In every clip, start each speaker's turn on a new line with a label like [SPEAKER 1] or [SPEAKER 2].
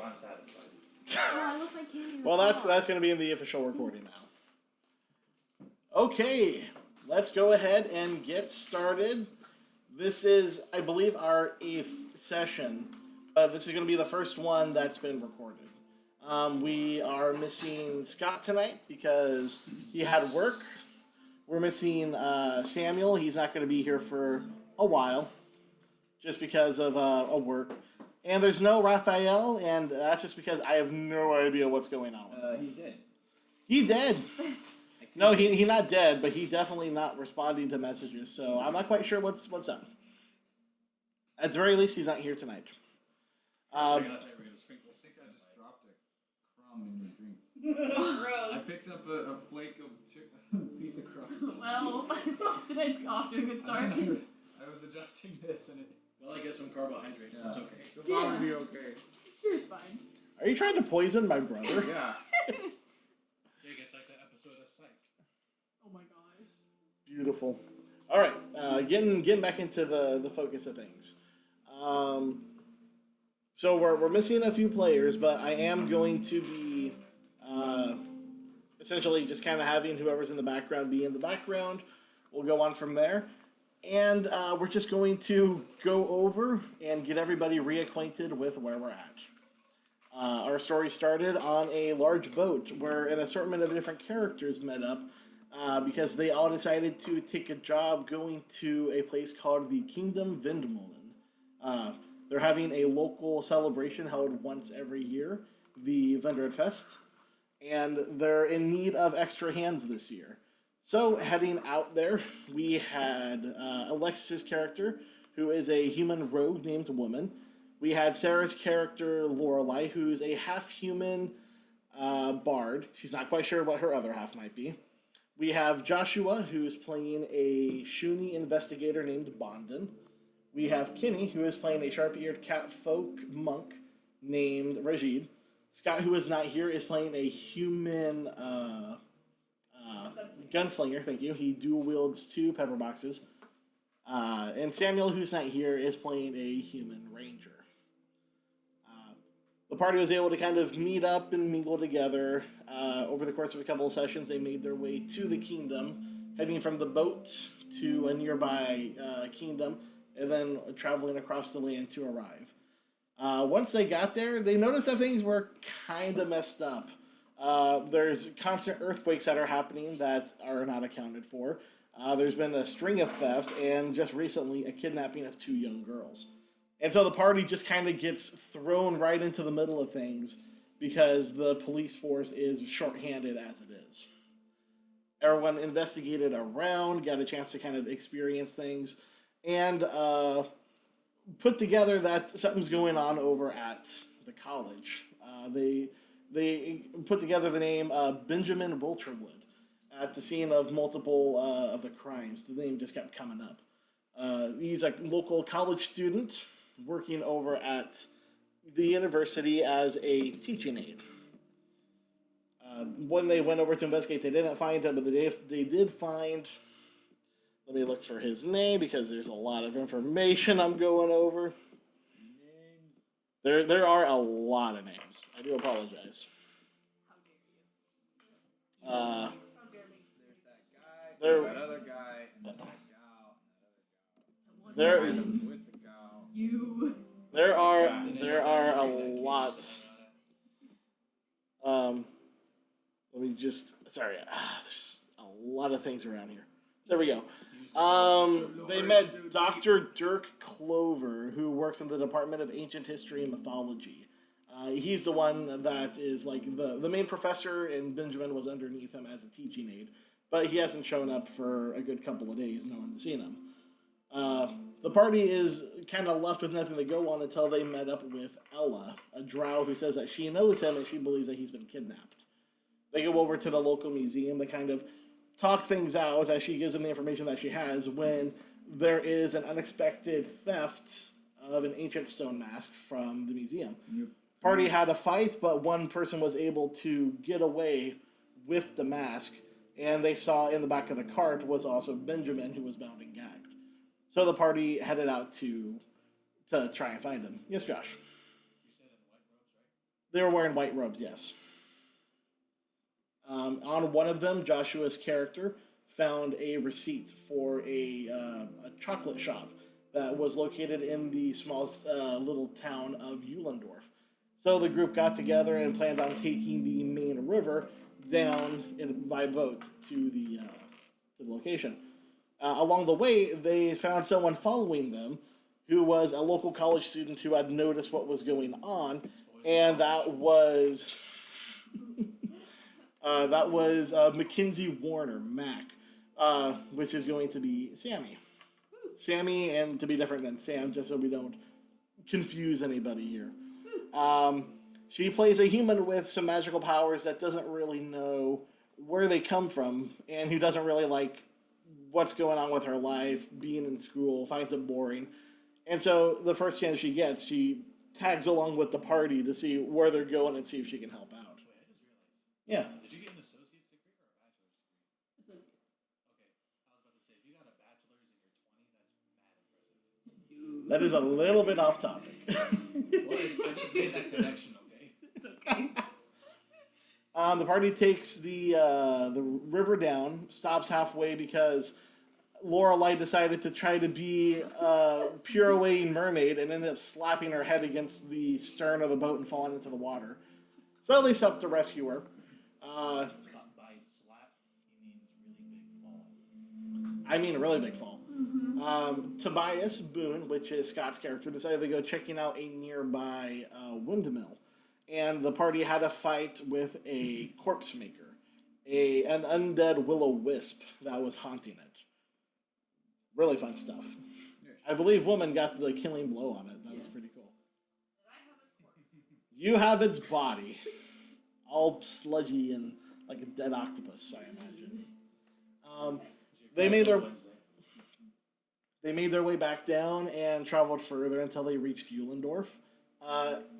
[SPEAKER 1] I'm satisfied.
[SPEAKER 2] I look like Candy.
[SPEAKER 3] Well, that's going to be in the official recording now. Okay, let's go ahead and get started. This is, I believe, our 8th session. This is going to be the first one that's been recorded. We are missing Scott tonight because he had work. We're missing Samuel. He's not going to be here for a while just because of work. And there's no Raphael, and that's just because I have no idea what's going on with him.
[SPEAKER 1] He's dead.
[SPEAKER 3] He's dead. No, he's not dead, but he's definitely not responding to messages, so I'm not quite sure what's up. At the very least, he's not here tonight.
[SPEAKER 4] I think I just dropped a crumb in your drink.
[SPEAKER 2] Gross.
[SPEAKER 4] I picked up a flake of piece of crust.
[SPEAKER 2] Well, did I get off to a good start?
[SPEAKER 4] I was adjusting this and it...
[SPEAKER 1] Well, I get some carbohydrates.
[SPEAKER 4] Yeah.
[SPEAKER 1] That's okay.
[SPEAKER 4] It'll probably be okay.
[SPEAKER 2] Sure, it's fine.
[SPEAKER 3] Are you trying to poison my brother?
[SPEAKER 4] Yeah.
[SPEAKER 1] It's like that episode of Psych.
[SPEAKER 2] Oh my gosh.
[SPEAKER 3] Beautiful. All right, getting back into the focus of things. So we're missing a few players, but I am going to be essentially just kind of having whoever's in the background be in the background. We'll go on from there. And we're just going to go over and get everybody reacquainted with where we're at. Our story started on a large boat where an assortment of different characters met up because they all decided to take a job going to a place called the Kingdom Vindmolen. They're having a local celebration held once every year, the Vendred Fest, and they're in need of extra hands this year. So, heading out there, we had Alexis's character, who is a human rogue named Woman. We had Sarah's character, Lorelei, who's a half-human bard. She's not quite sure what her other half might be. We have Joshua, who's playing a Shuni investigator named Bondon. We have Kinney, who is playing a sharp-eared catfolk monk named Rajid. Scott, who is not here, is playing a human... gunslinger, thank you. He dual wields 2 pepper boxes. And Samuel, who's not here, is playing a human ranger. The party was able to kind of meet up and mingle together. Over the course of a couple of sessions, they made their way to the kingdom, heading from the boat to a nearby kingdom, and then traveling across the land to arrive. Once they got there, they noticed that things were kind of messed up. There's constant earthquakes that are happening that are not accounted for. There's been a string of thefts, and just recently, a kidnapping of 2 young girls. And so the party just kind of gets thrown right into the middle of things because the police force is shorthanded as it is. Everyone investigated around, got a chance to kind of experience things, and put together that something's going on over at the college. They put together the name Benjamin Wilterwood at the scene of multiple of the crimes. The name just kept coming up. He's a local college student working over at the university as a teaching aide. When they went over to investigate, they didn't find him, but they did find... Let me look for his name because there's a lot of information I'm going over. There are a lot of names. I do apologize.
[SPEAKER 2] How dare me?
[SPEAKER 4] There's that guy, there's that other guy, there's that gal, and that
[SPEAKER 3] There,
[SPEAKER 4] other gal. With the gal.
[SPEAKER 2] You.
[SPEAKER 3] there are a lot. Let me just. Sorry, there's a lot of things around here. There we go. They met Dr. Dirk Clover, who works in the Department of Ancient History and Mythology. He's the one that is like the main professor, and Benjamin was underneath him as a teaching aide. But he hasn't shown up for a good couple of days. No one's seen him. The party is kind of left with nothing to go on until they met up with Ella, a drow who says that she knows him and she believes that he's been kidnapped. They go over to the local museum to kind of talk things out as she gives them the information that she has when there is an unexpected theft of an ancient stone mask from the museum.
[SPEAKER 4] Yep.
[SPEAKER 3] Party had a fight, but one person was able to get away with the mask, and they saw in the back of the cart was also Benjamin, who was bound and gagged. So the party headed out to try and find him. Yes, Josh?
[SPEAKER 1] You said in white robes,
[SPEAKER 3] They were wearing white robes, yes. On one of them, Joshua's character found a receipt for a chocolate shop that was located in the small little town of Eulendorf. So the group got together and planned on taking the main river down by boat to the location. Along the way, they found someone following them who was a local college student who had noticed what was going on, and that was Mackenzie Warner, Mac, which is going to be Sammy. Sammy, and to be different than Sam, just so we don't confuse anybody here. She plays a human with some magical powers that doesn't really know where they come from, and who doesn't really like what's going on with her life, being in school, finds it boring. And so the first chance she gets, she tags along with the party to see where they're going and see if she can help out.
[SPEAKER 1] Wait, I just realized.
[SPEAKER 3] Yeah.
[SPEAKER 1] Did you get an associate's degree or a bachelor's degree?
[SPEAKER 2] Associates.
[SPEAKER 1] Okay, I was about to say, if you got a bachelor's and you're 20, that's mad impressive.
[SPEAKER 3] That is a little bit off topic.
[SPEAKER 1] Well, I just made that connection, okay?
[SPEAKER 2] It's okay.
[SPEAKER 3] The party takes the river down, stops halfway because Lorelai decided to try to be a pure-away mermaid and ended up slapping her head against the stern of the boat and falling into the water. So they stopped to rescue her.
[SPEAKER 1] By slap, he means really big fall.
[SPEAKER 3] I mean, a really big fall. Tobias Boone, which is Scott's character, decided to go checking out a nearby windmill. And the party had a fight with a corpse maker, an undead will-o-wisp that was haunting it. Really fun stuff. I believe Woman got the killing blow on it. That was pretty cool. You have its body. All sludgy and like a dead octopus, I imagine. They made their way back down and traveled further until they reached Eulendorf.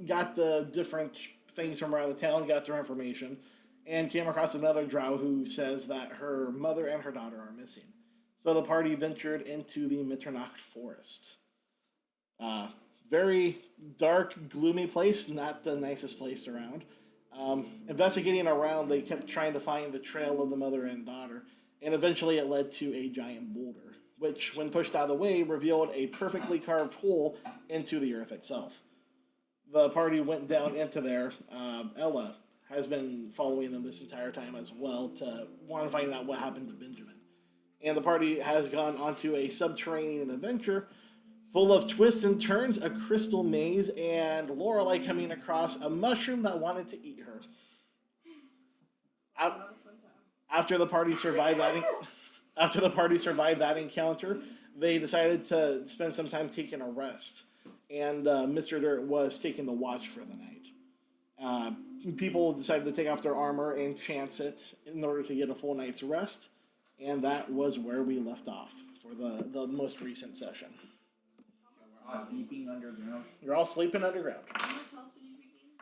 [SPEAKER 3] Got the different things from around the town, got their information, and came across another drow who says that her mother and her daughter are missing. So the party ventured into the Mitternacht forest. Very dark, gloomy place, not the nicest place around. Investigating around, they kept trying to find the trail of the mother and daughter, and eventually it led to a giant boulder, which, when pushed out of the way, revealed a perfectly carved hole into the earth itself. The party went down into there. Ella has been following them this entire time as well to want to find out what happened to Benjamin. And the party has gone onto a subterranean adventure full of twists and turns, a crystal maze, and Lorelai coming across a mushroom that wanted to eat her. After the party survived that encounter, they decided to spend some time taking a rest. And Mr. Dirt was taking the watch for the night. People decided to take off their armor and chance it in order to get a full night's rest. And that was where we left off for the most recent session.
[SPEAKER 4] We're all sleeping underground.
[SPEAKER 3] You're all sleeping underground.
[SPEAKER 2] How much health do you regain?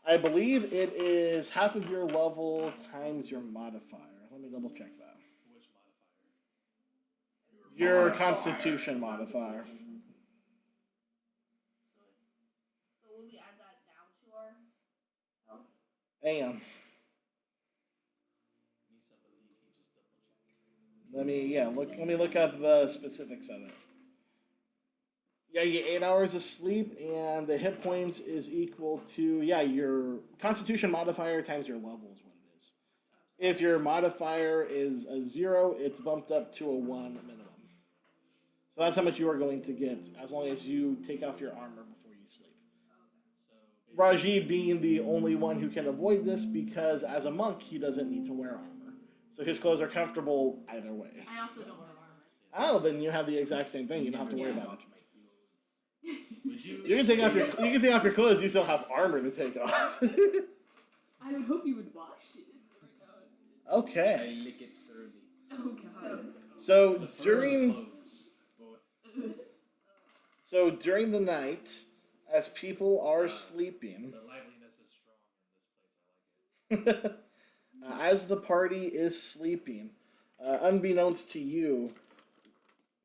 [SPEAKER 3] I believe it is half of your level times your modifier. Let me double check that.
[SPEAKER 1] Which modifier?
[SPEAKER 3] Your Constitution modifier.
[SPEAKER 2] So would we add that down to our health?
[SPEAKER 3] Hang on. Let me look up the specifics of it. Yeah, you get 8 hours of sleep, and the hit points is equal to, your Constitution modifier times your level is what it is. If your modifier is a 0, it's bumped up to a 1 minimum. So that's how much you are going to get, as long as you take off your armor before you sleep. Rajid being the only one who can avoid this, because as a monk, he doesn't need to wear armor. So his clothes are comfortable either way.
[SPEAKER 2] I also don't wear armor.
[SPEAKER 3] Oh, then you have the exact same thing. You don't have to worry about it.
[SPEAKER 1] Would you
[SPEAKER 3] You can take off your clothes. You still have armor to take off.
[SPEAKER 2] I would hope you would wash it.
[SPEAKER 3] Okay.
[SPEAKER 4] I lick it thoroughly.
[SPEAKER 2] Oh god.
[SPEAKER 3] So
[SPEAKER 1] the fur or the
[SPEAKER 3] during
[SPEAKER 1] clothes? Both.
[SPEAKER 3] during the night, as people are sleeping,
[SPEAKER 1] The liveliness is strong in this place. I like it.
[SPEAKER 3] as the party is sleeping, unbeknownst to you,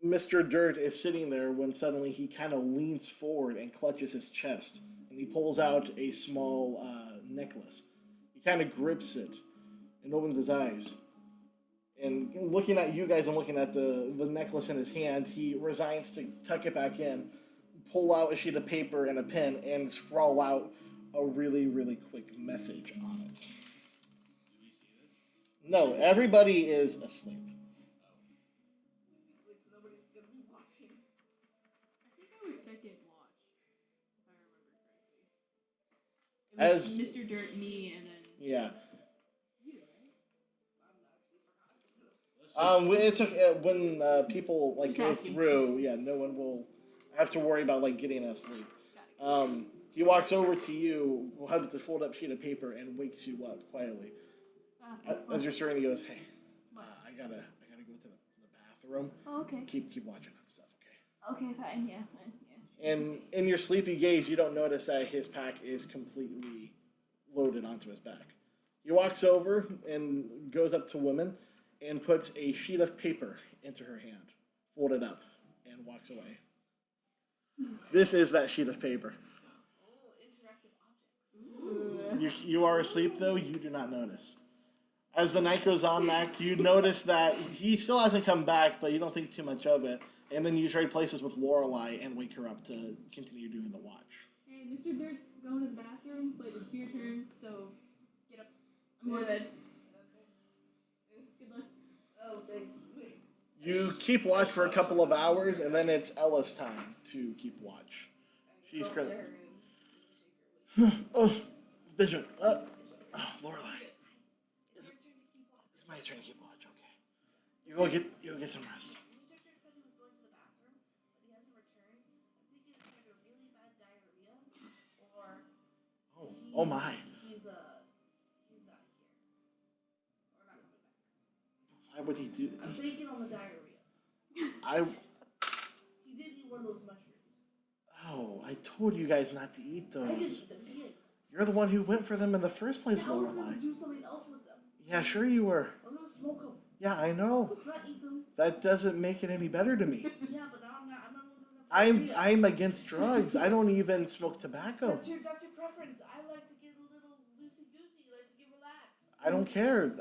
[SPEAKER 3] Mr. Dirt is sitting there when suddenly he kind of leans forward and clutches his chest and he pulls out a small necklace. He kind of grips it and opens his eyes. And looking at you guys and looking at the necklace in his hand, he resigns to tuck it back in, pull out a sheet of paper and a pen, and scrawl out a really, really quick message on it.
[SPEAKER 1] Do we see this?
[SPEAKER 3] No, everybody is asleep.
[SPEAKER 2] Wait, so nobody's gonna be watching.
[SPEAKER 5] I think I was second watch, if I remember correctly. It was
[SPEAKER 3] As-
[SPEAKER 5] Mr. Dirt, me, and then
[SPEAKER 3] Yeah.
[SPEAKER 5] you, right?
[SPEAKER 2] I'm actually forgot.
[SPEAKER 3] It's okay when people like
[SPEAKER 5] Just
[SPEAKER 3] go
[SPEAKER 5] asking.
[SPEAKER 3] through. Yeah, no one will have to worry about like getting enough sleep.
[SPEAKER 5] Got it.
[SPEAKER 3] He walks over to you, hugs the fold up sheet of paper, and wakes you up quietly. As you're stirring, he goes, "Hey, I gotta go to the bathroom.
[SPEAKER 5] Oh, okay.
[SPEAKER 3] Keep watching on stuff, okay?"
[SPEAKER 5] Okay, fine. Yeah.
[SPEAKER 3] And in your sleepy gaze, you don't notice that his pack is completely loaded onto his back. He walks over and goes up to woman and puts a sheet of paper into her hand, folded up, and walks away. This is that sheet of paper.
[SPEAKER 2] Oh, interactive objects.
[SPEAKER 3] You are asleep, though. You do not notice. As the night goes on, Mac, you notice that he still hasn't come back, but you don't think too much of it. And then you trade places with Lorelei and wake her up to continue doing the watch.
[SPEAKER 5] Hey, Mr. Dirt's going to the bathroom, but it's your turn, so get up. I'm going to bed.
[SPEAKER 2] Okay.
[SPEAKER 5] Good luck.
[SPEAKER 2] Oh, thanks.
[SPEAKER 3] You keep watch for a couple of hours, and then it's Ella's time to keep watch. She's
[SPEAKER 2] Go
[SPEAKER 3] present.
[SPEAKER 2] there and shake her.
[SPEAKER 3] Oh, Benjamin. Lorelei.
[SPEAKER 2] It's your turn to keep watch.
[SPEAKER 3] It's my turn to keep watch. Okay. You go get some rest.
[SPEAKER 2] Mr. Dirk said he was going to the bathroom, but he hasn't returned. I think he had a really bad diarrhea, or
[SPEAKER 3] Oh my.
[SPEAKER 2] he's not here, or not coming back.
[SPEAKER 3] Why would he do
[SPEAKER 2] I'm
[SPEAKER 3] that?
[SPEAKER 2] banking on the diarrhea. He did eat one of those mushrooms.
[SPEAKER 3] Oh, I told you guys not to eat
[SPEAKER 2] I didn't
[SPEAKER 3] those.
[SPEAKER 2] eat them. He did.
[SPEAKER 3] You're the one who went for them in the first place,
[SPEAKER 2] I was
[SPEAKER 3] Lorelei.
[SPEAKER 2] going to do something else with them.
[SPEAKER 3] Yeah, sure you were.
[SPEAKER 2] I was going to smoke them,
[SPEAKER 3] Yeah, I know.
[SPEAKER 2] not eat them.
[SPEAKER 3] That doesn't make it any better to me.
[SPEAKER 2] Yeah, but now I'm not the one who doesn't have
[SPEAKER 3] I'm against drugs. I don't even smoke tobacco.
[SPEAKER 2] That's your preference. I like to get a little loosey-goosey. I like to get relaxed.
[SPEAKER 3] I don't care.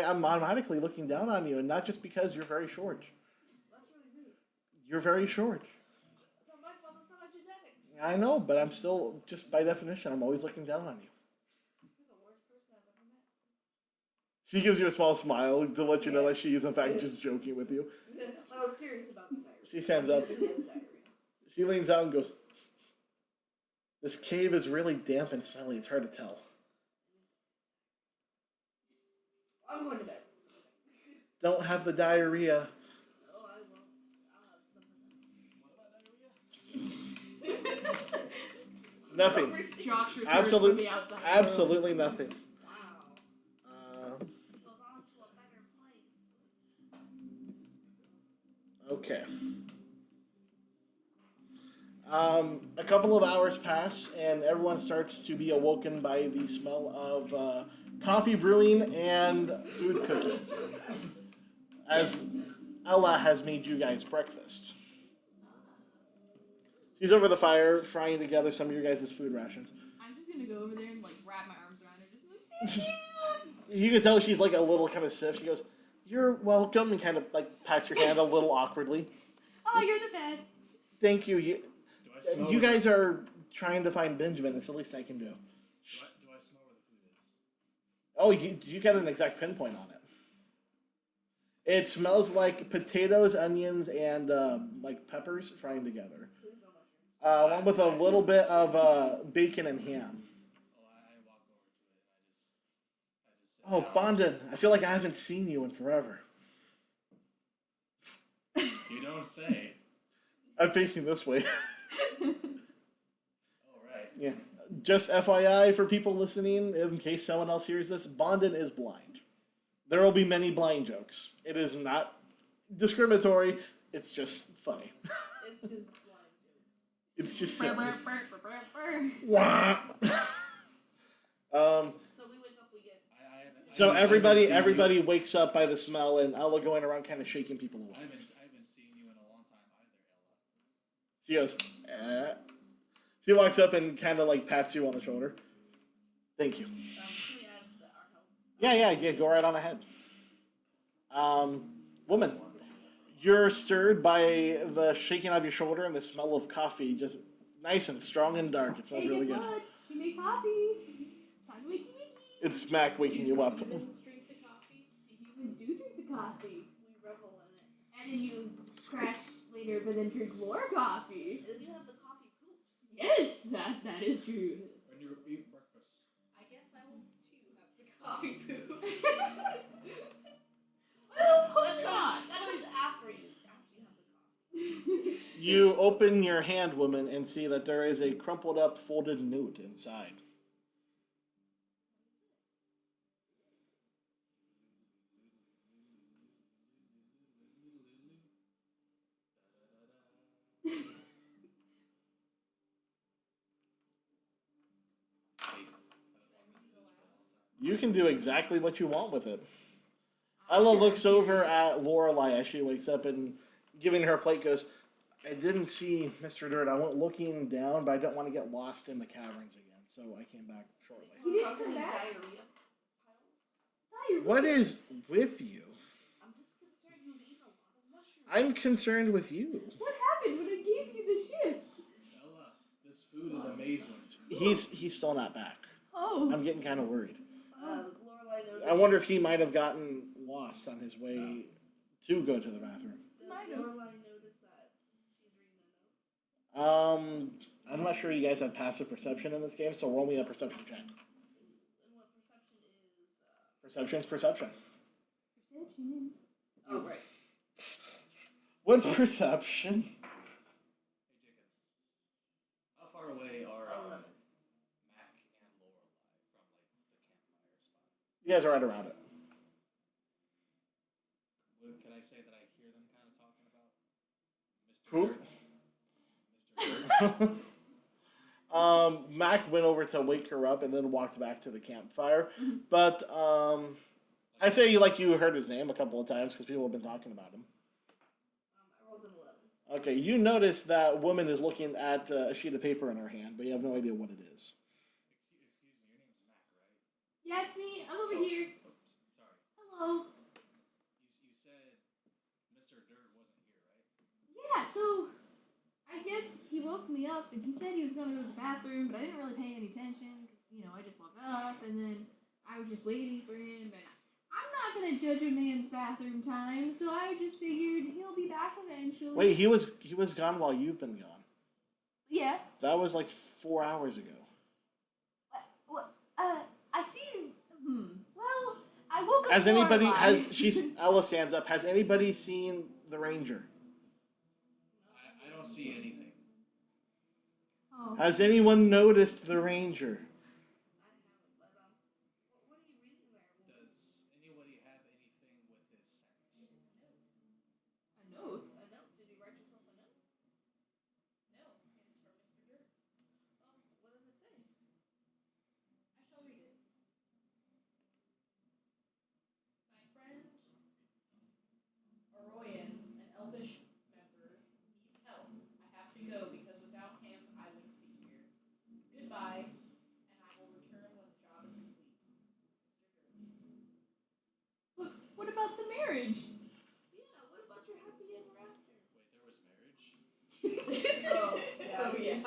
[SPEAKER 3] I'm automatically looking down on you, and not just because you're very short.
[SPEAKER 2] That's really rude.
[SPEAKER 3] You're very short.
[SPEAKER 2] It's not my fault. It's not my genetics.
[SPEAKER 3] I know, but I'm still, just by definition, I'm always looking down on you.
[SPEAKER 2] You're the worst person I've ever met.
[SPEAKER 3] She gives you a small smile to let you know that she is, in fact, just joking with you.
[SPEAKER 2] But I was serious about the diarrhea.
[SPEAKER 3] She stands up.
[SPEAKER 2] He has diarrhea.
[SPEAKER 3] She leans out and goes, "This cave is really damp and smelly. It's hard to tell."
[SPEAKER 2] I'm going to bed.
[SPEAKER 3] Don't have the diarrhea.
[SPEAKER 2] Oh, I will. I'll have some of that.
[SPEAKER 3] Nothing.
[SPEAKER 5] Josh returned from
[SPEAKER 3] Absolutely,
[SPEAKER 5] the outside.
[SPEAKER 3] absolutely nothing.
[SPEAKER 2] Wow. It goes on to a better place.
[SPEAKER 3] Okay. A couple of hours pass, and everyone starts to be awoken by the smell of coffee brewing and food cooking, as Ella has made you guys breakfast. She's over the fire, frying together some of your guys' food rations.
[SPEAKER 5] I'm just gonna go over there and like wrap my arms around her, just like, thank you.
[SPEAKER 3] You can tell she's like a little kind of stiff. She goes, "You're welcome," and kind of like pats your hand a little awkwardly.
[SPEAKER 5] Oh, you're the best.
[SPEAKER 3] Thank you.
[SPEAKER 1] Do I smell
[SPEAKER 3] You
[SPEAKER 1] where
[SPEAKER 3] guys are trying to find Benjamin. It's the least I can do.
[SPEAKER 1] do I smell where the food is?
[SPEAKER 3] Oh, you got an exact pinpoint on it. It smells like potatoes, onions, and like peppers frying together, along with a little bit of bacon and ham.
[SPEAKER 1] Oh, I walk over to it and I just
[SPEAKER 3] Oh, Bondin, I feel like I haven't seen you in forever.
[SPEAKER 1] You don't say.
[SPEAKER 3] I'm facing this way.
[SPEAKER 1] Oh, right.
[SPEAKER 3] Yeah. Just FYI for people listening, in case someone else hears this, Bondin is blind. There will be many blind jokes. It is not discriminatory. It's just funny.
[SPEAKER 2] It's just blind joke.
[SPEAKER 3] It's just
[SPEAKER 5] Brr,
[SPEAKER 3] silly.
[SPEAKER 5] brr, brr, brr, brr, brr.
[SPEAKER 3] Wah.
[SPEAKER 2] So we wake up, we get.
[SPEAKER 1] I haven't,
[SPEAKER 3] So
[SPEAKER 1] I haven't seen
[SPEAKER 3] everybody wakes up by the smell, and Ella going around kind of shaking people
[SPEAKER 1] I
[SPEAKER 3] away.
[SPEAKER 1] haven't seen you in a long time either, Ella.
[SPEAKER 3] She goes, eh. She walks up and kind of like pats you on the shoulder. Thank you.
[SPEAKER 2] Can we add our health?
[SPEAKER 3] Yeah. Go right on ahead. Woman, you're stirred by the shaking of your shoulder and the smell of coffee, just nice and strong and dark. It smells
[SPEAKER 5] Hey,
[SPEAKER 3] really
[SPEAKER 5] guess
[SPEAKER 3] good.
[SPEAKER 5] what? She made coffee. Time to wakey wakey.
[SPEAKER 3] It's Mac waking you up.
[SPEAKER 6] Humans drink the coffee.
[SPEAKER 5] The humans do drink the coffee.
[SPEAKER 2] We revel in it.
[SPEAKER 5] And then you crash later, but then drink more coffee.
[SPEAKER 2] And then you have the coffee poops.
[SPEAKER 5] Yes, that is true.
[SPEAKER 1] When you eat breakfast.
[SPEAKER 6] I guess I will too have the coffee poo.
[SPEAKER 5] Oh, God.
[SPEAKER 2] That comes after you have the coffee.
[SPEAKER 3] You open your hand, woman, and see that there is a crumpled up, folded note inside. You can do exactly what you want with it. Ella looks over at Lorelai as she wakes up and giving her plate goes, I didn't see Mr. Dirt. I went looking down, but I don't want to get lost in the caverns again, so I came back shortly.
[SPEAKER 5] He didn't
[SPEAKER 2] Causing
[SPEAKER 5] come back.
[SPEAKER 2] diarrhea.
[SPEAKER 3] What is with you?
[SPEAKER 2] I'm just concerned he was eating a lot of mushrooms.
[SPEAKER 3] I'm concerned with you.
[SPEAKER 5] What happened when I gave you the shift?
[SPEAKER 1] Ella, this food is amazing.
[SPEAKER 3] He's still not back.
[SPEAKER 5] Oh.
[SPEAKER 3] I'm getting kind of worried.
[SPEAKER 2] Lorelai noticed.
[SPEAKER 3] I wonder if he might have gotten lost on his way to go to the bathroom.
[SPEAKER 2] Does Lorelai notice that she's reading a note?
[SPEAKER 3] I'm not sure you guys have passive perception in this game, so roll me a perception check.
[SPEAKER 2] And what perception is?
[SPEAKER 3] Perception's perception.
[SPEAKER 5] Perception.
[SPEAKER 2] Oh, right.
[SPEAKER 3] What's perception?
[SPEAKER 1] Hey, Jacob. How far away are Mac and Lorelai from like the campfire spot?
[SPEAKER 3] You guys are right around it.
[SPEAKER 1] Can I say that I hear them kind of talking about Mr.
[SPEAKER 3] Who?
[SPEAKER 1] Dirt?
[SPEAKER 3] Mac went over to wake her up and then walked back to the campfire. But I'd say you heard his name a couple of times because people have been talking about him.
[SPEAKER 2] I rolled an 11.
[SPEAKER 3] Okay, you notice that woman is looking at a sheet of paper in her hand, but you have no idea what it is.
[SPEAKER 1] Excuse me, your name's Mac, right?
[SPEAKER 5] Yeah, it's me. I'm over here.
[SPEAKER 1] Oops, sorry.
[SPEAKER 5] Hello.
[SPEAKER 1] You said Mr. Dirt wasn't here, right?
[SPEAKER 5] Yeah, so I guess he woke me up and he said he was going to go to the bathroom, but I didn't really pay any attention because, I just woke up and then I was just waiting for him. But I'm not going to judge a man's bathroom time, so I just figured he'll be back eventually.
[SPEAKER 3] Wait, he was gone while you've been gone.
[SPEAKER 5] Yeah.
[SPEAKER 3] That was like 4 hours ago.
[SPEAKER 5] I see you. Well, I woke up.
[SPEAKER 3] Has anybody
[SPEAKER 5] Lorelai.
[SPEAKER 3] Ella stands up. Has anybody seen the ranger?
[SPEAKER 1] I don't see anything.
[SPEAKER 5] Oh.
[SPEAKER 3] Has anyone noticed the ranger?
[SPEAKER 2] I haven't, but what are you reading there?
[SPEAKER 1] Does anybody have anything with his scent?
[SPEAKER 5] A note.
[SPEAKER 2] A note? Did you write yourself a note?
[SPEAKER 6] No, it is from Mr. Dirt.
[SPEAKER 2] Oh, what does it say?
[SPEAKER 6] I shall read it. My friend Oroyan, an elvish member, needs help. I have to go because without him I wouldn't be here. Goodbye, and I will return when the job is complete. Mr. Dirt.
[SPEAKER 5] But what about the marriage?
[SPEAKER 2] Yeah, what about your happy ever after?
[SPEAKER 1] Wait, there was marriage?
[SPEAKER 2] Oh, yeah.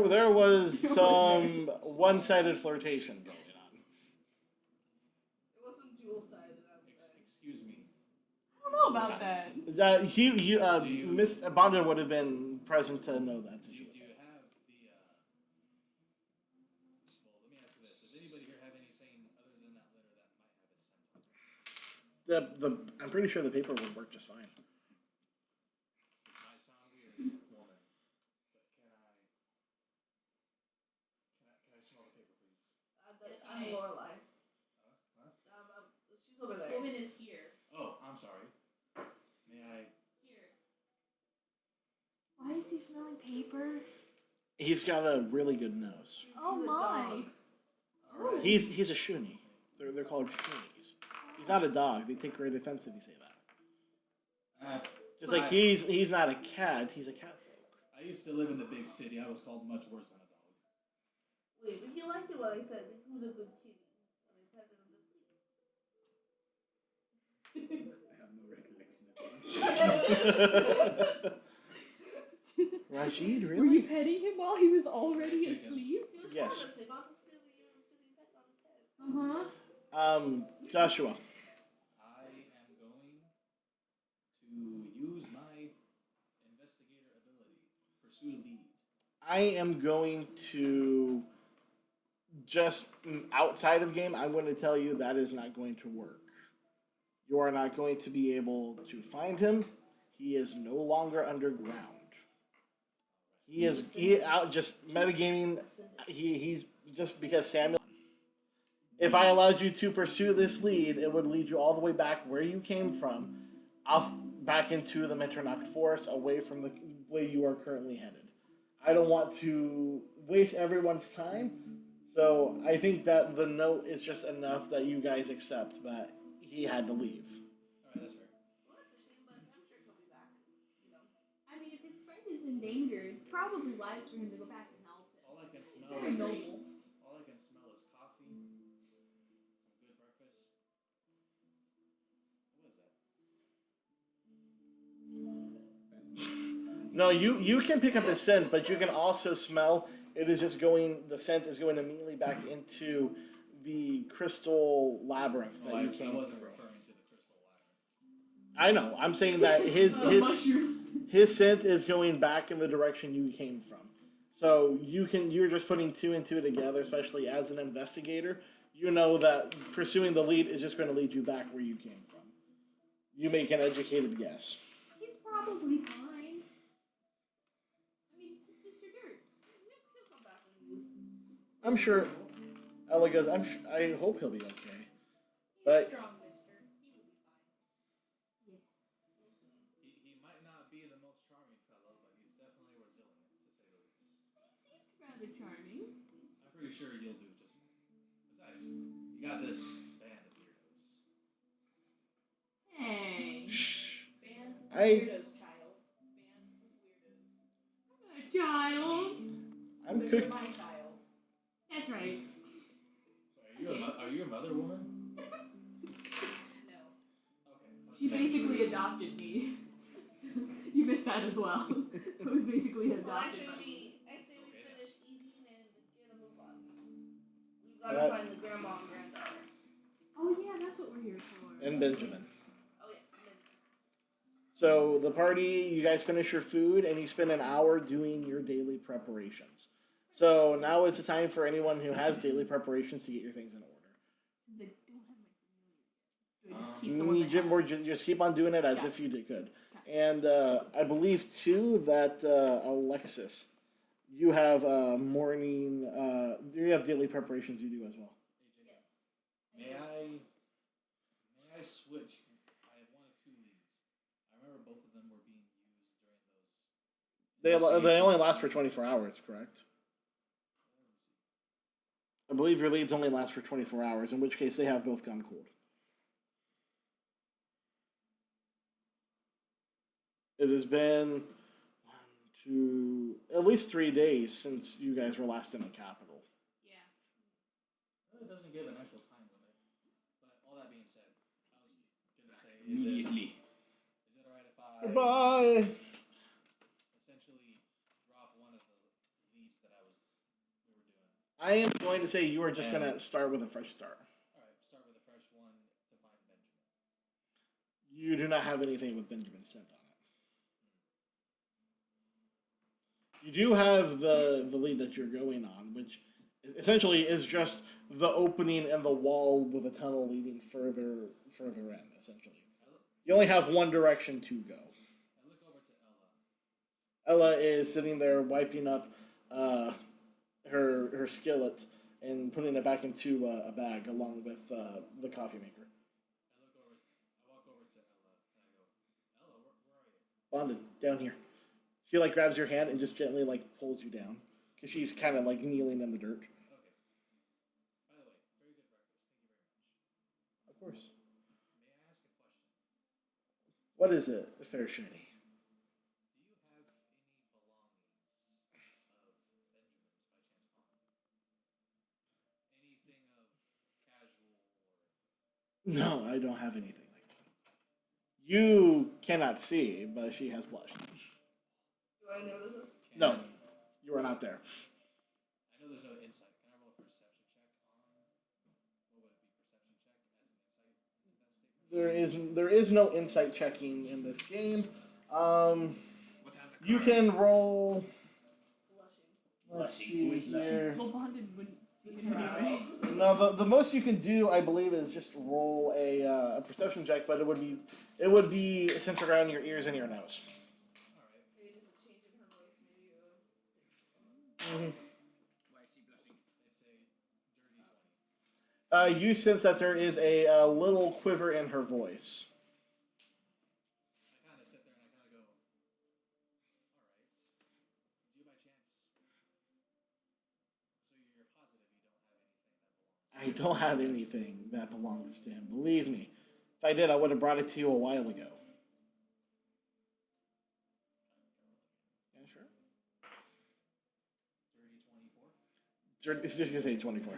[SPEAKER 3] There was some one-sided flirtation going on.
[SPEAKER 2] It wasn't dual-sided, I would say.
[SPEAKER 1] Excuse me.
[SPEAKER 5] I don't know about that.
[SPEAKER 3] Miss Bondon would have been present to know that
[SPEAKER 1] Do
[SPEAKER 3] situation.
[SPEAKER 1] you have the, well, let me ask you this. Does anybody here have anything other than that letter that might have his scent on it?
[SPEAKER 3] I'm pretty sure the paper would work just fine.
[SPEAKER 1] This might sound weird, woman, but can I smell the paper, please?
[SPEAKER 6] Yes, you
[SPEAKER 2] I'm
[SPEAKER 6] may.
[SPEAKER 2] Lorelai.
[SPEAKER 1] Huh?
[SPEAKER 2] She's over there.
[SPEAKER 6] Woman is here.
[SPEAKER 1] Oh, I'm sorry. May I?
[SPEAKER 6] Here.
[SPEAKER 5] Why is he smelling paper?
[SPEAKER 3] He's got a really good nose.
[SPEAKER 5] Oh
[SPEAKER 2] She's a
[SPEAKER 5] my.
[SPEAKER 2] dog.
[SPEAKER 5] Oh.
[SPEAKER 3] He's a shuni. They're called shunis. He's not a dog. They take great offense if you say that. Just like he's not a cat. He's a cat folk.
[SPEAKER 1] I I used to live in the big city. I was called much worse than a dog.
[SPEAKER 2] Wait, but he liked it when I said he was a good kitty when I petted him to sleep.
[SPEAKER 4] I have no recollection of this.
[SPEAKER 3] Rashid,
[SPEAKER 5] Were
[SPEAKER 3] really?
[SPEAKER 5] you petting him while he was already
[SPEAKER 1] Chicken.
[SPEAKER 5] asleep?
[SPEAKER 2] He was
[SPEAKER 3] Yes.
[SPEAKER 2] falling asleep. I was just sitting pets on his head.
[SPEAKER 3] Joshua.
[SPEAKER 1] I am going to use my investigator ability, pursue lead.
[SPEAKER 3] I am going to just outside of game. I'm going to tell you that is not going to work. You are not going to be able to find him. He is no longer underground. He out just metagaming. He's just because Samuel. If I allowed you to pursue this lead, it would lead you all the way back where you came from, off back into the Minternock Forest, away from the way you are currently headed. I don't want to waste everyone's time, so I think that the note is just enough that you guys accept that he had to leave.
[SPEAKER 1] Alright, that's fair.
[SPEAKER 2] Well, that's a shame, but I'm sure he'll be back. You know.
[SPEAKER 5] I mean, if his friend is in danger, it's probably wise for him to go back and help him.
[SPEAKER 1] All I can smell
[SPEAKER 5] Very
[SPEAKER 1] is
[SPEAKER 5] noble.
[SPEAKER 1] all I can smell is coffee, some good breakfast. What is that?
[SPEAKER 3] No, you can pick up his scent, but you can also smell. It is just going. The scent is going immediately back into the crystal labyrinth that you
[SPEAKER 1] I
[SPEAKER 3] came
[SPEAKER 1] wasn't
[SPEAKER 3] through.
[SPEAKER 1] referring to the crystal labyrinth.
[SPEAKER 3] I know. I'm saying that
[SPEAKER 5] Mushrooms.
[SPEAKER 3] his scent is going back in the direction you came from. So you're just putting two and two together, especially as an investigator. You know that pursuing the lead is just going to lead you back where you came from. You make an educated guess.
[SPEAKER 5] He's probably fine. I mean, Mr. Dirt.
[SPEAKER 2] He'll come back when he's.
[SPEAKER 3] I'm sure. Ella goes. I hope he'll be okay.
[SPEAKER 6] He's
[SPEAKER 3] But-
[SPEAKER 6] strong, mister. He will be fine.
[SPEAKER 1] He might not be the most charming fellow, but he's definitely resilient, to say the least.
[SPEAKER 5] He seemed rather charming.
[SPEAKER 1] I'm pretty sure you'll do just fine. Besides, you got this band of weirdos.
[SPEAKER 5] Hey.
[SPEAKER 3] Shh.
[SPEAKER 6] Band of
[SPEAKER 3] I-
[SPEAKER 6] weirdos, child. Band of weirdos.
[SPEAKER 5] I'm not a child.
[SPEAKER 3] I'm
[SPEAKER 6] But you're
[SPEAKER 3] cook.
[SPEAKER 6] my child.
[SPEAKER 5] That's right.
[SPEAKER 1] Are you a mother woman?
[SPEAKER 6] No.
[SPEAKER 1] Okay.
[SPEAKER 5] She basically adopted me. You missed that as well. I was basically
[SPEAKER 2] Well, I
[SPEAKER 5] adopted.
[SPEAKER 2] say
[SPEAKER 5] by-
[SPEAKER 2] we finish eating and get a move on. We've got
[SPEAKER 3] That-
[SPEAKER 2] to find the grandma and granddaughter.
[SPEAKER 5] Oh yeah, that's what we're here for.
[SPEAKER 3] And Benjamin.
[SPEAKER 2] Oh yeah.
[SPEAKER 3] So the party, you guys finish your food, and you spend an hour doing your daily preparations. So now is the time for anyone who has daily preparations to get your things in order.
[SPEAKER 5] They don't have my familiar yet. Do I just keep the one
[SPEAKER 3] You
[SPEAKER 5] they
[SPEAKER 3] ju-
[SPEAKER 5] have?
[SPEAKER 3] or ju- just keep on doing it as
[SPEAKER 5] Yeah.
[SPEAKER 3] if you did good. And I believe too that Alexis, you have morning. You have daily preparations you do as well.
[SPEAKER 2] Yes.
[SPEAKER 1] May I switch? I have one of two leads. I remember both of them were being used during those.
[SPEAKER 3] They only last for 24 hours, correct? I believe your leads only last for 24 hours, in which case they have both gone cold. It has been at least 3 days since you guys were last in the capital.
[SPEAKER 5] Yeah.
[SPEAKER 1] Well, it doesn't give an actual time limit. But all that being said, I was gonna say, is it alright if I
[SPEAKER 3] Goodbye.
[SPEAKER 1] essentially drop one of the leads that we were doing?
[SPEAKER 3] I am going to say you are just going to start with a fresh start.
[SPEAKER 1] Alright, start with a fresh one to find Benjamin.
[SPEAKER 3] You do not have anything with Benjamin sent on it. You do have the lead that you're going on, which essentially is just the opening in the wall with a tunnel leading further in, essentially. You only have one direction to go.
[SPEAKER 1] I look over to Ella.
[SPEAKER 3] Ella is sitting there wiping up her skillet and putting it back into a bag along with the coffee maker.
[SPEAKER 1] I walk over to Ella and I go, Ella, where are you?
[SPEAKER 3] Bondin, down here. She grabs your hand and just gently pulls you down because she's kind of kneeling in the dirt.
[SPEAKER 1] Okay. By the way, very good breakfast. Thank you very much.
[SPEAKER 3] Of course.
[SPEAKER 1] May I ask a question?
[SPEAKER 3] What is it, Fair Shiny?
[SPEAKER 1] Do you have any belongings
[SPEAKER 3] No, I don't have anything like that. You cannot see, but she has blush.
[SPEAKER 2] Do I know this is?
[SPEAKER 3] No, you are not there.
[SPEAKER 1] I know there's no insight. Can I roll a perception check on? What would it be? Perception check as an insight into that statement?
[SPEAKER 3] There is no insight checking in this game.
[SPEAKER 4] What has
[SPEAKER 3] You can roll.
[SPEAKER 2] Blushing.
[SPEAKER 3] Let's
[SPEAKER 1] Blushing.
[SPEAKER 3] see
[SPEAKER 1] Who is blushing?
[SPEAKER 3] here.
[SPEAKER 5] Well, bonded wouldn't see it anyways.
[SPEAKER 3] No, the most you can do, I believe, is just roll a perception check, but it would be centered around your ears and your nose.
[SPEAKER 1] Alright.
[SPEAKER 2] Maybe it doesn't change in her voice. Maybe
[SPEAKER 4] Why is she blushing?
[SPEAKER 1] It's a dirty 20.
[SPEAKER 3] You sense that there is a little quiver in her voice.
[SPEAKER 1] I kind of sit there and I kind of go, alright. Do you by chance. So you're positive you don't have anything that belongs to
[SPEAKER 3] I don't have anything that belongs to him. Believe me. If I did, I would have brought it to you a while ago. Yeah, sure.
[SPEAKER 1] Dirty 24?
[SPEAKER 3] Just gonna say 24.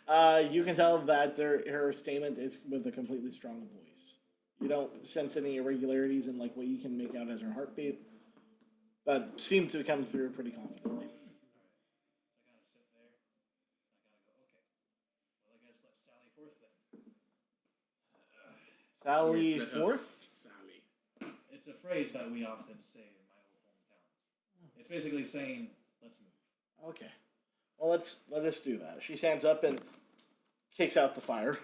[SPEAKER 1] 24.
[SPEAKER 3] You can tell that her statement is with a completely strong voice. You don't sense any irregularities in like what you can make out as her heartbeat, but seem to come through pretty confidently.
[SPEAKER 1] I gotta sit there. I gotta go, okay. Well, I guess let's sally forth then.
[SPEAKER 3] Sally
[SPEAKER 4] Yes, let us
[SPEAKER 3] Forth.
[SPEAKER 4] Sally.
[SPEAKER 1] It's a phrase that we often say in my old hometown. It's basically saying, let's move.
[SPEAKER 3] Okay. Well, let us do that. She stands up and kicks out the fire.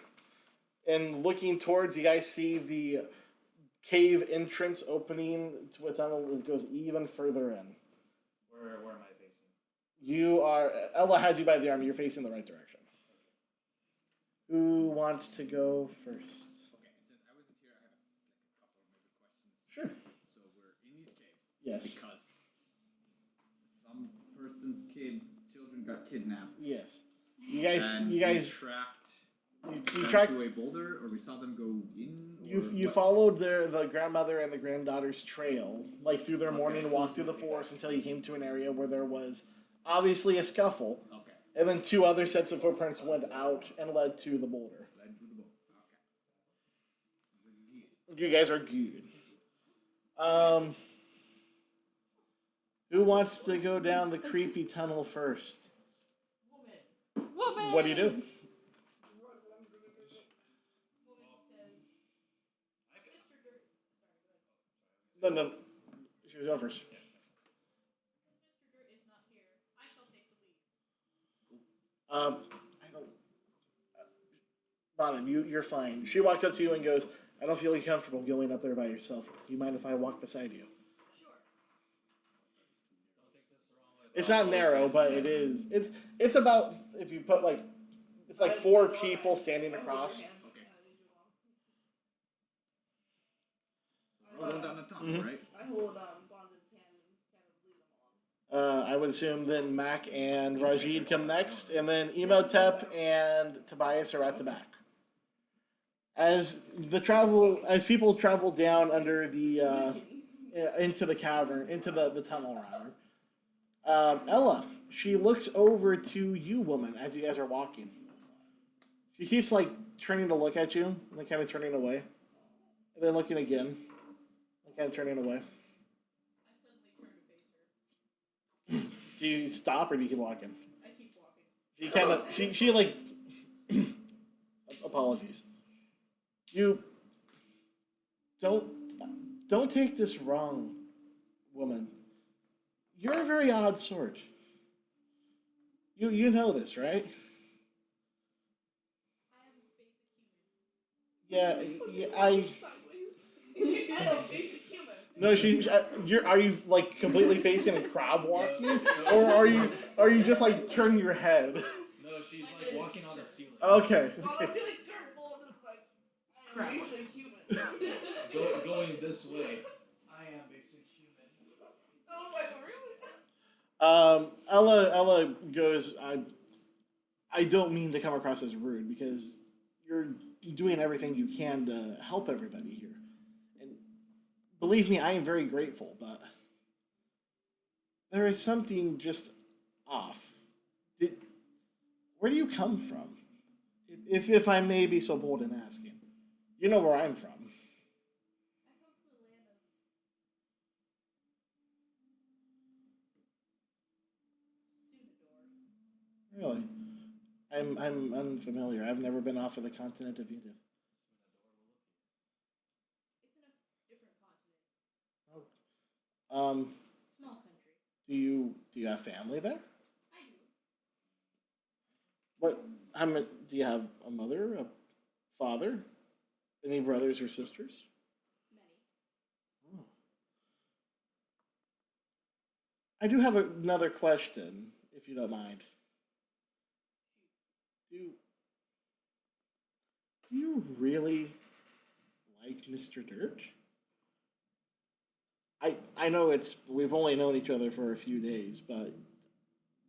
[SPEAKER 3] And looking towards, you guys see the cave entrance opening to a tunnel that goes even further in.
[SPEAKER 1] Where am I facing?
[SPEAKER 3] You are Ella has you by the arm. You're facing the right direction. Who wants to go first?
[SPEAKER 4] Okay, and since I wasn't here, I have a couple of maybe questions.
[SPEAKER 3] Sure.
[SPEAKER 4] So we're in these caves.
[SPEAKER 3] Yes.
[SPEAKER 4] Because some person's children got kidnapped.
[SPEAKER 3] Yes.
[SPEAKER 4] And
[SPEAKER 3] You guys
[SPEAKER 4] tracked
[SPEAKER 3] you
[SPEAKER 4] them
[SPEAKER 3] tracked
[SPEAKER 4] to a boulder, or we saw them go in.
[SPEAKER 3] you followed the grandmother and the granddaughter's trail, like through their morning walk through the forest until you came to an area where there was obviously a scuffle,
[SPEAKER 4] Okay.
[SPEAKER 3] and then two other sets of footprints went out and led to the boulder.
[SPEAKER 4] Led to the boulder. Okay. We're good.
[SPEAKER 3] You guys are good. Who wants to go down the creepy tunnel first?
[SPEAKER 5] Woman!
[SPEAKER 3] What do you do?
[SPEAKER 6] Woman says, Mr. Dirt. Sorry, go ahead.
[SPEAKER 3] No. She was going first.
[SPEAKER 6] Since Mr. Dirt is not here, I shall take the lead.
[SPEAKER 3] I don't. Bonham, you're fine. She walks up to you and goes, "I don't feel comfortable going up there by yourself. Do you mind if I walk beside you?"
[SPEAKER 6] Sure.
[SPEAKER 1] Don't take this the wrong way.
[SPEAKER 3] It's not narrow, but it is. It's about if you put like it's like four people standing across.
[SPEAKER 4] Okay. We're going down the tunnel,
[SPEAKER 3] Mhm.
[SPEAKER 4] right?
[SPEAKER 2] I hold Bonded's hand and kind of lead them on.
[SPEAKER 3] I would assume then Mac and Rajid come next, and then Emotep and Tobias are at the back. As people travel down under the into the cavern, into the tunnel rather. Ella, she looks over to you, woman, as you guys are walking. She keeps like turning to look at you, and then kind of turning away, and then looking again, and kind of turning away.
[SPEAKER 6] I suddenly turn to face her.
[SPEAKER 3] Do you stop or do you keep walking?
[SPEAKER 6] I keep walking.
[SPEAKER 3] She like apologies. You don't take this wrong, woman. You're a very odd sort. You know this, right?
[SPEAKER 6] I am a basic human.
[SPEAKER 3] Yeah,
[SPEAKER 2] Sideways. I'm a basic human.
[SPEAKER 3] No, are you like completely facing and crab walking, or are you just like turning your head?
[SPEAKER 1] No, she's like walking on the ceiling.
[SPEAKER 3] Okay.
[SPEAKER 2] Well, I'm really careful and just like, I'm a basic human.
[SPEAKER 1] Going this way. I am basic human.
[SPEAKER 2] I was like, really?
[SPEAKER 3] Ella goes, I don't mean to come across as rude because you're doing everything you can to help everybody here. And believe me, I am very grateful, but there is something just off. Where do you come from? if I may be so bold in asking, you know where I'm from.
[SPEAKER 6] I come from the land of Sunador.
[SPEAKER 3] Really? I'm unfamiliar. I've never been off of the continent of Edith.
[SPEAKER 6] It's in a different continent.
[SPEAKER 3] Um,
[SPEAKER 6] Small country.
[SPEAKER 3] do you have family there?
[SPEAKER 6] I do.
[SPEAKER 3] What? How many? Do you have a mother, a father, any brothers or sisters?
[SPEAKER 6] Many.
[SPEAKER 3] Oh. I do have another question, if you don't mind. Do you really like Mr. Dirt? I know we've only known each other for a few days, but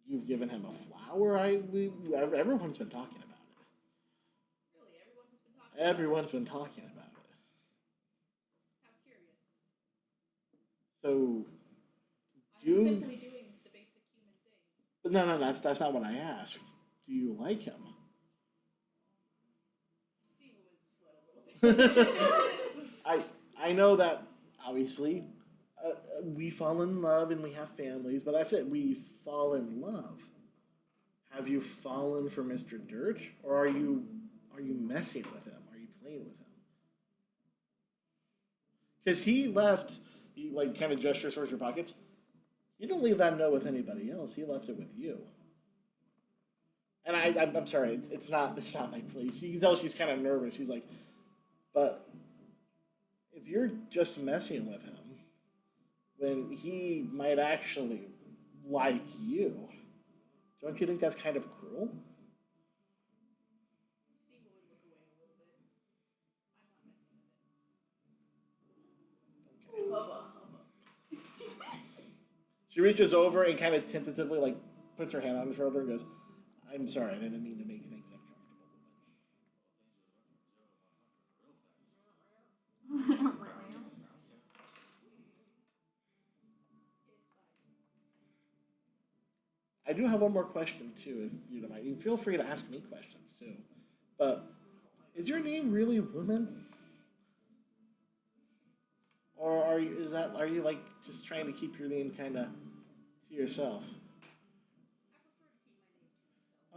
[SPEAKER 3] you've given him a flower. Everyone's been talking about it.
[SPEAKER 6] Really, everyone has been talking
[SPEAKER 3] Everyone's been talking about it.
[SPEAKER 6] How curious.
[SPEAKER 3] So,
[SPEAKER 6] I'm simply doing the basic human thing.
[SPEAKER 3] but no, that's not what I asked. Do you like him?
[SPEAKER 6] You see women sweat a little bit.
[SPEAKER 3] I know that obviously we fall in love and we have families, but that's it. We fall in love. Have you fallen for Mr. Dirt, or are you messing with him? Are you playing with him? Because he left, he like kind of gestures towards your pockets. You didn't leave that note with anybody else. He left it with you. And I'm sorry, it's not my place. You can tell she's kind of nervous. She's like, but if you're just messing with him, when he might actually like you, don't you think that's kind of cruel?
[SPEAKER 6] You see women look away a little bit. I'm not messing with it.
[SPEAKER 2] Hubba, hubba.
[SPEAKER 3] She reaches over and kind of tentatively like puts her hand on his shoulder and goes, "I'm sorry, I didn't mean to make things uncomfortable, woman." I do have one more question too, if you don't mind. You feel free to ask me questions too. But is your name really Woman? Or are you like just trying to keep your name kinda to yourself?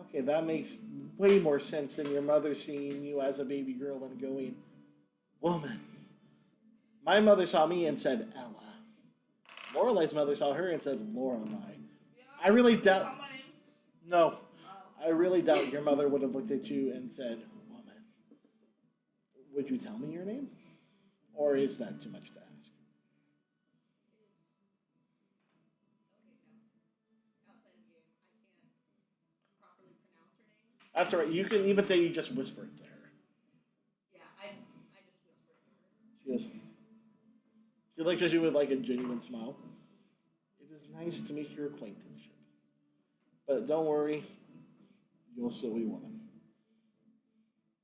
[SPEAKER 3] Okay, that makes way more sense than your mother seeing you as a baby girl and going, Woman. My mother saw me and said Ella. Lorelei's mother saw her and said Lorelei. I really doubt. No, I really doubt your mother would have looked at you and said, "Woman." Would you tell me your name, or is that too much to ask? That's all right. You can even say you just whisper it to her.
[SPEAKER 6] Yeah, I just whispered to her.
[SPEAKER 3] She goes. She looks at you with like a genuine smile. It is nice to make your acquaintanceship, but don't worry, you'll still be woman.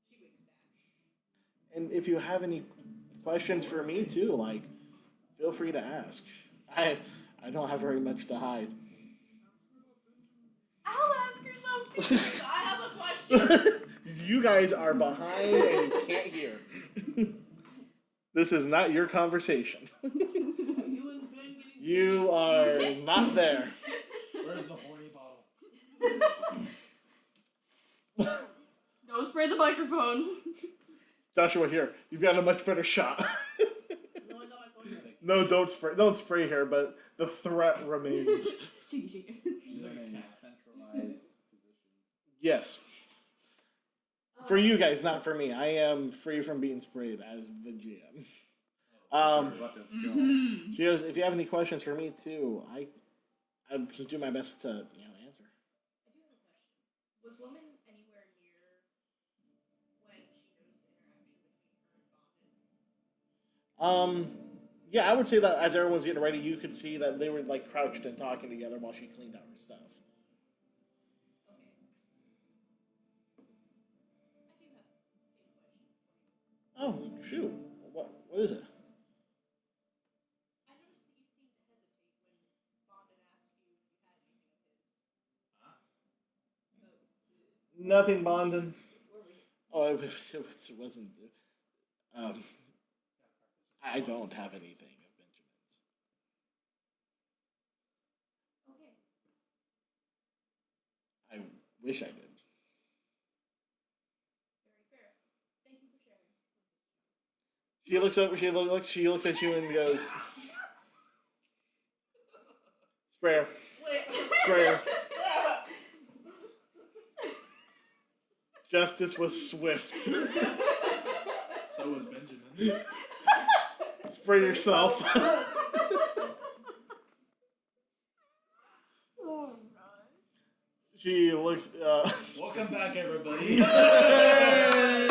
[SPEAKER 6] She winks back.
[SPEAKER 3] And if you have any questions for me too, like, feel free to ask. I don't have very much to hide.
[SPEAKER 2] I'll ask her something. I have a question.
[SPEAKER 3] You guys are behind and you can't hear. This is not your conversation.
[SPEAKER 2] Are you and Ben getting
[SPEAKER 3] You are not there.
[SPEAKER 1] Where's the horny bottle?
[SPEAKER 5] Don't spray the microphone.
[SPEAKER 3] Joshua, here. You've got a much better shot.
[SPEAKER 2] No, I got my phone here.
[SPEAKER 3] No, don't spray here, but the threat remains.
[SPEAKER 5] Shiggy, shiggy.
[SPEAKER 4] She's in a centralized position.
[SPEAKER 3] Yes. For you guys, not for me. I am free from being sprayed as the GM. She goes, if you have any questions for me too, I can do my best to answer.
[SPEAKER 6] I do have a question. Was Woman anywhere near when she noticed the interaction between her and Bonded?
[SPEAKER 3] Yeah, I would say that as everyone's getting ready, you could see that they were like crouched and talking together while she cleaned out her stuff.
[SPEAKER 6] Okay. I do have a question.
[SPEAKER 3] Oh, shoot. What is it?
[SPEAKER 6] I noticed that you seemed to hesitate when Bonded asked you if you had anything of his.
[SPEAKER 3] Nothing, Bondon.
[SPEAKER 6] Where were you?
[SPEAKER 3] Oh, it wasn't. Um, I don't have anything of Benjamin's.
[SPEAKER 5] Okay.
[SPEAKER 3] I wish I did.
[SPEAKER 5] Very fair. Thank you for sharing.
[SPEAKER 3] She looks up. She looks at you and goes, "Sprayer, sprayer." Justice was swift.
[SPEAKER 1] So was Benjamin.
[SPEAKER 3] Spray yourself.
[SPEAKER 5] Oh god.
[SPEAKER 3] She looks.
[SPEAKER 1] Welcome back, everybody.
[SPEAKER 3] Yay!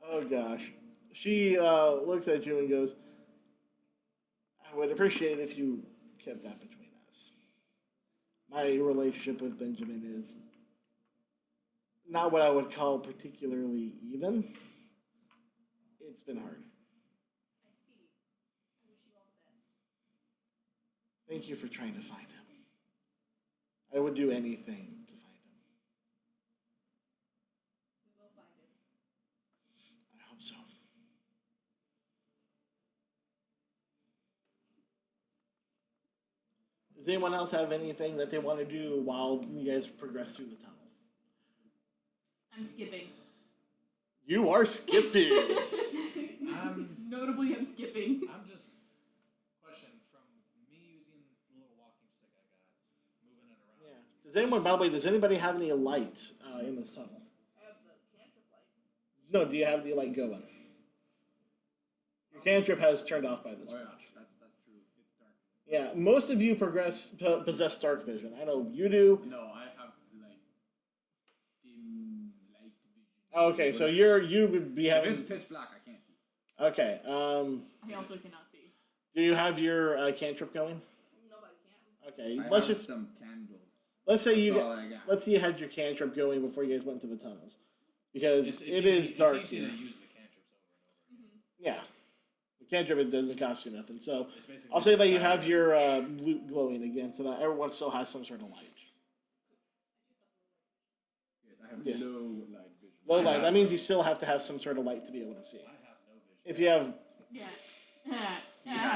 [SPEAKER 3] Oh gosh. She looks at you and goes, "I would appreciate if you kept that between us. My relationship with Benjamin is not what I would call particularly even. It's been hard.
[SPEAKER 5] I see. I wish you all the best.
[SPEAKER 3] Thank you for trying to find him. I would do anything to find him.
[SPEAKER 5] We will find him.
[SPEAKER 3] I hope so." Does anyone else have anything that they want to do while you guys progress through the tunnel?
[SPEAKER 5] I'm skipping.
[SPEAKER 3] You are skipping.
[SPEAKER 5] Notably, I'm skipping.
[SPEAKER 1] I'm just question from me using the little walking stick I got, moving it around.
[SPEAKER 3] Yeah. Does anybody have any light in this tunnel?
[SPEAKER 2] I have the cantrip light.
[SPEAKER 3] No, do you have the light going? Your cantrip has turned off by this
[SPEAKER 4] Oh
[SPEAKER 3] point.
[SPEAKER 4] yeah, that's true. It's dark.
[SPEAKER 3] Yeah, most of you possess dark vision. I know you do.
[SPEAKER 4] No, I have like dim light vision.
[SPEAKER 3] Okay, so you would be
[SPEAKER 4] If
[SPEAKER 3] having.
[SPEAKER 4] it's pitch black, I can't see.
[SPEAKER 3] Okay.
[SPEAKER 5] I also cannot see.
[SPEAKER 3] Do you have your cantrip going?
[SPEAKER 2] Nobody can.
[SPEAKER 3] Okay.
[SPEAKER 4] I
[SPEAKER 3] let's
[SPEAKER 4] have
[SPEAKER 3] just
[SPEAKER 4] some candles.
[SPEAKER 3] let's say you
[SPEAKER 4] That's all I got.
[SPEAKER 3] let's say you had your cantrip going before you guys went to the tunnels, because
[SPEAKER 1] It's
[SPEAKER 3] it
[SPEAKER 1] easy,
[SPEAKER 3] is dark.
[SPEAKER 1] It's easy
[SPEAKER 3] here.
[SPEAKER 1] to use the cantrips over and over.
[SPEAKER 3] Yeah. The cantrip, it doesn't cost you nothing. So
[SPEAKER 1] It's basically
[SPEAKER 3] I'll say that you
[SPEAKER 1] just
[SPEAKER 3] have
[SPEAKER 1] silent.
[SPEAKER 3] your loot glowing again, so that everyone still has some sort of light.
[SPEAKER 4] Yes, I have
[SPEAKER 3] Yeah.
[SPEAKER 4] low light vision.
[SPEAKER 3] Low light. That means you still have to have some sort of light to be able to see.
[SPEAKER 1] I have no vision.
[SPEAKER 3] If you have,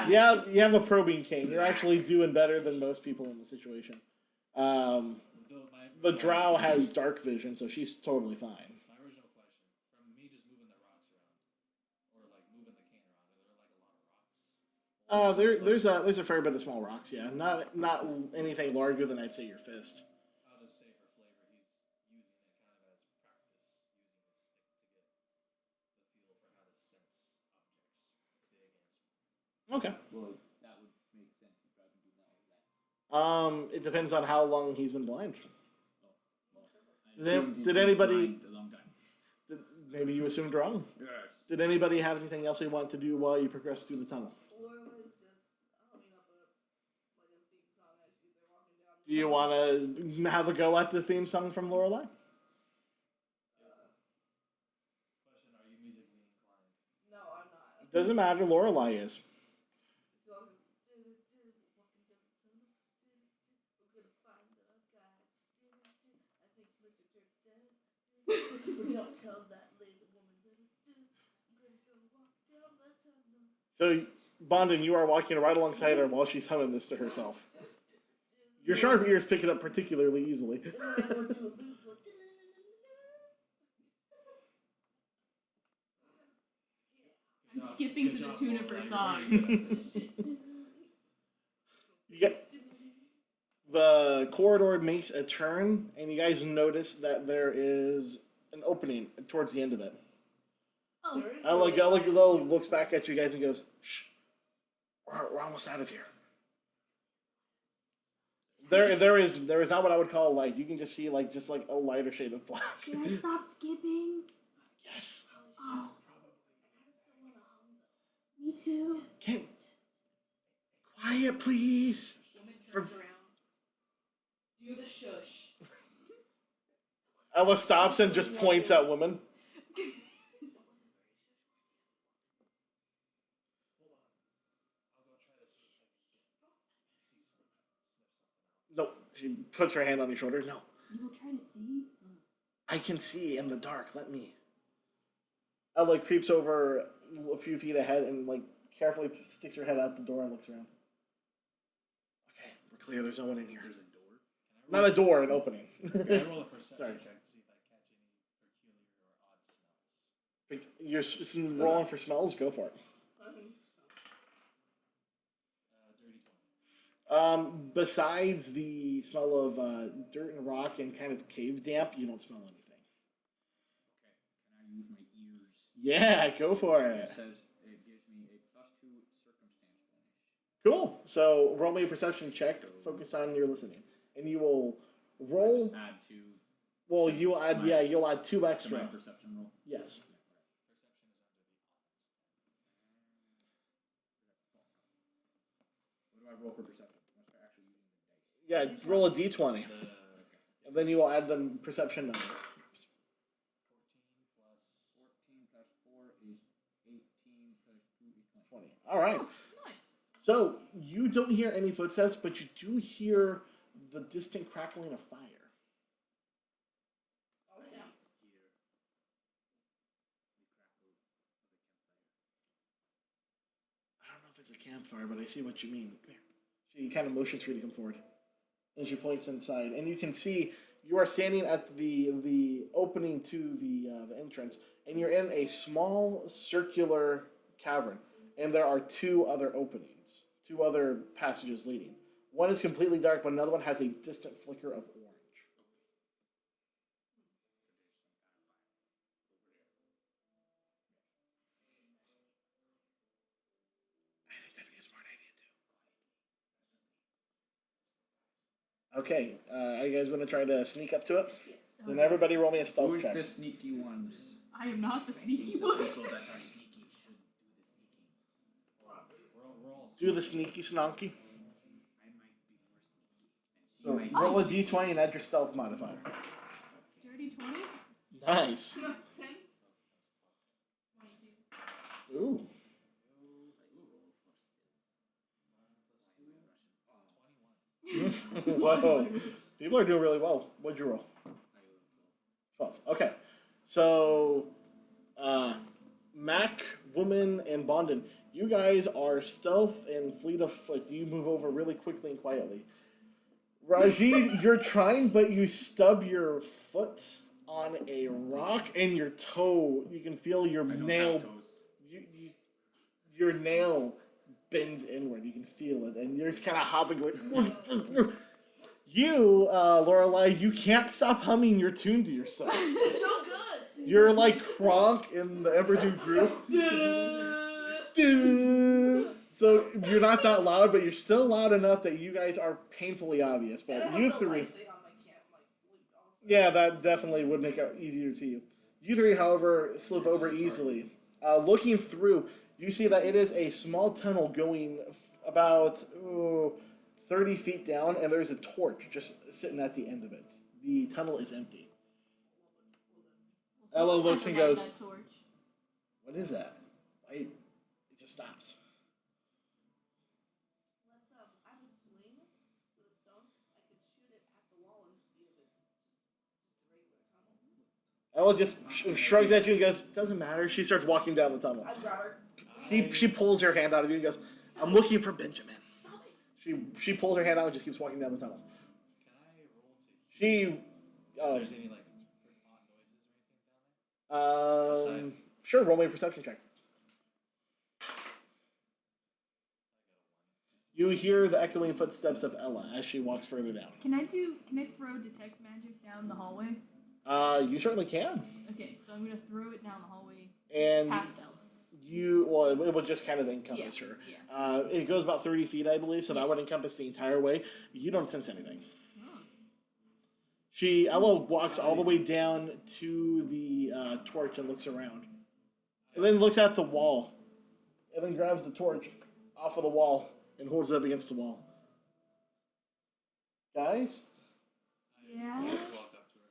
[SPEAKER 5] Yeah.
[SPEAKER 3] you have a probing cane. You're actually doing better than most people in the situation. The drow has dark vision, so she's totally fine.
[SPEAKER 1] My original question, from me just moving the rocks around, or like moving the cane around, are there like a lot of rocks?
[SPEAKER 3] There's a fair bit of small rocks. Yeah, not anything larger than I'd say your fist.
[SPEAKER 1] I'll just say for flavor, he's using it kind of as practice, using his stick to get the feel for how to sense objects, big and small.
[SPEAKER 3] Okay.
[SPEAKER 4] Well, that would make sense if I can do that.
[SPEAKER 3] It depends on how long he's been blind.
[SPEAKER 4] I
[SPEAKER 3] Did
[SPEAKER 4] assumed he's
[SPEAKER 3] did
[SPEAKER 4] been
[SPEAKER 3] anybody-
[SPEAKER 4] blind a long time.
[SPEAKER 3] Maybe you assumed wrong.
[SPEAKER 4] Yes.
[SPEAKER 3] Did anybody have anything else they want to do while you progress through the tunnel?
[SPEAKER 2] Or like just humming up a theme song as they're walking down.
[SPEAKER 3] Do you want to have a go at the theme song from Lorelai?
[SPEAKER 1] Question, are you musically inclined?
[SPEAKER 2] No, I'm not.
[SPEAKER 3] It doesn't matter. Lorelai is.
[SPEAKER 2] So I'm walking down the tunnel. We're gonna find the guy. I think Mr. Dirk's dead. But don't tell that lady woman. I'm gonna go walk down the tunnel.
[SPEAKER 3] So, Bondin, you are walking right alongside her while she's humming this to herself. Your sharp ears pick it up particularly easily.
[SPEAKER 2] And then I go to a loop.
[SPEAKER 5] I'm skipping to the tune of her song.
[SPEAKER 3] You get the corridor makes a turn, and you guys notice that there is an opening towards the end of it.
[SPEAKER 5] Oh,
[SPEAKER 3] Lo looks back at you guys and goes, "Shh, we're almost out of here." There is not what I would call light. You can just see just a lighter shade of black.
[SPEAKER 5] should I stop skipping?
[SPEAKER 3] Yes.
[SPEAKER 5] Oh, me too.
[SPEAKER 3] Can't. Quiet, please.
[SPEAKER 6] Woman turns around. Do the shush.
[SPEAKER 3] Ella stops and just points at woman. No, she puts her hand on your shoulder. No,
[SPEAKER 5] You will try to see?
[SPEAKER 3] I can see in the dark. Let me. Ella creeps over a few feet ahead and like carefully sticks her head out the door and looks around. Okay, we're clear. There's no one in here.
[SPEAKER 4] There's a door.
[SPEAKER 3] Not a door, an opening.
[SPEAKER 1] Can I roll a perception
[SPEAKER 3] Sorry.
[SPEAKER 1] check to see if I catch any peculiar or odd smells?
[SPEAKER 3] You're rolling for smells. Go for it.
[SPEAKER 1] Dirty 20.
[SPEAKER 3] Besides the smell of dirt and rock and kind of cave damp, you don't smell anything.
[SPEAKER 4] Okay. Can I use my ears?
[SPEAKER 3] Yeah, go for
[SPEAKER 4] It
[SPEAKER 3] it.
[SPEAKER 4] says it gives me a +2 circumstance bonus.
[SPEAKER 3] Cool. So roll me a perception check. Focus on your listening, and you will roll.
[SPEAKER 4] Just add to
[SPEAKER 3] Well, you will add.
[SPEAKER 4] my-
[SPEAKER 3] Yeah, you'll add 2
[SPEAKER 4] to
[SPEAKER 3] extra.
[SPEAKER 4] my perception roll.
[SPEAKER 3] Yes.
[SPEAKER 1] Perception is under the honest.
[SPEAKER 4] What do I roll for perception? Once I actually using the dice.
[SPEAKER 3] Yeah. Roll a d20,
[SPEAKER 1] The
[SPEAKER 3] and then you will add the perception number.
[SPEAKER 1] 14 plus
[SPEAKER 4] 14 plus 4 is 18 plus 2 is 20.
[SPEAKER 3] 20. All right.
[SPEAKER 5] Nice.
[SPEAKER 3] So you don't hear any footsteps, but you do hear the distant crackling of fire.
[SPEAKER 2] Oh, yeah.
[SPEAKER 3] I don't know if it's a campfire, but I see what you mean. Come here. She kind of motions for you to come forward, and she points inside, and you can see you are standing at the opening to the entrance, and you're in a small circular cavern, and there are 2 other openings, 2 other passages leading. One is completely dark, but another one has a distant flicker of orange. I think that'd be a smart idea too. Okay, are you guys going to try to sneak up to it? Then everybody roll me a stealth
[SPEAKER 4] Who's
[SPEAKER 3] check.
[SPEAKER 4] the sneaky ones?
[SPEAKER 5] I am not the
[SPEAKER 1] I
[SPEAKER 5] sneaky
[SPEAKER 1] think the
[SPEAKER 5] one.
[SPEAKER 1] people that are sneaky should do the sneaking. We're all
[SPEAKER 3] Do the sneaky snonky.
[SPEAKER 4] I might be more sneaky.
[SPEAKER 3] So
[SPEAKER 4] And she
[SPEAKER 3] roll a
[SPEAKER 4] might be
[SPEAKER 3] d20 and add your stealth modifier.
[SPEAKER 5] Dirty 20?
[SPEAKER 3] Nice.
[SPEAKER 2] 10?
[SPEAKER 5] 22.
[SPEAKER 3] Ooh. Whoa. People are doing really well. What'd you roll? 12. Okay. So, Mac, Woman, and Bondin, you guys are stealth and fleet of foot. You move over really quickly and quietly. Rajid, you're trying, but you stub your foot on a rock, and your toe, you can feel your
[SPEAKER 4] I don't
[SPEAKER 3] nail.
[SPEAKER 4] have toes.
[SPEAKER 3] Your nail bends inward. You can feel it, and you're just kind of hopping. Going, you, Lorelai, you can't stop humming your tune to yourself.
[SPEAKER 2] It's so good.
[SPEAKER 3] You're like Kronk in the Emperor's New Groove. So you're not that loud, but you're still loud enough that you guys are painfully obvious.
[SPEAKER 2] And I
[SPEAKER 3] But
[SPEAKER 2] have
[SPEAKER 3] you
[SPEAKER 2] the
[SPEAKER 3] 3,
[SPEAKER 2] light thing on my camp, also.
[SPEAKER 3] yeah, that definitely would make it easier to see you. You 3, however, slip over easily. Looking through, you see that it is a small tunnel going about 30 feet down, and there's a torch just sitting at the end of it. The tunnel is empty. Ella looks and goes,
[SPEAKER 5] That torch.
[SPEAKER 3] "What is that? Why?" It just stops.
[SPEAKER 2] Let's, I have a sling with a stone. I could shoot it at the wall and see if it's just a regular tunnel.
[SPEAKER 3] Ella just shrugs at you and goes, "Doesn't matter." She starts walking down the tunnel.
[SPEAKER 2] I grab her.
[SPEAKER 3] She pulls her hand out of you and goes, "I'm looking for Benjamin."
[SPEAKER 2] Stop it.
[SPEAKER 3] She pulls her hand out and just keeps walking down the tunnel.
[SPEAKER 1] Can I roll to
[SPEAKER 3] She,
[SPEAKER 1] if there's any like odd noises or anything down there?
[SPEAKER 3] sure, roll me a perception check. You hear the echoing footsteps of Ella as she walks further down.
[SPEAKER 5] Can I throw detect magic down the hallway?
[SPEAKER 3] You certainly can.
[SPEAKER 5] Okay, so I'm gonna throw it down the hallway
[SPEAKER 3] And
[SPEAKER 5] past Ella.
[SPEAKER 3] it would just kind of encompass her.
[SPEAKER 5] Yeah.
[SPEAKER 3] It goes about 30 feet, I believe, so that would encompass the entire way. You don't sense anything.
[SPEAKER 5] Oh.
[SPEAKER 3] Ella walks all the way down to the torch and looks around. And then looks at the wall. And then grabs the torch off of the wall and holds it up against the wall. Guys,
[SPEAKER 5] Yeah.
[SPEAKER 1] I walk up to her.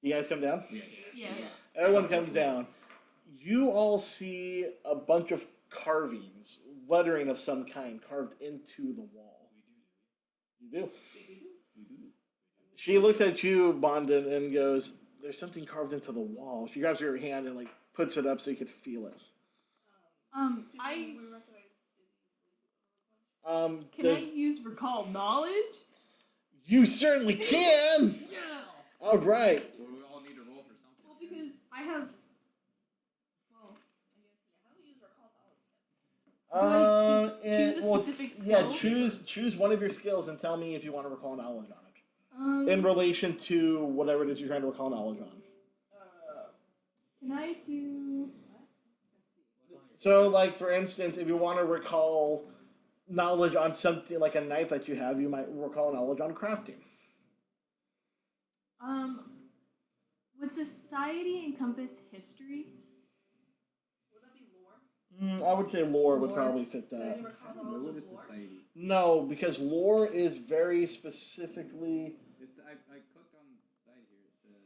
[SPEAKER 3] you guys come down?
[SPEAKER 5] Yes.
[SPEAKER 3] Everyone comes down. You all see a bunch of carvings, lettering of some kind, carved into the wall. You do. She looks at you, Bondin, and goes, "There's something carved into the wall." She grabs your hand and like puts it up so you could feel it.
[SPEAKER 2] Do
[SPEAKER 5] I
[SPEAKER 2] we recognize
[SPEAKER 5] can I use recall knowledge?
[SPEAKER 3] You certainly can.
[SPEAKER 5] Yeah.
[SPEAKER 3] All right.
[SPEAKER 4] Well, we all need to roll for something.
[SPEAKER 5] Well, because I have. Well, I guess.
[SPEAKER 2] how do we use recall knowledge?
[SPEAKER 5] Choose a
[SPEAKER 3] well,
[SPEAKER 5] specific
[SPEAKER 3] yeah,
[SPEAKER 5] skill?
[SPEAKER 3] choose one of your skills and tell me if you want to recall knowledge on it
[SPEAKER 5] Um,
[SPEAKER 3] in relation to whatever it is you're trying to recall knowledge on.
[SPEAKER 5] can I do?
[SPEAKER 3] So, like for instance, if you want to recall knowledge on something like a knife that you have, you might recall knowledge on crafting.
[SPEAKER 5] Would society encompass history?
[SPEAKER 2] Would that be lore?
[SPEAKER 3] I would say lore would
[SPEAKER 5] Lore.
[SPEAKER 3] probably fit
[SPEAKER 2] Can
[SPEAKER 3] that.
[SPEAKER 2] you recall
[SPEAKER 4] I don't know
[SPEAKER 2] knowledge
[SPEAKER 4] what
[SPEAKER 2] of
[SPEAKER 4] is
[SPEAKER 2] lore?
[SPEAKER 4] society.
[SPEAKER 3] No, because lore is very specifically.
[SPEAKER 4] It's I clicked on the site here. It says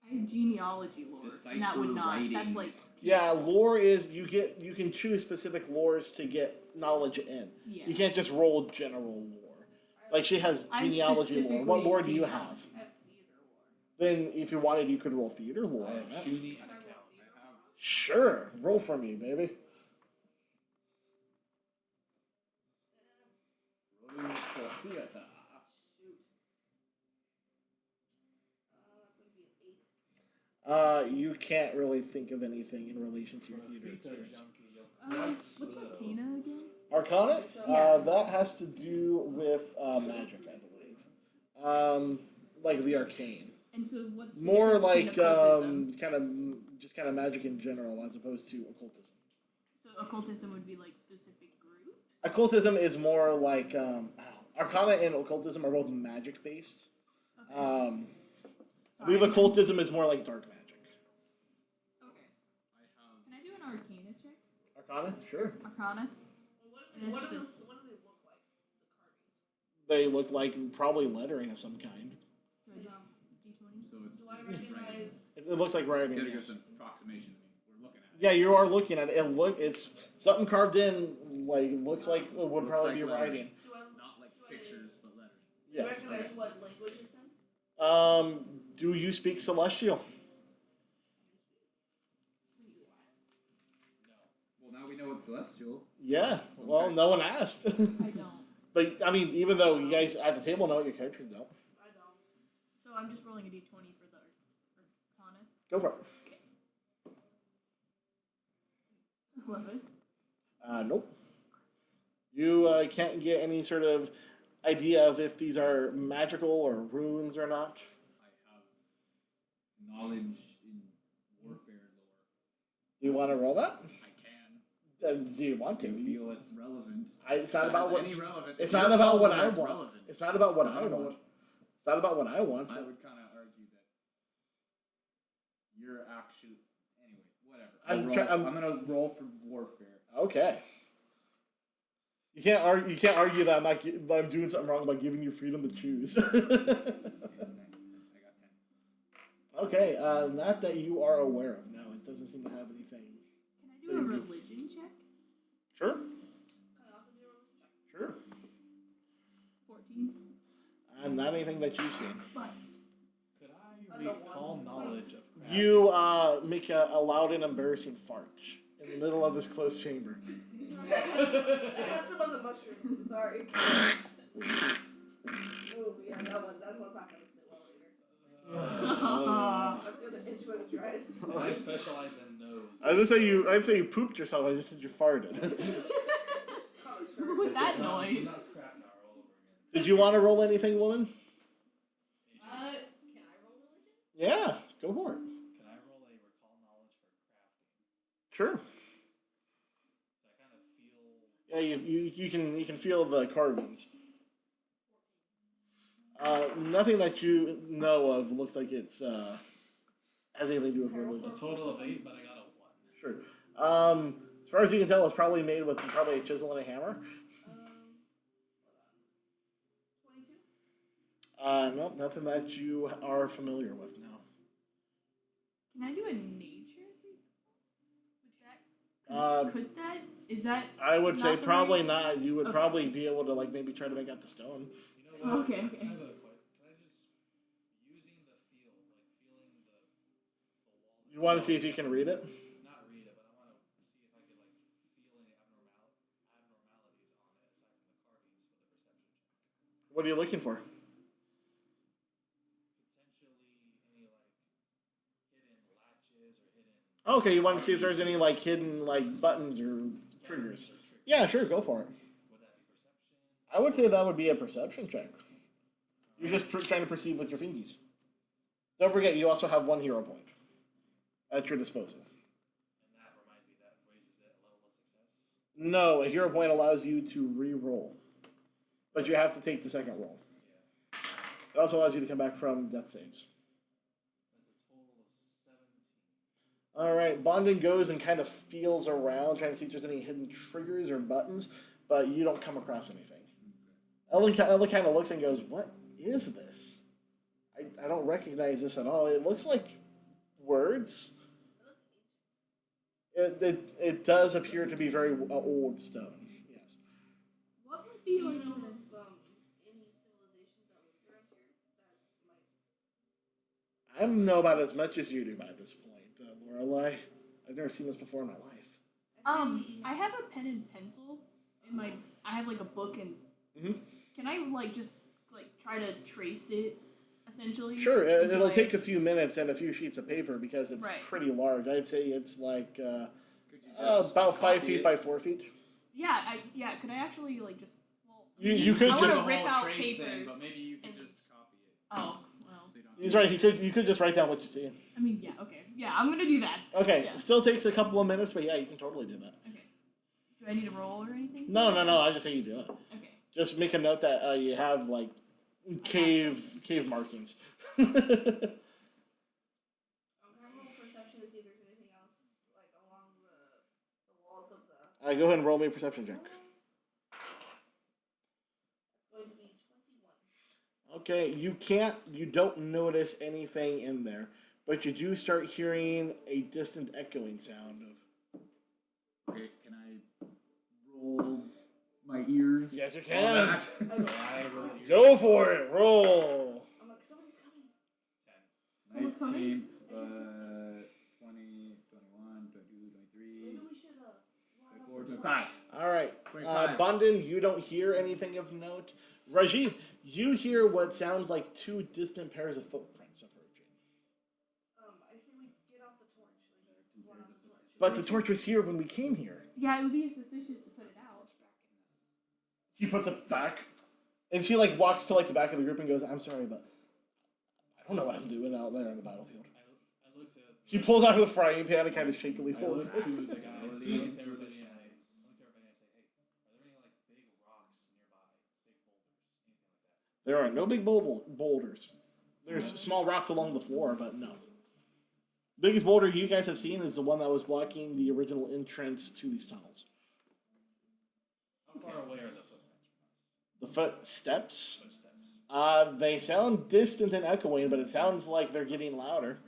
[SPEAKER 5] I have genealogy lore, and that would
[SPEAKER 4] Decipher
[SPEAKER 5] not.
[SPEAKER 4] writing.
[SPEAKER 5] That's like
[SPEAKER 3] Yeah, lore is you can choose specific lores to get knowledge in.
[SPEAKER 5] yeah.
[SPEAKER 3] You can't just roll general lore. Like she has
[SPEAKER 5] I
[SPEAKER 3] genealogy lore. What lore do you have?
[SPEAKER 5] genealogy.
[SPEAKER 2] I have theater lore.
[SPEAKER 3] Then, if you wanted, you could roll theater lore.
[SPEAKER 1] I
[SPEAKER 3] on
[SPEAKER 1] have
[SPEAKER 3] that.
[SPEAKER 1] Shuni
[SPEAKER 2] Can
[SPEAKER 1] and
[SPEAKER 2] I roll
[SPEAKER 1] accounts.
[SPEAKER 2] theater
[SPEAKER 4] I have.
[SPEAKER 2] lore?
[SPEAKER 3] Sure, roll for me, baby.
[SPEAKER 4] Rolling for theater.
[SPEAKER 2] Shoot. That's gonna be an 8.
[SPEAKER 3] You can't really think of anything in relation to your theater experience.
[SPEAKER 5] What's Arcana again?
[SPEAKER 3] Arcana?
[SPEAKER 5] Yeah.
[SPEAKER 3] That has to do with magic, I believe. Like the arcane.
[SPEAKER 5] And so what's the
[SPEAKER 3] More
[SPEAKER 5] difference
[SPEAKER 3] like
[SPEAKER 5] between occultism?
[SPEAKER 3] kind of magic in general, as opposed to occultism.
[SPEAKER 5] So occultism would be like specific groups.
[SPEAKER 3] Occultism is more like Arcana and occultism are both magic based.
[SPEAKER 5] Okay.
[SPEAKER 3] I believe occultism is more like dark magic.
[SPEAKER 5] Okay.
[SPEAKER 4] I have.
[SPEAKER 5] Can I do an Arcana check?
[SPEAKER 3] Arcana, sure.
[SPEAKER 5] Arcana.
[SPEAKER 2] Well,
[SPEAKER 5] And
[SPEAKER 2] what
[SPEAKER 5] it's
[SPEAKER 2] do
[SPEAKER 5] just
[SPEAKER 2] they look like? The carvings.
[SPEAKER 3] They look like probably lettering of some kind.
[SPEAKER 5] Do I just D20?
[SPEAKER 4] So it's.
[SPEAKER 2] Do I
[SPEAKER 4] it's
[SPEAKER 2] recognize?
[SPEAKER 4] writing.
[SPEAKER 3] It looks like writing.
[SPEAKER 4] Gotta
[SPEAKER 3] Yeah.
[SPEAKER 4] give us an approximation. I mean, we're looking at it.
[SPEAKER 3] Yeah, you are looking at it. It's something carved in. Like looks like it would
[SPEAKER 4] Looks
[SPEAKER 3] probably
[SPEAKER 4] like
[SPEAKER 3] be
[SPEAKER 4] lettering.
[SPEAKER 3] writing.
[SPEAKER 2] Do I
[SPEAKER 4] Not like pictures, but lettering.
[SPEAKER 2] Do you
[SPEAKER 3] Yeah.
[SPEAKER 2] recognize what language it's in?
[SPEAKER 3] Do you speak Celestial?
[SPEAKER 4] Well, now we know it's celestial.
[SPEAKER 3] Yeah. Well, no one asked.
[SPEAKER 5] I don't.
[SPEAKER 3] But I mean, even though you guys at the table know, your characters don't.
[SPEAKER 2] I don't.
[SPEAKER 5] So I'm just rolling a D20 for the Arcana.
[SPEAKER 3] Go for it.
[SPEAKER 5] 11.
[SPEAKER 3] Nope. You can't get any sort of idea of if these are magical or runes or not.
[SPEAKER 4] I have knowledge in warfare lore.
[SPEAKER 3] Do you want to roll that?
[SPEAKER 4] I can.
[SPEAKER 3] Do you want to?
[SPEAKER 4] I feel it's relevant.
[SPEAKER 3] It's not
[SPEAKER 4] If it
[SPEAKER 3] about
[SPEAKER 4] has
[SPEAKER 3] what.
[SPEAKER 4] any relevant.
[SPEAKER 3] It's
[SPEAKER 4] if
[SPEAKER 3] not
[SPEAKER 4] you're
[SPEAKER 3] about
[SPEAKER 4] told
[SPEAKER 3] what
[SPEAKER 4] that
[SPEAKER 3] I
[SPEAKER 4] it's
[SPEAKER 3] want.
[SPEAKER 4] relevant,
[SPEAKER 3] It's not about what
[SPEAKER 4] It's
[SPEAKER 3] I
[SPEAKER 4] not
[SPEAKER 3] want.
[SPEAKER 4] about-
[SPEAKER 3] It's not about what I want.
[SPEAKER 4] I would kind of argue that you're actually. Anyways, whatever.
[SPEAKER 3] I'm
[SPEAKER 4] I'm gonna roll for warfare.
[SPEAKER 3] Okay. You can't argue. You can't argue that I'm doing something wrong by giving you freedom to choose.
[SPEAKER 4] I got 10.
[SPEAKER 3] Okay. Not that you are aware of. No, it doesn't seem to have anything.
[SPEAKER 5] Can I do a religion check?
[SPEAKER 3] Sure.
[SPEAKER 2] Can I also do a religion check?
[SPEAKER 3] Sure.
[SPEAKER 5] 14.
[SPEAKER 3] Not anything that you've seen.
[SPEAKER 5] But
[SPEAKER 1] Could I recall knowledge of craft?
[SPEAKER 3] You make a loud and embarrassing fart in the middle of this closed chamber.
[SPEAKER 2] I had some of the mushrooms. I'm sorry. Oh yeah, that one's not gonna sit well later. That's gonna itch when it dries.
[SPEAKER 1] I specialize in nose.
[SPEAKER 3] I didn't say you pooped yourself. I just said you farted.
[SPEAKER 5] with that
[SPEAKER 1] It's not
[SPEAKER 5] noise.
[SPEAKER 1] crap now all over again.
[SPEAKER 3] Did you want to roll anything, woman?
[SPEAKER 6] Can I roll religion?
[SPEAKER 3] Yeah, go for it.
[SPEAKER 1] Can I roll a recall knowledge for crafting?
[SPEAKER 3] Sure.
[SPEAKER 1] So I kind of feel.
[SPEAKER 3] Yeah, you can feel the carvings. Nothing that you know of looks like it's has anything to do with religion.
[SPEAKER 1] A total of 8, but I got a 1.
[SPEAKER 3] Sure. As far as you can tell, it's probably made with probably a chisel and a hammer.
[SPEAKER 2] 22.
[SPEAKER 3] Nope, nothing that you are familiar with. No.
[SPEAKER 5] Can I do a nature? With that? Could that? Is that?
[SPEAKER 3] I would say
[SPEAKER 5] Not the
[SPEAKER 3] probably
[SPEAKER 5] right-
[SPEAKER 3] not. You would
[SPEAKER 5] Okay.
[SPEAKER 3] probably be able to like maybe try to make out the stone.
[SPEAKER 1] You know what?
[SPEAKER 5] Okay, okay.
[SPEAKER 1] I have a question. Can I just
[SPEAKER 3] You want to see if you can read it?
[SPEAKER 1] Not read it, but I want to see if I could like feel any abnormalities on it aside from the carvings with a perception check.
[SPEAKER 3] What are you looking for?
[SPEAKER 1] Potentially any like hidden latches or hidden.
[SPEAKER 3] Okay, you want to see if there's any like hidden like buttons or triggers. Yeah, sure, go for it.
[SPEAKER 1] Would that be perception?
[SPEAKER 3] I would say that would be a perception check. You're just trying to perceive with your fingies. Don't forget, you also have 1 hero point at your disposal.
[SPEAKER 1] And that reminds me that raises it a level of success.
[SPEAKER 3] No, a hero point allows you to re-roll, but you have to take the second roll.
[SPEAKER 1] Yeah.
[SPEAKER 3] It also allows you to come back from death saves.
[SPEAKER 1] That's a total of 17.
[SPEAKER 3] All right, Bondin goes and kind of feels around, trying to see if there's any hidden triggers or buttons, but you don't come across anything. Ellen kind of looks and goes, "What is this? I don't recognize this at all. It looks like words. It does appear to be very old stone. Yes.
[SPEAKER 5] What would be
[SPEAKER 2] Do
[SPEAKER 5] like
[SPEAKER 2] you know
[SPEAKER 5] the
[SPEAKER 2] of any civilizations that lived around here that might?
[SPEAKER 3] I know about as much as you do by this point, Lorelai. I've never seen this before in my life.
[SPEAKER 5] I have a pen and pencil in my. I have like a book and.
[SPEAKER 3] Mhm.
[SPEAKER 5] Can I like just like try to trace it, essentially?
[SPEAKER 3] Sure,
[SPEAKER 5] into,
[SPEAKER 3] it'll
[SPEAKER 5] like-
[SPEAKER 3] take a few minutes and a few sheets of paper because it's
[SPEAKER 5] Right.
[SPEAKER 3] pretty large. I'd say it's like
[SPEAKER 4] Could you just
[SPEAKER 3] about 5
[SPEAKER 4] copy
[SPEAKER 3] feet
[SPEAKER 4] it?
[SPEAKER 3] by 4 feet.
[SPEAKER 5] Yeah, Could I actually like just? Well,
[SPEAKER 3] You could
[SPEAKER 5] I wanna
[SPEAKER 3] just.
[SPEAKER 5] rip out
[SPEAKER 4] trace
[SPEAKER 5] papers
[SPEAKER 4] thing, but maybe you could
[SPEAKER 5] and-
[SPEAKER 4] just copy it.
[SPEAKER 5] Oh well.
[SPEAKER 4] So you don't
[SPEAKER 3] He's right. You could just write down what you see.
[SPEAKER 5] I mean, yeah. Okay. Yeah, I'm gonna do that.
[SPEAKER 3] Okay,
[SPEAKER 5] Yeah.
[SPEAKER 3] still takes a couple of minutes, but yeah, you can totally do that.
[SPEAKER 5] Okay. Do I need to roll or anything?
[SPEAKER 3] No. I just say you do it.
[SPEAKER 5] Okay.
[SPEAKER 3] Just make a note that you have like cave markings.
[SPEAKER 2] Can I roll perception to see if there's anything else like along the walls of the?
[SPEAKER 3] Go ahead and roll me a perception check.
[SPEAKER 2] It's going to be 21.
[SPEAKER 3] Okay, you don't notice anything in there, but you do start hearing a distant echoing sound of.
[SPEAKER 4] Okay, can I roll my ears?
[SPEAKER 3] Yes, you
[SPEAKER 4] on
[SPEAKER 3] can.
[SPEAKER 4] that?
[SPEAKER 1] I will.
[SPEAKER 3] Go for it. Roll.
[SPEAKER 2] I'm like, somebody's coming.
[SPEAKER 1] 10.
[SPEAKER 5] Someone's coming?
[SPEAKER 4] 19, 20, 21, 22, 23,
[SPEAKER 2] Maybe we should
[SPEAKER 4] 24, 25.
[SPEAKER 3] All right,
[SPEAKER 4] 25.
[SPEAKER 3] Bondin, you don't hear anything of note. Rajiv, you hear what sounds like 2 distant pairs of footprints approaching.
[SPEAKER 2] I say we get off the torch. Like, one on the torch.
[SPEAKER 3] But the torch was here when we came here.
[SPEAKER 5] Yeah, it would be suspicious to put it out.
[SPEAKER 3] She puts it back, and she like walks to like the back of the group and goes, "I'm sorry, but I don't know what I'm doing out there on the battlefield."
[SPEAKER 1] I looked at.
[SPEAKER 3] She pulls out the frying pan and kind of shakily
[SPEAKER 1] I
[SPEAKER 3] holds
[SPEAKER 1] looked to
[SPEAKER 3] it.
[SPEAKER 1] the guys. I looked at everybody and I say, "Hey, are there any like big rocks nearby? Big boulders, anything like that?"
[SPEAKER 3] There are no big boulders. There's small rocks along the floor, but no. Biggest boulder you guys have seen is the one that was blocking the original entrance to these tunnels.
[SPEAKER 1] How far away are the footprints from us?
[SPEAKER 3] The footsteps,
[SPEAKER 1] Footsteps.
[SPEAKER 3] they sound distant and echoing, but it sounds like they're getting louder.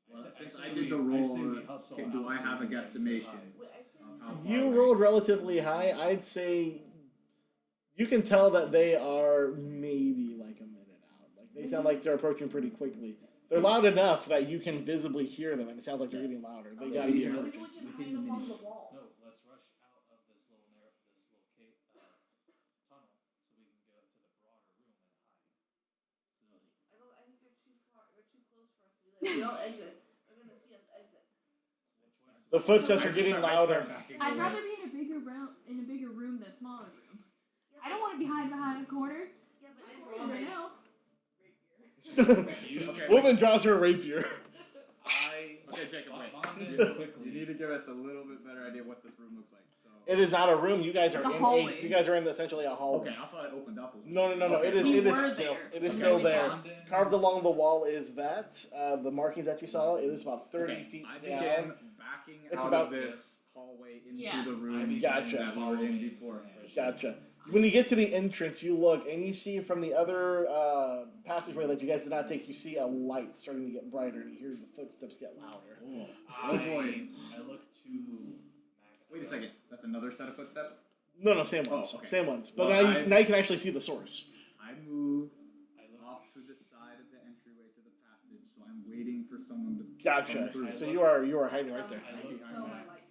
[SPEAKER 4] Well, since
[SPEAKER 1] say
[SPEAKER 4] I did
[SPEAKER 1] we-
[SPEAKER 4] the
[SPEAKER 1] I
[SPEAKER 4] roll,
[SPEAKER 1] say we hustle
[SPEAKER 4] do I
[SPEAKER 1] out
[SPEAKER 4] have a
[SPEAKER 1] to the entrance to
[SPEAKER 4] guesstimation?
[SPEAKER 1] hide.
[SPEAKER 2] Wait, I say
[SPEAKER 4] How far
[SPEAKER 3] You
[SPEAKER 4] away?
[SPEAKER 3] rolled relatively high. I'd say you can tell that they are maybe like a minute out. Like they sound like they're approaching pretty quickly. They're loud enough that you can visibly hear them, and it sounds like they're getting louder. They gotta be
[SPEAKER 2] maybe we
[SPEAKER 3] approaching.
[SPEAKER 2] should hide along the wall.
[SPEAKER 1] No, let's rush out of this little cave tunnel so we can go to the broader room and hide.
[SPEAKER 2] I think they're too far. They're too close for us to do that. We all exit. They're gonna see us exit.
[SPEAKER 3] The footsteps are getting louder.
[SPEAKER 5] I'd rather be in a bigger room than a smaller room.
[SPEAKER 2] Yeah,
[SPEAKER 5] I don't want to be hiding behind a corner.
[SPEAKER 2] Yeah, but
[SPEAKER 5] Right now.
[SPEAKER 4] Okay,
[SPEAKER 3] Woman draws her rapier.
[SPEAKER 4] Okay, Jacob, wait.
[SPEAKER 1] Bonded
[SPEAKER 4] You
[SPEAKER 1] quickly.
[SPEAKER 4] need to give us a little bit better idea what this room looks like. So.
[SPEAKER 3] It is not a room. You guys are
[SPEAKER 5] It's a
[SPEAKER 3] in
[SPEAKER 5] hallway.
[SPEAKER 3] you guys are in essentially a hallway.
[SPEAKER 4] Okay, I thought it opened up a little.
[SPEAKER 3] No.
[SPEAKER 4] Okay.
[SPEAKER 3] It is.
[SPEAKER 5] We
[SPEAKER 3] It is
[SPEAKER 5] were
[SPEAKER 3] still.
[SPEAKER 5] there.
[SPEAKER 3] It is
[SPEAKER 5] Okay,
[SPEAKER 3] still
[SPEAKER 5] we
[SPEAKER 3] there.
[SPEAKER 5] found
[SPEAKER 3] Carved along the wall is that. The markings that you saw. It is about 30
[SPEAKER 4] Okay,
[SPEAKER 3] feet
[SPEAKER 4] I
[SPEAKER 3] down.
[SPEAKER 4] began backing
[SPEAKER 3] It's
[SPEAKER 4] out
[SPEAKER 3] about-
[SPEAKER 4] of this hallway into
[SPEAKER 5] Yeah.
[SPEAKER 4] the
[SPEAKER 1] I
[SPEAKER 4] room
[SPEAKER 1] began
[SPEAKER 3] Gotcha.
[SPEAKER 4] that we were in beforehand.
[SPEAKER 3] Gotcha. When you get to the entrance, you look and you see from the other passageway that you guys did not take, you see a light starting to get brighter, and you hear the footsteps get louder.
[SPEAKER 4] Oh boy.
[SPEAKER 1] I look to Mac.
[SPEAKER 4] Wait a second. That's another set of footsteps?
[SPEAKER 3] No, same ones.
[SPEAKER 4] Oh, okay.
[SPEAKER 3] Same ones. But
[SPEAKER 4] Well,
[SPEAKER 3] now you can actually see the source.
[SPEAKER 4] I move
[SPEAKER 1] I look.
[SPEAKER 4] off to the side of the entryway to the passage, so I'm waiting for someone to
[SPEAKER 3] Gotcha.
[SPEAKER 4] come through.
[SPEAKER 3] So you are hiding right there.
[SPEAKER 1] I
[SPEAKER 2] I
[SPEAKER 1] look
[SPEAKER 2] can
[SPEAKER 1] behind
[SPEAKER 2] tell my
[SPEAKER 1] Mac.
[SPEAKER 2] light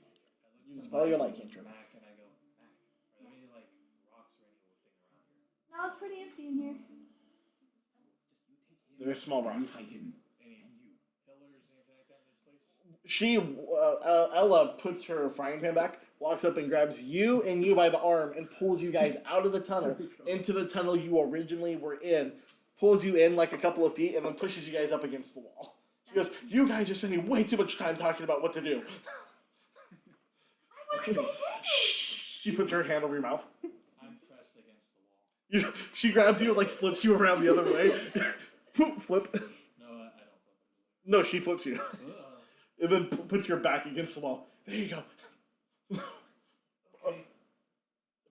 [SPEAKER 3] You
[SPEAKER 1] to
[SPEAKER 3] spell your
[SPEAKER 1] Mac-
[SPEAKER 3] light cantrip.
[SPEAKER 1] Mac, and I go, Mac, are there any like rocks or anything around here?
[SPEAKER 5] No, it's pretty empty in here.
[SPEAKER 3] They're small rocks.
[SPEAKER 1] Any pillars, anything like that in this place?
[SPEAKER 3] She, Ella puts her frying pan back, walks up and grabs you and you by the arm and pulls you guys out of the tunnel into the tunnel you originally were in. Pulls you in like a couple of feet and then pushes you guys up against the wall. She goes, "You guys are spending way too much time talking about what to do."
[SPEAKER 5] I wasn't saying anything.
[SPEAKER 3] She puts her hand over your mouth.
[SPEAKER 1] I'm pressed against the wall.
[SPEAKER 3] She grabs you and like flips you around the other way. Flip.
[SPEAKER 1] No, I don't flip.
[SPEAKER 3] No, she flips you.
[SPEAKER 1] Ugh.
[SPEAKER 3] And then puts your back against the wall. There you go.
[SPEAKER 1] Okay.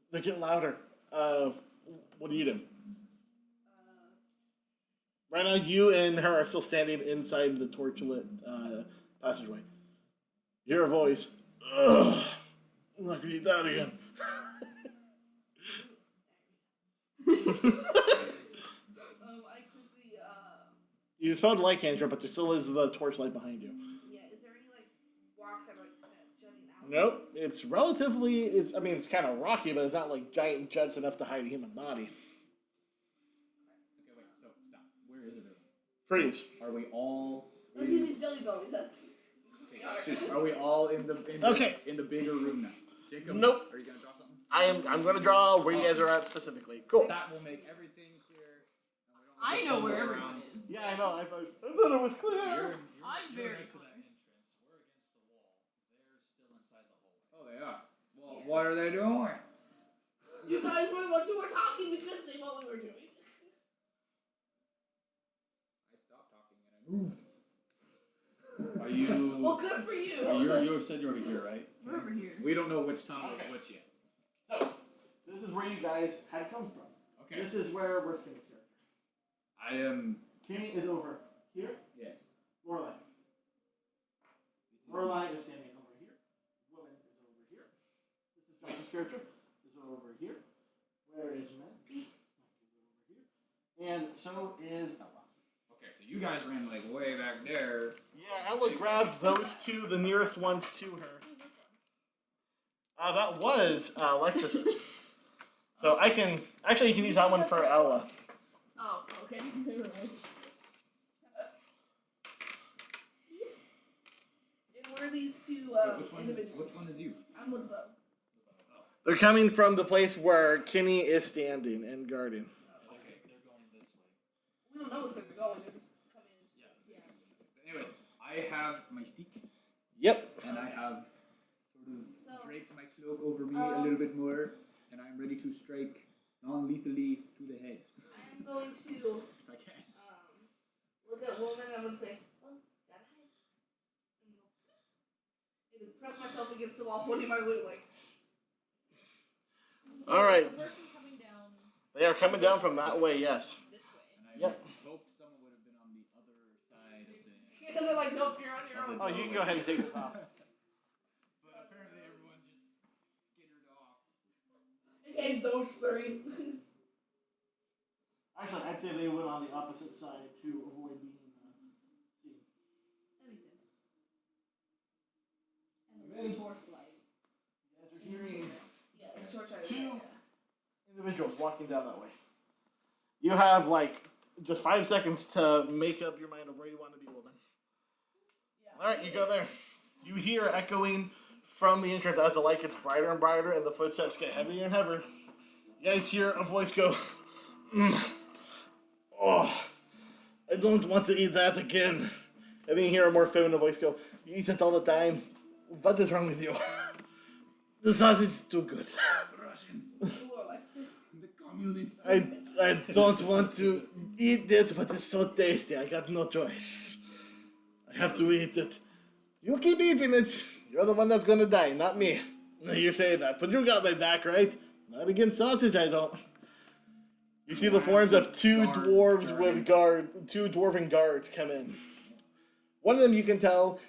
[SPEAKER 3] They're getting louder. What are you doing? Right now, you and her are still standing inside the torchlit passageway. You hear a voice. Ugh, I'm not gonna eat that again.
[SPEAKER 2] I quickly,
[SPEAKER 3] You dispelled light cantrip, but there still is the torchlight behind you.
[SPEAKER 2] yeah, is there any, like, rocks that are, like, kind of jutting out?
[SPEAKER 3] Nope. It's relatively. It's kind of rocky, but it's not like giant juts enough to hide a human body.
[SPEAKER 4] Okay, wait. So stop. Where is it?
[SPEAKER 3] Freeze.
[SPEAKER 4] Are we all?
[SPEAKER 2] Those usually jelly bellies, that's...
[SPEAKER 4] Okay, are we all in the
[SPEAKER 3] Okay.
[SPEAKER 4] in the bigger room now? Jacob,
[SPEAKER 3] Nope.
[SPEAKER 4] Are you gonna draw something?
[SPEAKER 3] I'm gonna draw where you guys are at specifically. Cool.
[SPEAKER 4] That will make everything clear.
[SPEAKER 5] I know where everyone is.
[SPEAKER 3] Yeah, I know. I thought it was clear.
[SPEAKER 5] I'm very
[SPEAKER 1] next to that
[SPEAKER 5] close.
[SPEAKER 1] entrance. We're against the wall. They're still inside the hallway.
[SPEAKER 4] Oh, they are. Well,
[SPEAKER 2] Yeah.
[SPEAKER 4] what are they doing?
[SPEAKER 2] You guys were what you were talking, we couldn't say what we were doing.
[SPEAKER 4] I stopped talking and I moved.
[SPEAKER 1] Are you?
[SPEAKER 2] Well, good for you.
[SPEAKER 1] You said you're over here, right?
[SPEAKER 5] We're over here.
[SPEAKER 4] We don't know which tunnel is which yet.
[SPEAKER 3] So, this is where you guys had come from.
[SPEAKER 4] Okay.
[SPEAKER 3] This is where where's Kenny's character?
[SPEAKER 4] I am.
[SPEAKER 3] Kenny is over here.
[SPEAKER 4] Yes.
[SPEAKER 3] Lorelai. Lorelai is standing over here. Willen is over here. This is Josh's character. Is over here. Where is Mac? Mac is over here. And so is Ella.
[SPEAKER 4] Okay, so you guys ran like way back there.
[SPEAKER 3] Yeah, Ella grabbed those two, the nearest ones to her. That was Lexus's. So I can actually you can use that one for Ella.
[SPEAKER 5] Oh, okay. Never mind.
[SPEAKER 2] And where are these two individuals?
[SPEAKER 4] Which one is you?
[SPEAKER 2] I'm with Bo.
[SPEAKER 3] They're coming from the place where Kenny is standing and guarding.
[SPEAKER 1] Okay, they're going this way.
[SPEAKER 2] We don't know which way they're going, they're just coming in.
[SPEAKER 1] Yeah.
[SPEAKER 2] Yeah.
[SPEAKER 4] Anyways, I have my stick
[SPEAKER 3] Yep.
[SPEAKER 4] and I have sort of
[SPEAKER 2] So-
[SPEAKER 4] draped my cloak over me a little bit more, and I'm ready to strike non-lethally to the head.
[SPEAKER 2] I am going to
[SPEAKER 4] If I can.
[SPEAKER 2] look at woman and I'm going to say, oh, gotta hide. And just press myself against the wall, holding my loot like,
[SPEAKER 6] So
[SPEAKER 3] All right.
[SPEAKER 6] is the person coming down
[SPEAKER 3] They are coming down from that way, yes.
[SPEAKER 6] this way.
[SPEAKER 4] And I
[SPEAKER 3] Yep.
[SPEAKER 4] hoped someone would have been on the other side of the.
[SPEAKER 2] because they're like, nope, you're on your own.
[SPEAKER 3] Oh, you can go ahead and take this off.
[SPEAKER 4] But apparently everyone just skittered off.
[SPEAKER 2] Okay, those three.
[SPEAKER 3] Actually, I'd say they went on the opposite side to avoid being seen.
[SPEAKER 5] That makes sense.
[SPEAKER 6] And there's a torch light.
[SPEAKER 3] You guys are hearing
[SPEAKER 2] Yeah, it's torch out.
[SPEAKER 3] Two. individuals walking down that way. You have like just 5 seconds to make up your mind of where you want to be, woman.
[SPEAKER 2] Yeah.
[SPEAKER 3] All right, you go there. You hear echoing from the entrance as the light gets brighter and brighter and the footsteps get heavier and heavier. You guys hear a voice go, "Oh, I don't want to eat that again." And then you hear a more feminine voice go, "You eat it all the time. What is wrong with you? The sausage is too good.
[SPEAKER 4] Russians.
[SPEAKER 2] Who are like,
[SPEAKER 4] The communists.
[SPEAKER 3] I don't want to eat it, but it's so tasty. I got no choice. I have to eat it. You keep eating it. You're the one that's gonna die, not me. No, you say that, but you got my back, right? Not against sausage, I don't." You see the forms of two dwarven guards come in. One of them you can tell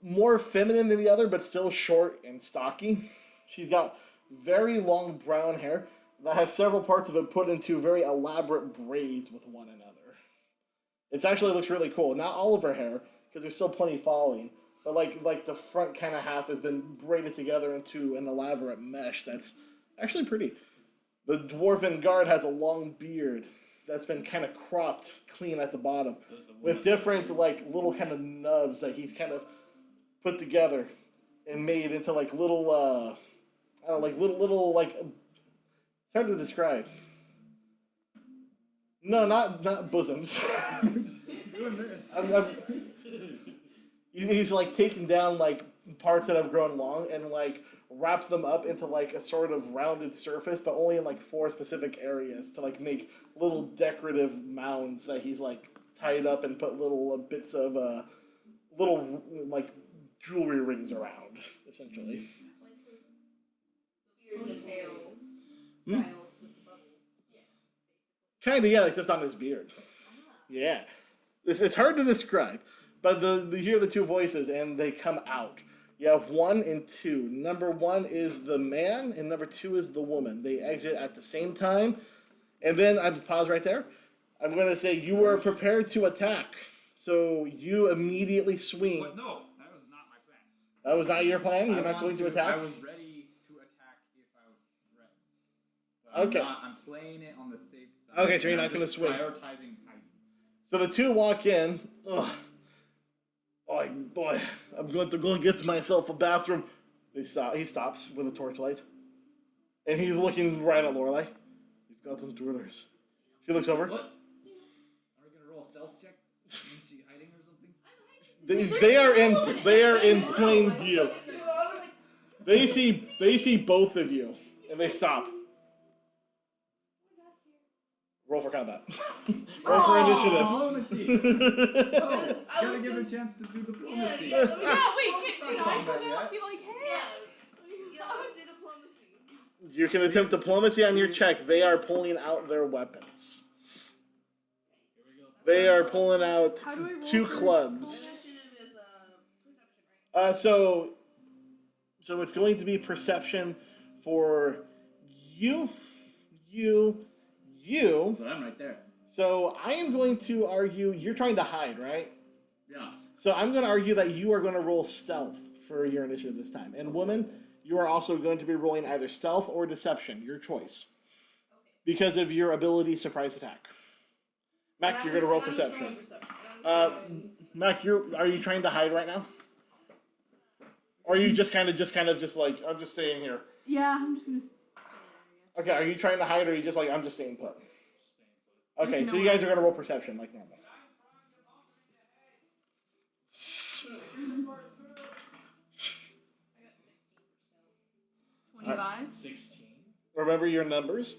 [SPEAKER 3] more feminine than the other, but still short and stocky. She's got very long brown hair that has several parts of it put into very elaborate braids with one another. It actually looks really cool. Not all of her hair, because there's still plenty falling, but like the front kind of half has been braided together into an elaborate mesh that's actually pretty. The dwarven guard has a long beard that's been kind of cropped clean at the bottom, with different like little kind of nubs that he's kind of put together and made into like little I don't know, like little like it's hard to describe. No, not bosoms. He's like taken down like parts that have grown long and like wrapped them up into like a sort of rounded surface, but only in like 4 specific areas to like make little decorative mounds that he's like tied up and put little bits of little like jewelry rings around, essentially.
[SPEAKER 6] Like those ponytail styles with the bubbles. Yes.
[SPEAKER 3] Kind of, yeah, except on his beard. Yeah. It's hard to describe, but you hear the 2 voices and they come out. You have 1 and 2. Number 1 is the man, and number 2 is the woman. They exit at the same time, and then I pause right there. I'm going to say you are prepared to attack, so you immediately swing.
[SPEAKER 4] But no, that was not my plan.
[SPEAKER 3] That was not your plan. You're not going to attack.
[SPEAKER 4] I was ready to attack if I was threatened. But
[SPEAKER 3] Okay.
[SPEAKER 4] I'm playing it on the safe side.
[SPEAKER 3] Okay, so you're
[SPEAKER 4] and
[SPEAKER 3] not
[SPEAKER 4] I'm
[SPEAKER 3] gonna
[SPEAKER 4] just
[SPEAKER 3] swing.
[SPEAKER 4] Prioritizing hiding.
[SPEAKER 3] So the 2 walk in. Ugh. Oh boy, I'm going to go and get myself a bathroom. He stops with a torchlight, and he's looking right at Lorelei. You've got intruders. She looks over.
[SPEAKER 4] What? Are we gonna roll a stealth check? Is she hiding or something?
[SPEAKER 3] They are in plain view. They see both of you, and they stop. Roll for combat. Roll for initiative.
[SPEAKER 4] Diplomacy. Oh, gotta give her a chance to do diplomacy.
[SPEAKER 5] Yeah, wait,
[SPEAKER 4] It's
[SPEAKER 5] can
[SPEAKER 4] not
[SPEAKER 5] I
[SPEAKER 4] combat
[SPEAKER 5] come out?
[SPEAKER 4] yet.
[SPEAKER 5] Be like, hey.
[SPEAKER 2] Let's do diplomacy.
[SPEAKER 3] You can attempt diplomacy on your check. They are pulling out their weapons. They are pulling out
[SPEAKER 5] How do I roll
[SPEAKER 3] 2
[SPEAKER 5] for-
[SPEAKER 3] clubs.
[SPEAKER 2] Initiative is perception, right?
[SPEAKER 3] So it's going to be perception for you.
[SPEAKER 4] But I'm right there.
[SPEAKER 3] So I am going to argue you're trying to hide, right?
[SPEAKER 4] Yeah.
[SPEAKER 3] So I'm going to argue that you are going to roll stealth for your initiative this time. And woman, you are also going to be rolling either stealth or deception, your choice. Because of your ability surprise attack. Mac, you're going to roll perception. Mac, are you trying to hide right now? Or are you just kind of like, I'm just staying here?
[SPEAKER 5] Yeah, I'm just gonna stay there,
[SPEAKER 3] Okay, are you trying to hide or are you just like, I'm just staying put? Okay, so you guys are going to roll perception like normal.
[SPEAKER 5] I guess. 25.
[SPEAKER 1] 16.
[SPEAKER 3] Remember your numbers.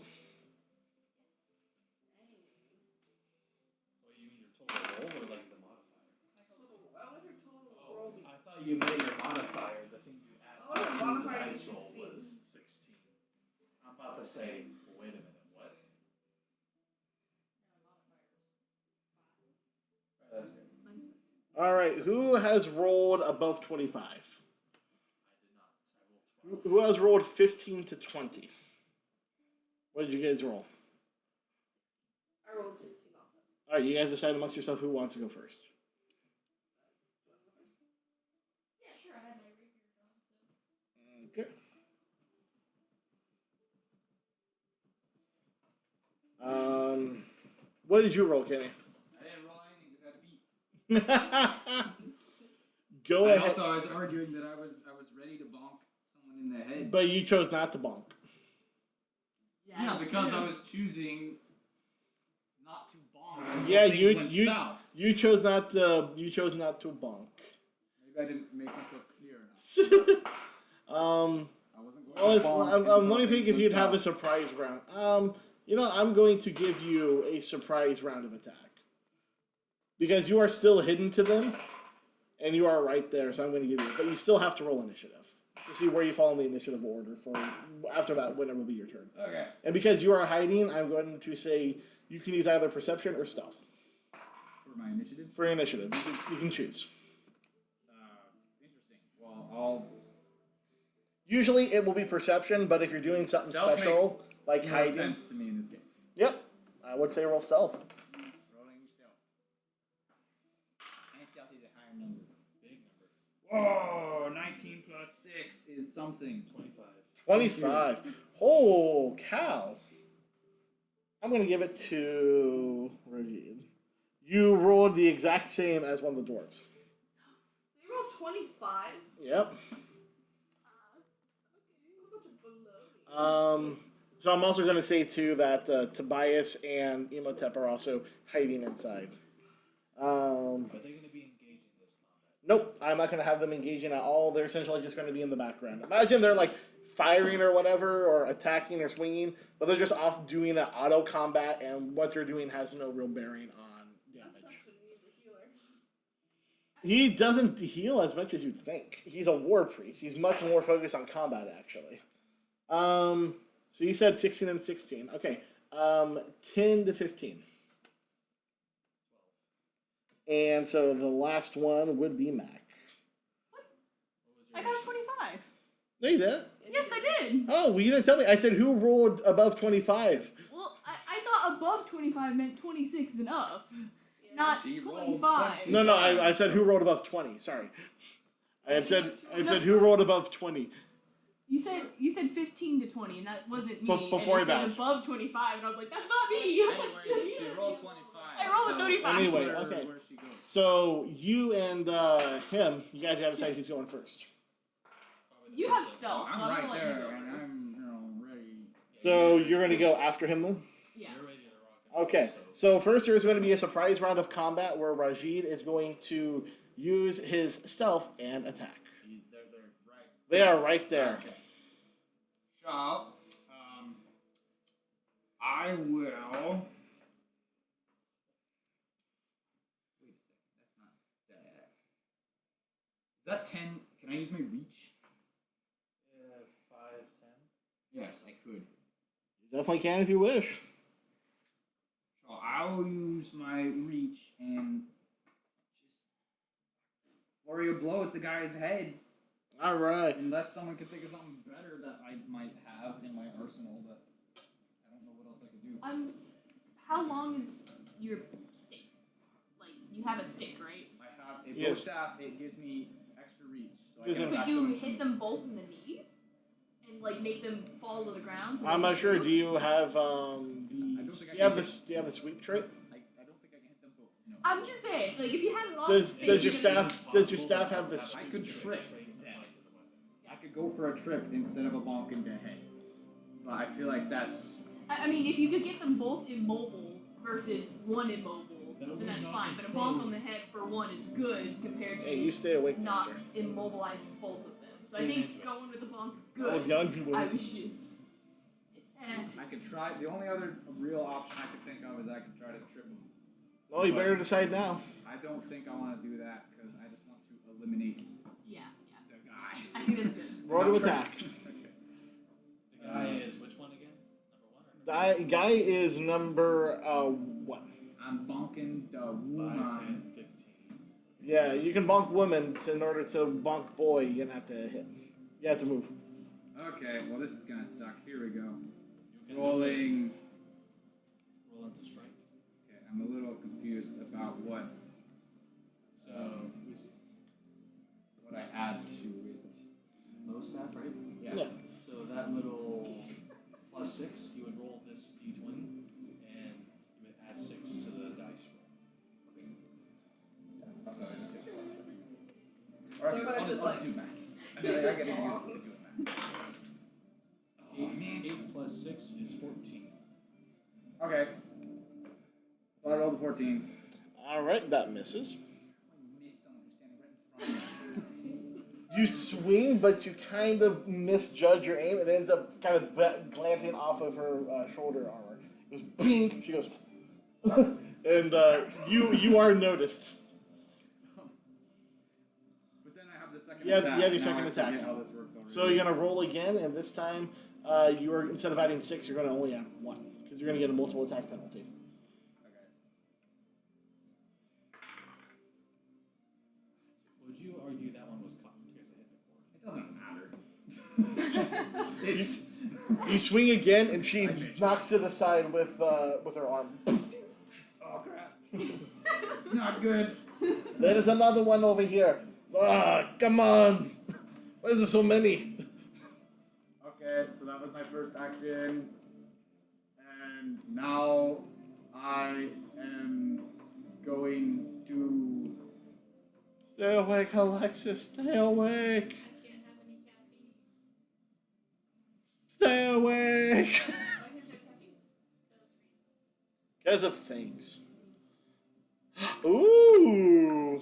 [SPEAKER 1] What, you mean your total roll or like the modifier?
[SPEAKER 2] Why would your total roll be?
[SPEAKER 1] I thought you meant your modifier, the thing you add
[SPEAKER 2] Oh, the
[SPEAKER 1] to the
[SPEAKER 2] modifier
[SPEAKER 1] dice
[SPEAKER 2] is
[SPEAKER 1] roll
[SPEAKER 2] 16.
[SPEAKER 1] was 16. I'm about to say, wait a minute, what? Right, that's good.
[SPEAKER 3] All right, who has rolled above 25?
[SPEAKER 1] I did not. I rolled 12.
[SPEAKER 3] Who has rolled 15 to 20? What did you guys roll?
[SPEAKER 2] I rolled 16 also.
[SPEAKER 3] All right, you guys decide amongst yourself who wants to go first.
[SPEAKER 5] Yeah, sure, I had my rapier on, so.
[SPEAKER 3] Okay. What did you roll, Kenny?
[SPEAKER 4] I didn't roll anything because I had to beat.
[SPEAKER 3] Go
[SPEAKER 4] And
[SPEAKER 3] ahead.
[SPEAKER 4] also, I was arguing that I was ready to bonk someone in the head.
[SPEAKER 3] But you chose not to bonk.
[SPEAKER 4] Yeah, because I was choosing not to bonk.
[SPEAKER 3] Yeah,
[SPEAKER 4] Things went south.
[SPEAKER 3] you chose not to bonk.
[SPEAKER 4] Maybe I didn't make myself clear enough. I wasn't going to bonk
[SPEAKER 3] Let me
[SPEAKER 4] until
[SPEAKER 3] think if
[SPEAKER 4] things
[SPEAKER 3] you'd
[SPEAKER 4] went
[SPEAKER 3] have a
[SPEAKER 4] south.
[SPEAKER 3] surprise round. I'm going to give you a surprise round of attack. Because you are still hidden to them, and you are right there, so I'm going to give you it. But you still have to roll initiative to see where you fall in the initiative order for after that when it will be your turn.
[SPEAKER 4] Okay.
[SPEAKER 3] And because you are hiding, I'm going to say you can use either perception or stealth
[SPEAKER 4] For my initiative?
[SPEAKER 3] for your initiative. You can choose.
[SPEAKER 4] Interesting. Well, I'll...
[SPEAKER 3] Usually it will be perception, but if you're doing something
[SPEAKER 4] Stealth
[SPEAKER 3] special, like
[SPEAKER 4] more
[SPEAKER 3] hiding,
[SPEAKER 4] sense to me in this case.
[SPEAKER 3] yep, I would say roll stealth.
[SPEAKER 4] Rolling stealth. Oh, 19 plus 6 is something.
[SPEAKER 1] 25.
[SPEAKER 3] 25. Oh, cow. I'm going to give it to Rajid. You rolled the exact same as one of the dwarves.
[SPEAKER 2] You rolled 25.
[SPEAKER 3] Yep.
[SPEAKER 2] Okay.
[SPEAKER 3] So I'm also going to say, too, that Tobias and Imhotep are also hiding inside.
[SPEAKER 1] Are they going to be engaging this combat?
[SPEAKER 3] Nope, I'm not going to have them engaging at all. They're essentially just going to be in the background. Imagine they're like firing or whatever, or attacking or swinging, but they're just off doing an auto combat, and what they're doing has no real bearing on
[SPEAKER 2] That
[SPEAKER 3] damage.
[SPEAKER 2] sucks when you need the healer.
[SPEAKER 3] He doesn't heal as much as you'd think. He's a war priest. He's much more focused on combat, actually. So you said 16 and 16. Okay. 10 to 15. And so the last one would be Mac.
[SPEAKER 5] I got a 25.
[SPEAKER 3] No, you didn't.
[SPEAKER 5] Yes, I did.
[SPEAKER 3] Oh, well, you didn't tell me. I said who rolled above 25.
[SPEAKER 5] Well, I thought above 25 meant 26 and up,
[SPEAKER 2] Yeah.
[SPEAKER 5] not
[SPEAKER 4] She rolled
[SPEAKER 5] 25.
[SPEAKER 3] No, I said who rolled above 20. Sorry. I said who rolled above 20.
[SPEAKER 5] You said 15 to 20, and that wasn't me.
[SPEAKER 3] Before
[SPEAKER 5] and you
[SPEAKER 3] that.
[SPEAKER 5] said above 25, and I was like, that's not me.
[SPEAKER 4] Anyways, she rolled 25.
[SPEAKER 5] I rolled a 25.
[SPEAKER 3] Anyway,
[SPEAKER 4] Where-
[SPEAKER 3] okay.
[SPEAKER 4] Where she goes.
[SPEAKER 3] So you and him, you guys got to decide who's going first.
[SPEAKER 5] You have stealth, so
[SPEAKER 4] I'm
[SPEAKER 5] I'm
[SPEAKER 4] right
[SPEAKER 5] gonna let you
[SPEAKER 4] there,
[SPEAKER 5] go
[SPEAKER 4] and
[SPEAKER 5] first.
[SPEAKER 4] I'm ready.
[SPEAKER 3] So you're going to go after him then?
[SPEAKER 5] Yeah.
[SPEAKER 1] You're ready to rock and roll,
[SPEAKER 3] Okay. So first there's going to be a surprise round of combat where Rajid is going to use his stealth and attack.
[SPEAKER 4] They're right.
[SPEAKER 3] They are right there.
[SPEAKER 4] Okay. So, I will. Wait a second, that's not that. Is that 10? Can I use my reach?
[SPEAKER 1] 5, 10.
[SPEAKER 4] Yes, I could.
[SPEAKER 3] You definitely can if you wish.
[SPEAKER 4] So I'll use my reach and just flurry of blows the guy's head.
[SPEAKER 3] All right.
[SPEAKER 4] Unless someone can think of something better that I might have in my arsenal, but I don't know what else I could do.
[SPEAKER 5] How long is your stick? Like, you have a stick, right?
[SPEAKER 4] I have a bow
[SPEAKER 3] Yes.
[SPEAKER 4] staff. It gives me extra reach. So I
[SPEAKER 3] Gives
[SPEAKER 4] can
[SPEAKER 3] him-
[SPEAKER 5] Could
[SPEAKER 4] attack
[SPEAKER 5] you
[SPEAKER 4] someone
[SPEAKER 5] hit
[SPEAKER 4] from-
[SPEAKER 5] them both in the knees? And, like, make them fall to the ground? so
[SPEAKER 3] I'm
[SPEAKER 5] they
[SPEAKER 3] not sure.
[SPEAKER 5] move?
[SPEAKER 3] Do you have
[SPEAKER 4] don't
[SPEAKER 3] the
[SPEAKER 4] think I
[SPEAKER 3] do you
[SPEAKER 4] can
[SPEAKER 3] have
[SPEAKER 4] hit-
[SPEAKER 3] this? Do you have the sweep trait?
[SPEAKER 4] I don't think I can hit them both. No.
[SPEAKER 5] I'm just saying, like, if you had a long
[SPEAKER 3] Does
[SPEAKER 5] stick,
[SPEAKER 3] your
[SPEAKER 5] you could-
[SPEAKER 3] staff have this?
[SPEAKER 4] I could trick them. I could go for a trip instead of a bonk in the head. But I feel like that's.
[SPEAKER 5] I mean, if you could get them both immobile versus one immobile, then that's fine. But a bonk on the head for one is good compared to
[SPEAKER 3] Hey, you stay awake,
[SPEAKER 5] not
[SPEAKER 3] Mister.
[SPEAKER 5] immobilizing both of them. So I
[SPEAKER 1] Getting
[SPEAKER 5] think
[SPEAKER 1] into it.
[SPEAKER 5] going with the bonk is
[SPEAKER 3] Oh,
[SPEAKER 5] good.
[SPEAKER 3] young you
[SPEAKER 5] I
[SPEAKER 3] will.
[SPEAKER 5] was just.
[SPEAKER 4] I could try. The only other real option I could think of is I could try to trip him.
[SPEAKER 3] Well, you better decide now.
[SPEAKER 4] I don't think I want to do that because I just want to eliminate
[SPEAKER 5] Yeah.
[SPEAKER 4] the guy.
[SPEAKER 5] I think that's good.
[SPEAKER 3] Roll to
[SPEAKER 4] Not
[SPEAKER 3] attack.
[SPEAKER 4] trick.
[SPEAKER 1] The guy is which one again? Number 1 or number
[SPEAKER 3] Guy is number 1.
[SPEAKER 4] I'm bonking the
[SPEAKER 1] 5,
[SPEAKER 4] woman.
[SPEAKER 1] 10, 15.
[SPEAKER 3] Yeah, you can bonk women. In order to bonk boy, you're gonna have to hit. You have to move.
[SPEAKER 4] Okay, well this is gonna suck. Here we go.
[SPEAKER 1] You can
[SPEAKER 4] Rolling.
[SPEAKER 1] roll into strike.
[SPEAKER 4] Okay, I'm a little confused about what
[SPEAKER 1] So,
[SPEAKER 4] what I add to it.
[SPEAKER 1] low staff, right?
[SPEAKER 3] Yeah.
[SPEAKER 1] So that little +6, you would roll this d20, and you would add 6 to the dice roll.
[SPEAKER 4] Oh, so I just get plus. Alright,
[SPEAKER 2] Or
[SPEAKER 4] I'll just
[SPEAKER 2] like-
[SPEAKER 4] do math. I mean, I gotta get used to doing math. Oh,
[SPEAKER 1] 8 plus 6 is 14.
[SPEAKER 4] Okay. So I rolled a 14.
[SPEAKER 3] All right, that misses.
[SPEAKER 4] Miss someone who's standing right in front of me.
[SPEAKER 3] You swing, but you kind of misjudge your aim. It ends up kind of glancing off of her shoulder armor. It goes bing. She goes, and you are noticed.
[SPEAKER 4] But then I have the second
[SPEAKER 3] You have-
[SPEAKER 4] attack.
[SPEAKER 3] you have your
[SPEAKER 4] Now
[SPEAKER 3] second
[SPEAKER 4] I
[SPEAKER 3] attack
[SPEAKER 4] forget
[SPEAKER 3] now.
[SPEAKER 4] how this works already.
[SPEAKER 3] So you're gonna roll again, and this time you are instead of adding 6, you're gonna only add 1 because you're gonna get a multiple attack penalty.
[SPEAKER 4] Okay.
[SPEAKER 1] Would you argue that one was cocked because it hit the cord?
[SPEAKER 4] It doesn't matter. It's.
[SPEAKER 3] You swing again, and she
[SPEAKER 4] I missed.
[SPEAKER 3] knocks it aside with her arm.
[SPEAKER 4] Oh crap. It's not good.
[SPEAKER 3] There is another one over here. Ah, come on! Why is there so many?
[SPEAKER 4] Okay, so that was my first action. And now I am going to.
[SPEAKER 3] Stay awake, Alexis. Stay awake.
[SPEAKER 6] I can't have any caffeine.
[SPEAKER 3] Stay awake.
[SPEAKER 6] Why can't you have caffeine? Those reasons.
[SPEAKER 3] Because of things. Ooh.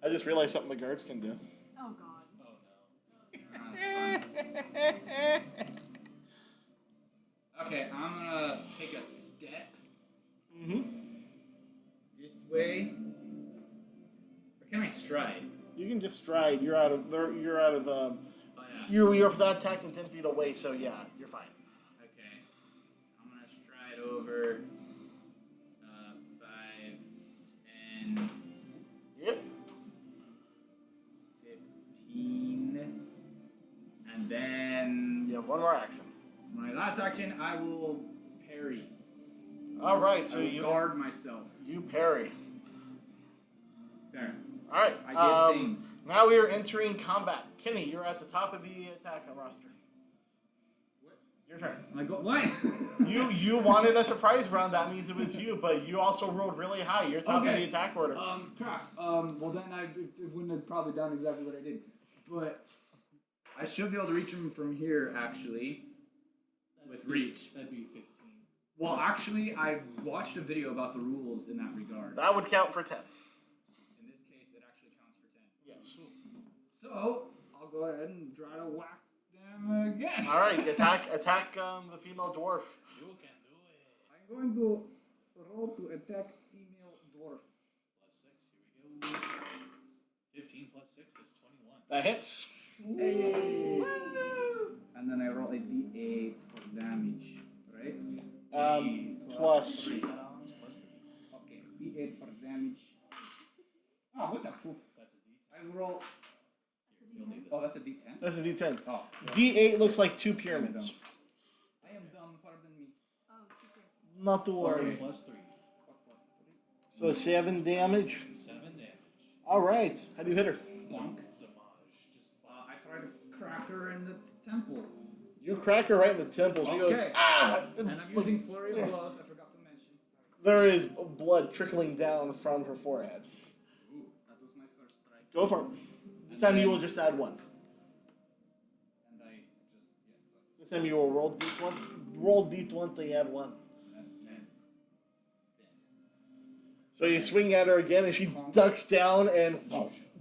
[SPEAKER 3] I just realized something the guards can do.
[SPEAKER 5] Oh god.
[SPEAKER 1] Oh no.
[SPEAKER 4] That's fine. Okay, I'm gonna take a step
[SPEAKER 3] Mm-hmm.
[SPEAKER 4] this way. Or can I stride?
[SPEAKER 3] You can just stride. You're out of. You're out of.
[SPEAKER 4] Oh yeah.
[SPEAKER 3] You're attacking 10 feet away, so yeah, you're fine.
[SPEAKER 4] Okay. I'm gonna stride over 5 and
[SPEAKER 3] Yep.
[SPEAKER 4] 15. And then
[SPEAKER 3] You have one more action.
[SPEAKER 4] my last action, I will parry.
[SPEAKER 3] All right,
[SPEAKER 4] I
[SPEAKER 3] so
[SPEAKER 4] will
[SPEAKER 3] you
[SPEAKER 4] guard myself.
[SPEAKER 3] you parry.
[SPEAKER 4] There.
[SPEAKER 3] All right.
[SPEAKER 4] I did things.
[SPEAKER 3] Now we are entering combat. Kenny, you're at the top of the attack roster.
[SPEAKER 4] What?
[SPEAKER 3] Your turn.
[SPEAKER 4] I go what?
[SPEAKER 3] You wanted a surprise round. That means it was you, but you also rolled really high. You're top of
[SPEAKER 4] Okay.
[SPEAKER 3] the attack order.
[SPEAKER 4] Crap. Well then it wouldn't have probably done exactly what I did. But I should be able to reach him from here, actually. With reach.
[SPEAKER 1] That'd be 15.
[SPEAKER 4] Well, actually, I watched a video about the rules in that regard.
[SPEAKER 3] That would count for 10.
[SPEAKER 4] In this case, it actually counts for 10.
[SPEAKER 3] Yes.
[SPEAKER 4] So, I'll go ahead and try to whack them again.
[SPEAKER 3] All right. Attack the female dwarf.
[SPEAKER 1] You can do it.
[SPEAKER 4] I'm going to roll to attack female dwarf.
[SPEAKER 1] +6. Here we go. 15 plus 6 is 21.
[SPEAKER 3] That hits.
[SPEAKER 4] Hey. And then I roll a d8 for damage, right?
[SPEAKER 3] Plus.
[SPEAKER 1] 3.
[SPEAKER 4] Okay, d8 for damage. Oh, what the poop?
[SPEAKER 1] That's a D10.
[SPEAKER 4] I roll.
[SPEAKER 1] You'll need this.
[SPEAKER 4] Oh, that's a d10?
[SPEAKER 3] That's a D10.
[SPEAKER 4] Oh.
[SPEAKER 3] D8 looks like 2 pyramids.
[SPEAKER 4] I am dumb, pardon me.
[SPEAKER 5] Oh, super.
[SPEAKER 3] Not to
[SPEAKER 1] 4
[SPEAKER 3] worry.
[SPEAKER 1] plus 3.
[SPEAKER 3] So 7 damage.
[SPEAKER 1] 7 damage.
[SPEAKER 3] All right. How do you hit her?
[SPEAKER 4] Bonk.
[SPEAKER 1] Damage. Just
[SPEAKER 4] I try to crack her in the temple.
[SPEAKER 3] You crack her right in the temple. She goes,
[SPEAKER 4] Okay.
[SPEAKER 3] ah!
[SPEAKER 4] And I'm using flurry of blows, I forgot to mention.
[SPEAKER 3] There is blood trickling down from her forehead.
[SPEAKER 4] Ooh, that was my first strike.
[SPEAKER 3] Go for it. This time you will just add 1.
[SPEAKER 4] And I just, yes.
[SPEAKER 3] This time you will roll D20. Roll D20, add 1.
[SPEAKER 4] That's 10.
[SPEAKER 3] So you swing at her again, and she ducks down and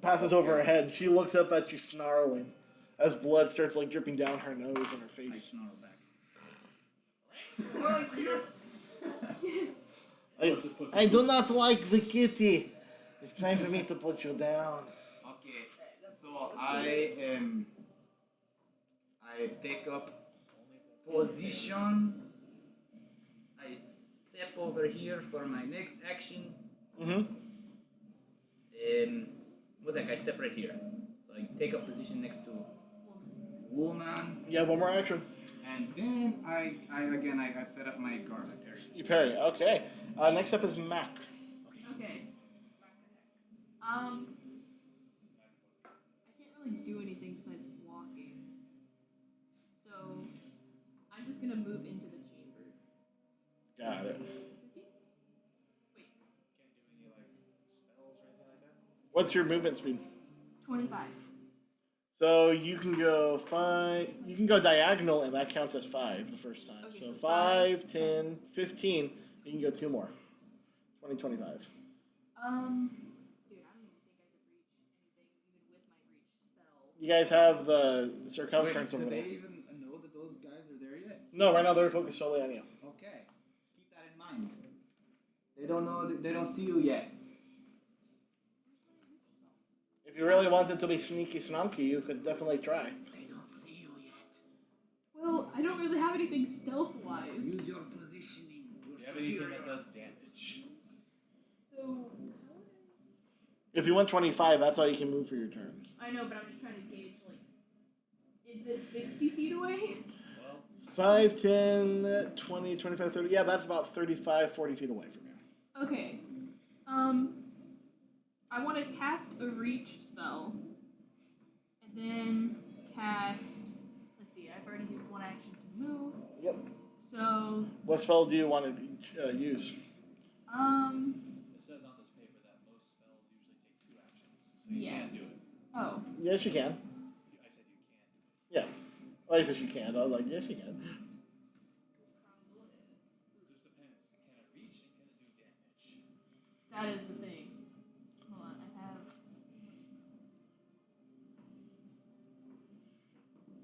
[SPEAKER 3] passes over her head. She looks up at you, snarling, as blood starts like dripping down her nose and her
[SPEAKER 4] I
[SPEAKER 3] face.
[SPEAKER 4] snarl back.
[SPEAKER 2] More like this.
[SPEAKER 3] I do not like the kitty. It's time for me to put you down.
[SPEAKER 4] Okay, so I take up position. I step over here for my next action.
[SPEAKER 3] Mm-hmm.
[SPEAKER 4] What the heck? I step right here. So I take up position next to woman,
[SPEAKER 3] You have one more action.
[SPEAKER 4] and then I set up my guard. I parry.
[SPEAKER 3] You parry. Okay. Next up is Mac.
[SPEAKER 5] Okay. I can't really do anything besides walking. So I'm just gonna move into the chamber.
[SPEAKER 3] Got it.
[SPEAKER 5] Wait,
[SPEAKER 1] can't do any like spells or anything like that.
[SPEAKER 3] What's your movement speed?
[SPEAKER 5] 25.
[SPEAKER 3] So you can go 5. You can go diagonal, and that counts as 5 the first time.
[SPEAKER 5] Okay,
[SPEAKER 3] So
[SPEAKER 5] so
[SPEAKER 3] 5,
[SPEAKER 5] 5,
[SPEAKER 3] 10, 15. You can go 2 more. 20, 25.
[SPEAKER 5] Dude, I don't even think I could reach anything even with my reach spell.
[SPEAKER 3] You guys have the circumference
[SPEAKER 4] Wait,
[SPEAKER 3] over
[SPEAKER 4] do
[SPEAKER 3] there.
[SPEAKER 4] they even know that those guys are there yet?
[SPEAKER 3] No, right now they're focused solely on you.
[SPEAKER 4] Okay, keep that in mind. They don't know. They don't see you yet.
[SPEAKER 3] If you really wanted to be sneaky snonky, you could definitely try.
[SPEAKER 4] They don't see you yet.
[SPEAKER 5] Well, I don't really have anything stealth wise.
[SPEAKER 4] Use your positioning.
[SPEAKER 1] Do you have anything that does damage?
[SPEAKER 5] So, how would
[SPEAKER 3] If you want 25, that's all you can move for your turn.
[SPEAKER 5] I know, but I'm just trying to gauge, like, is this 60 feet away?
[SPEAKER 1] Well,
[SPEAKER 3] 5, 10, 20, 25, 30. Yeah, that's about 35, 40 feet away from you.
[SPEAKER 5] Okay. I want to cast a reach spell, and then cast. Let's see, I've already used one action to move.
[SPEAKER 3] Yep.
[SPEAKER 5] So,
[SPEAKER 3] What spell do you want to use?
[SPEAKER 1] It says on this paper that most spells usually take 2 actions, so you
[SPEAKER 5] Yes.
[SPEAKER 1] can't do it.
[SPEAKER 5] Oh,
[SPEAKER 3] Yes, you can.
[SPEAKER 1] I said you can do it.
[SPEAKER 3] Yeah. Well, I said you can. I was like, yes, you can.
[SPEAKER 1] It just depends. Can it reach and can it do damage?
[SPEAKER 5] that is the thing. Hold on, I have.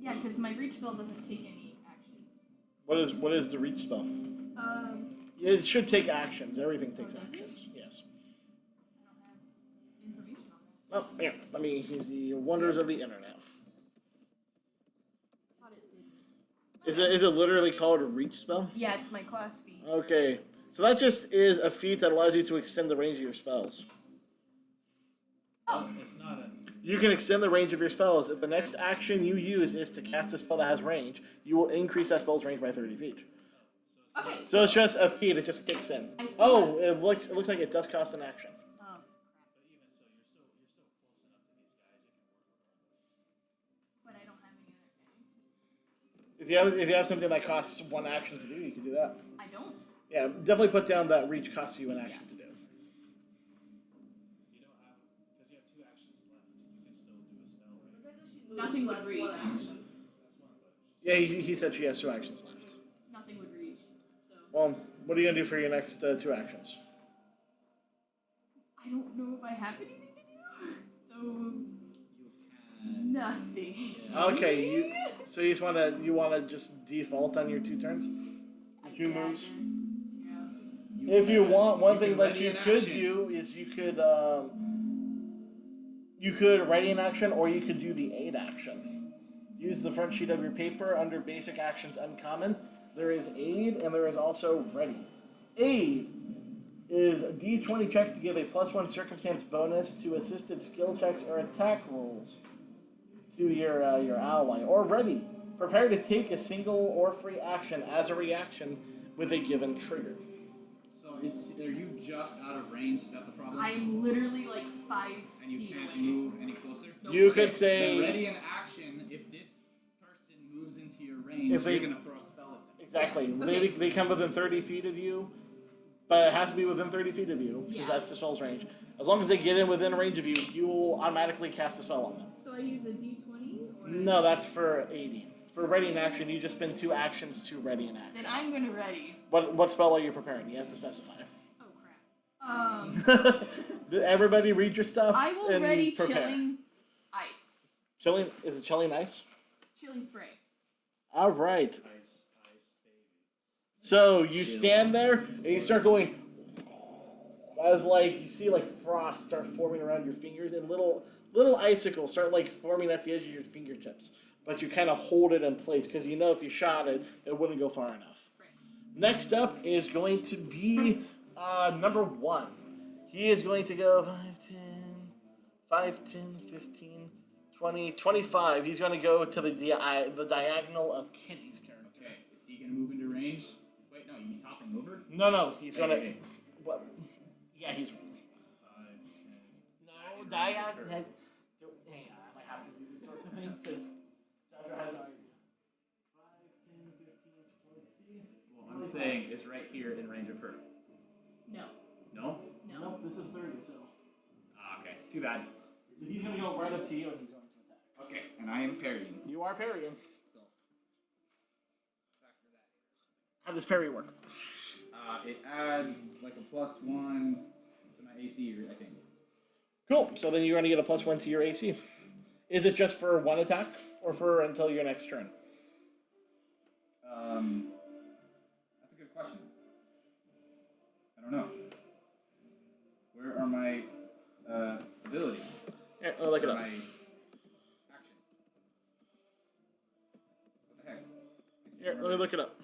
[SPEAKER 5] Yeah, because my reach spell doesn't take any actions.
[SPEAKER 3] What is the reach spell? It should take actions. Everything takes
[SPEAKER 5] does it?
[SPEAKER 3] actions. Yes.
[SPEAKER 5] I don't have information on that.
[SPEAKER 3] Oh, here. Let me use the wonders of the internet.
[SPEAKER 5] I thought it didn't.
[SPEAKER 3] Is it literally called a reach spell?
[SPEAKER 5] Yeah, it's my class feat.
[SPEAKER 3] Okay. So that just is a feat that allows you to extend the range of your spells.
[SPEAKER 5] Oh,
[SPEAKER 1] It's not a.
[SPEAKER 3] You can extend the range of your spells. If the next action you use is to cast a spell that has range, you will increase that spell's range by 30 feet.
[SPEAKER 5] okay.
[SPEAKER 3] So it's just a feat, it just kicks in.
[SPEAKER 5] I still
[SPEAKER 3] Oh, it looks like it does cost an action.
[SPEAKER 5] Oh, crap.
[SPEAKER 1] But even so, you're still close enough to these guys. It can work regardless.
[SPEAKER 5] But I don't have any other.
[SPEAKER 3] If you have something that costs 1 action to do, you can do that.
[SPEAKER 5] I don't.
[SPEAKER 3] Yeah, definitely put down that reach costs you an action to do.
[SPEAKER 1] You don't have, because you have 2 actions left. You can still do a spell, right?
[SPEAKER 5] Nothing would
[SPEAKER 2] That's
[SPEAKER 5] reach.
[SPEAKER 2] one action.
[SPEAKER 1] That's one, but
[SPEAKER 3] Yeah, he said she has 2 actions left.
[SPEAKER 5] Nothing would reach. So
[SPEAKER 3] Well, what are you gonna do for your next 2 actions?
[SPEAKER 5] I don't know if I have anything to do. So
[SPEAKER 1] you can.
[SPEAKER 5] nothing.
[SPEAKER 3] Okay, so you just wanna just default on your 2 turns?
[SPEAKER 5] I
[SPEAKER 3] 2
[SPEAKER 5] guess.
[SPEAKER 3] moves?
[SPEAKER 5] Yeah.
[SPEAKER 3] If you want, one thing
[SPEAKER 4] can
[SPEAKER 3] that
[SPEAKER 4] ready
[SPEAKER 3] you
[SPEAKER 4] an
[SPEAKER 3] could
[SPEAKER 4] action.
[SPEAKER 3] do is you could ready an action, or you could do the aid action. Use the front sheet of your paper under basic actions uncommon. There is aid and there is also ready. Aid is a D20 check to give a +1 circumstance bonus to assisted skill checks or attack rolls to your ally. Or ready, prepare to take a single or free action as a reaction with a given trigger.
[SPEAKER 4] So are you just out of range? Is that the problem?
[SPEAKER 5] I'm literally like 5
[SPEAKER 4] and you
[SPEAKER 5] feet
[SPEAKER 4] can't
[SPEAKER 5] away.
[SPEAKER 4] move any closer?
[SPEAKER 5] Nope.
[SPEAKER 3] You
[SPEAKER 4] Okay,
[SPEAKER 3] could say
[SPEAKER 4] then ready an action. If this person moves into your range,
[SPEAKER 3] If they-
[SPEAKER 4] you're gonna throw a spell at them.
[SPEAKER 3] exactly.
[SPEAKER 5] Okay.
[SPEAKER 3] They come within 30 feet of you, but it has to be within 30 feet of you because
[SPEAKER 5] Yeah.
[SPEAKER 3] that's the spell's range. As long as they get in within range of you, you will automatically cast a spell on them.
[SPEAKER 5] So I use a D20 or
[SPEAKER 3] No, that's for aiding. For ready an action, you just spend 2 actions to ready an action.
[SPEAKER 5] Then I'm gonna ready.
[SPEAKER 3] What spell are you preparing? You have to specify.
[SPEAKER 5] Oh crap.
[SPEAKER 3] Everybody read your stuff
[SPEAKER 5] I will
[SPEAKER 3] and
[SPEAKER 5] ready
[SPEAKER 3] prepare.
[SPEAKER 5] chilling ice.
[SPEAKER 3] Chilling is it chilling ice?
[SPEAKER 5] Chilling spray.
[SPEAKER 3] All right.
[SPEAKER 1] Ice, baby.
[SPEAKER 3] So you stand there and you start going as like you see like frost start forming around your fingers and little icicles start like forming at the edge of your fingertips. But you kind of hold it in place because you know if you shot it, it wouldn't go far enough.
[SPEAKER 5] Right.
[SPEAKER 3] Next up is going to be number 1. He is going to go 5, 10, 15, 20, 25. He's going to go to the diagonal of Kitty's character.
[SPEAKER 4] Okay, is he gonna move into range? Wait, no, he's hopping over?
[SPEAKER 3] No, he's going to...
[SPEAKER 4] Okay.
[SPEAKER 3] What? Yeah, he's...
[SPEAKER 1] 5, 10.
[SPEAKER 3] No, diagonal... Hang on, I might have to do these sorts of things because Joshua has no idea. 5, 10, 15, 20...
[SPEAKER 4] Well, I'm saying it's right here in range of her.
[SPEAKER 5] No.
[SPEAKER 4] No?
[SPEAKER 5] No.
[SPEAKER 3] Nope, this is 30, so...
[SPEAKER 4] Ah, okay, too bad.
[SPEAKER 3] So he's going to go right up to you and he's going to attack.
[SPEAKER 4] Okay, and I am parrying.
[SPEAKER 3] You are parrying.
[SPEAKER 4] So, factor that in.
[SPEAKER 3] How does parry work?
[SPEAKER 4] It adds like a +1 to my AC, I think.
[SPEAKER 3] Cool. So then you're going to get a +1 to your AC. Is it just for 1 attack or for until your next turn?
[SPEAKER 4] That's a good question. I don't know. Where are my abilities?
[SPEAKER 3] Here, I'll look it
[SPEAKER 4] Where
[SPEAKER 3] up.
[SPEAKER 4] are my actions? What the heck?
[SPEAKER 3] Here, let me look it up.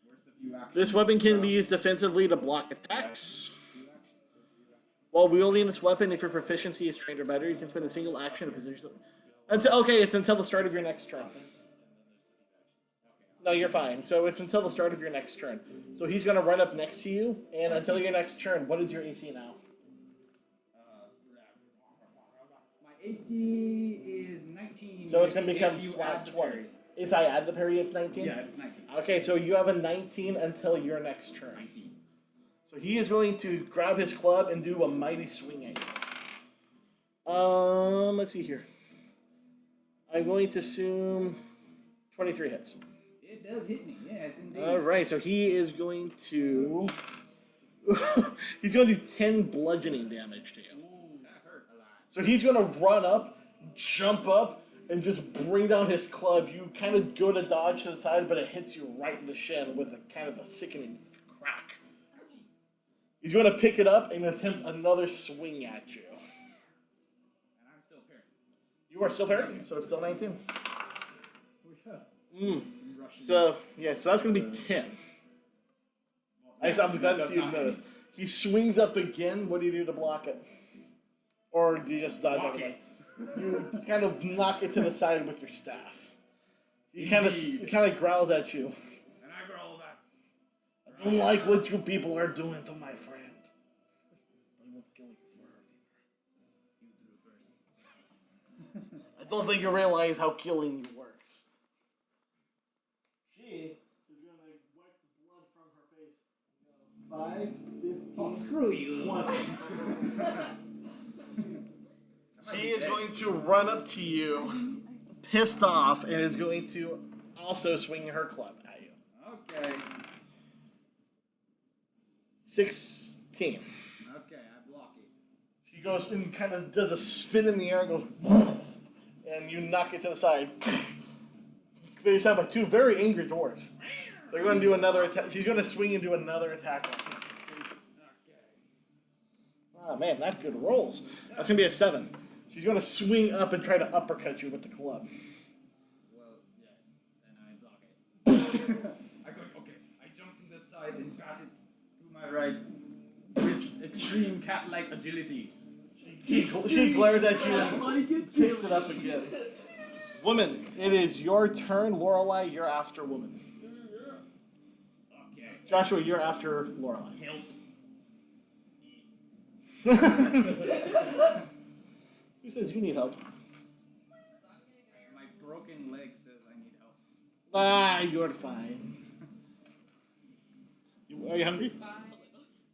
[SPEAKER 4] Where's the view actions?
[SPEAKER 3] This weapon can be used defensively to block attacks.
[SPEAKER 4] View actions. Where's the view actions?
[SPEAKER 3] While wielding this weapon, if your proficiency is trained or better, you can spend a single action to position. It's until the start of your next turn. No, you're fine. So it's until the start of your next turn. So he's going to run up next to you, and until your next turn, what is your AC now?
[SPEAKER 4] We're AC is 19.
[SPEAKER 3] So it's going to become
[SPEAKER 4] if you
[SPEAKER 3] flat
[SPEAKER 4] add the
[SPEAKER 3] 20.
[SPEAKER 4] parry.
[SPEAKER 3] If I add the parry, it's 19?
[SPEAKER 4] Yeah, it's 19.
[SPEAKER 3] Okay, so you have a 19 until your next turn.
[SPEAKER 4] I see.
[SPEAKER 3] So he is going to grab his club and do a mighty swing at you. Let's see here. I'm going to assume 23 hits.
[SPEAKER 4] It does hit me, yes, indeed.
[SPEAKER 3] All right, so he is going to he's going to do 10 bludgeoning damage to you.
[SPEAKER 4] Ooh, that hurt a lot.
[SPEAKER 3] So he's going to run up, jump up, and just bring down his club. You kind of go to dodge to the side, but it hits you right in the shin with a kind of a sickening crack.
[SPEAKER 4] Ouchie.
[SPEAKER 3] He's going to pick it up and attempt another swing at you.
[SPEAKER 4] And I'm still parrying.
[SPEAKER 3] You are still parrying, so it's still 19.
[SPEAKER 4] Yeah.
[SPEAKER 3] So that's going to be 10. I'm glad to see you notice. He swings up again. What do you do to block it? Or do you just dodge out of the way? You just kind of knock it to the side with your staff. He kind of growls at you.
[SPEAKER 4] And I growl back.
[SPEAKER 3] I don't like what you people are doing to my friend. I will kill you for her dinner.
[SPEAKER 4] You do first.
[SPEAKER 3] I don't think you realize how killing you works. She is going to wipe the blood from her face. 5, 15,
[SPEAKER 4] Oh, screw you.
[SPEAKER 3] 20. She is going to run up to you, pissed off, and is going to also swing her club at you.
[SPEAKER 4] Okay.
[SPEAKER 3] 16.
[SPEAKER 4] Okay, I block it.
[SPEAKER 3] She goes and kind of does a spin in the air and goes, and you knock it to the side. They sound like two very angry dwarves. They're going to do another attack. She's going to swing and do another attack on you. Oh man, not good rolls. That's going to be a 7. She's going to swing up and try to uppercut you with the club.
[SPEAKER 4] Well, yes, and I block it. I go, okay, I jump to the side and bat it to my right with extreme cat-like agility.
[SPEAKER 3] She glares at you and picks it up again. Woman, it is your turn. Lorelei, you're after woman.
[SPEAKER 4] Okay.
[SPEAKER 3] Joshua, you're after Lorelei.
[SPEAKER 4] Help.
[SPEAKER 3] Who says you need help?
[SPEAKER 4] My broken leg says I need help.
[SPEAKER 3] Ah, you're fine. Are you hungry?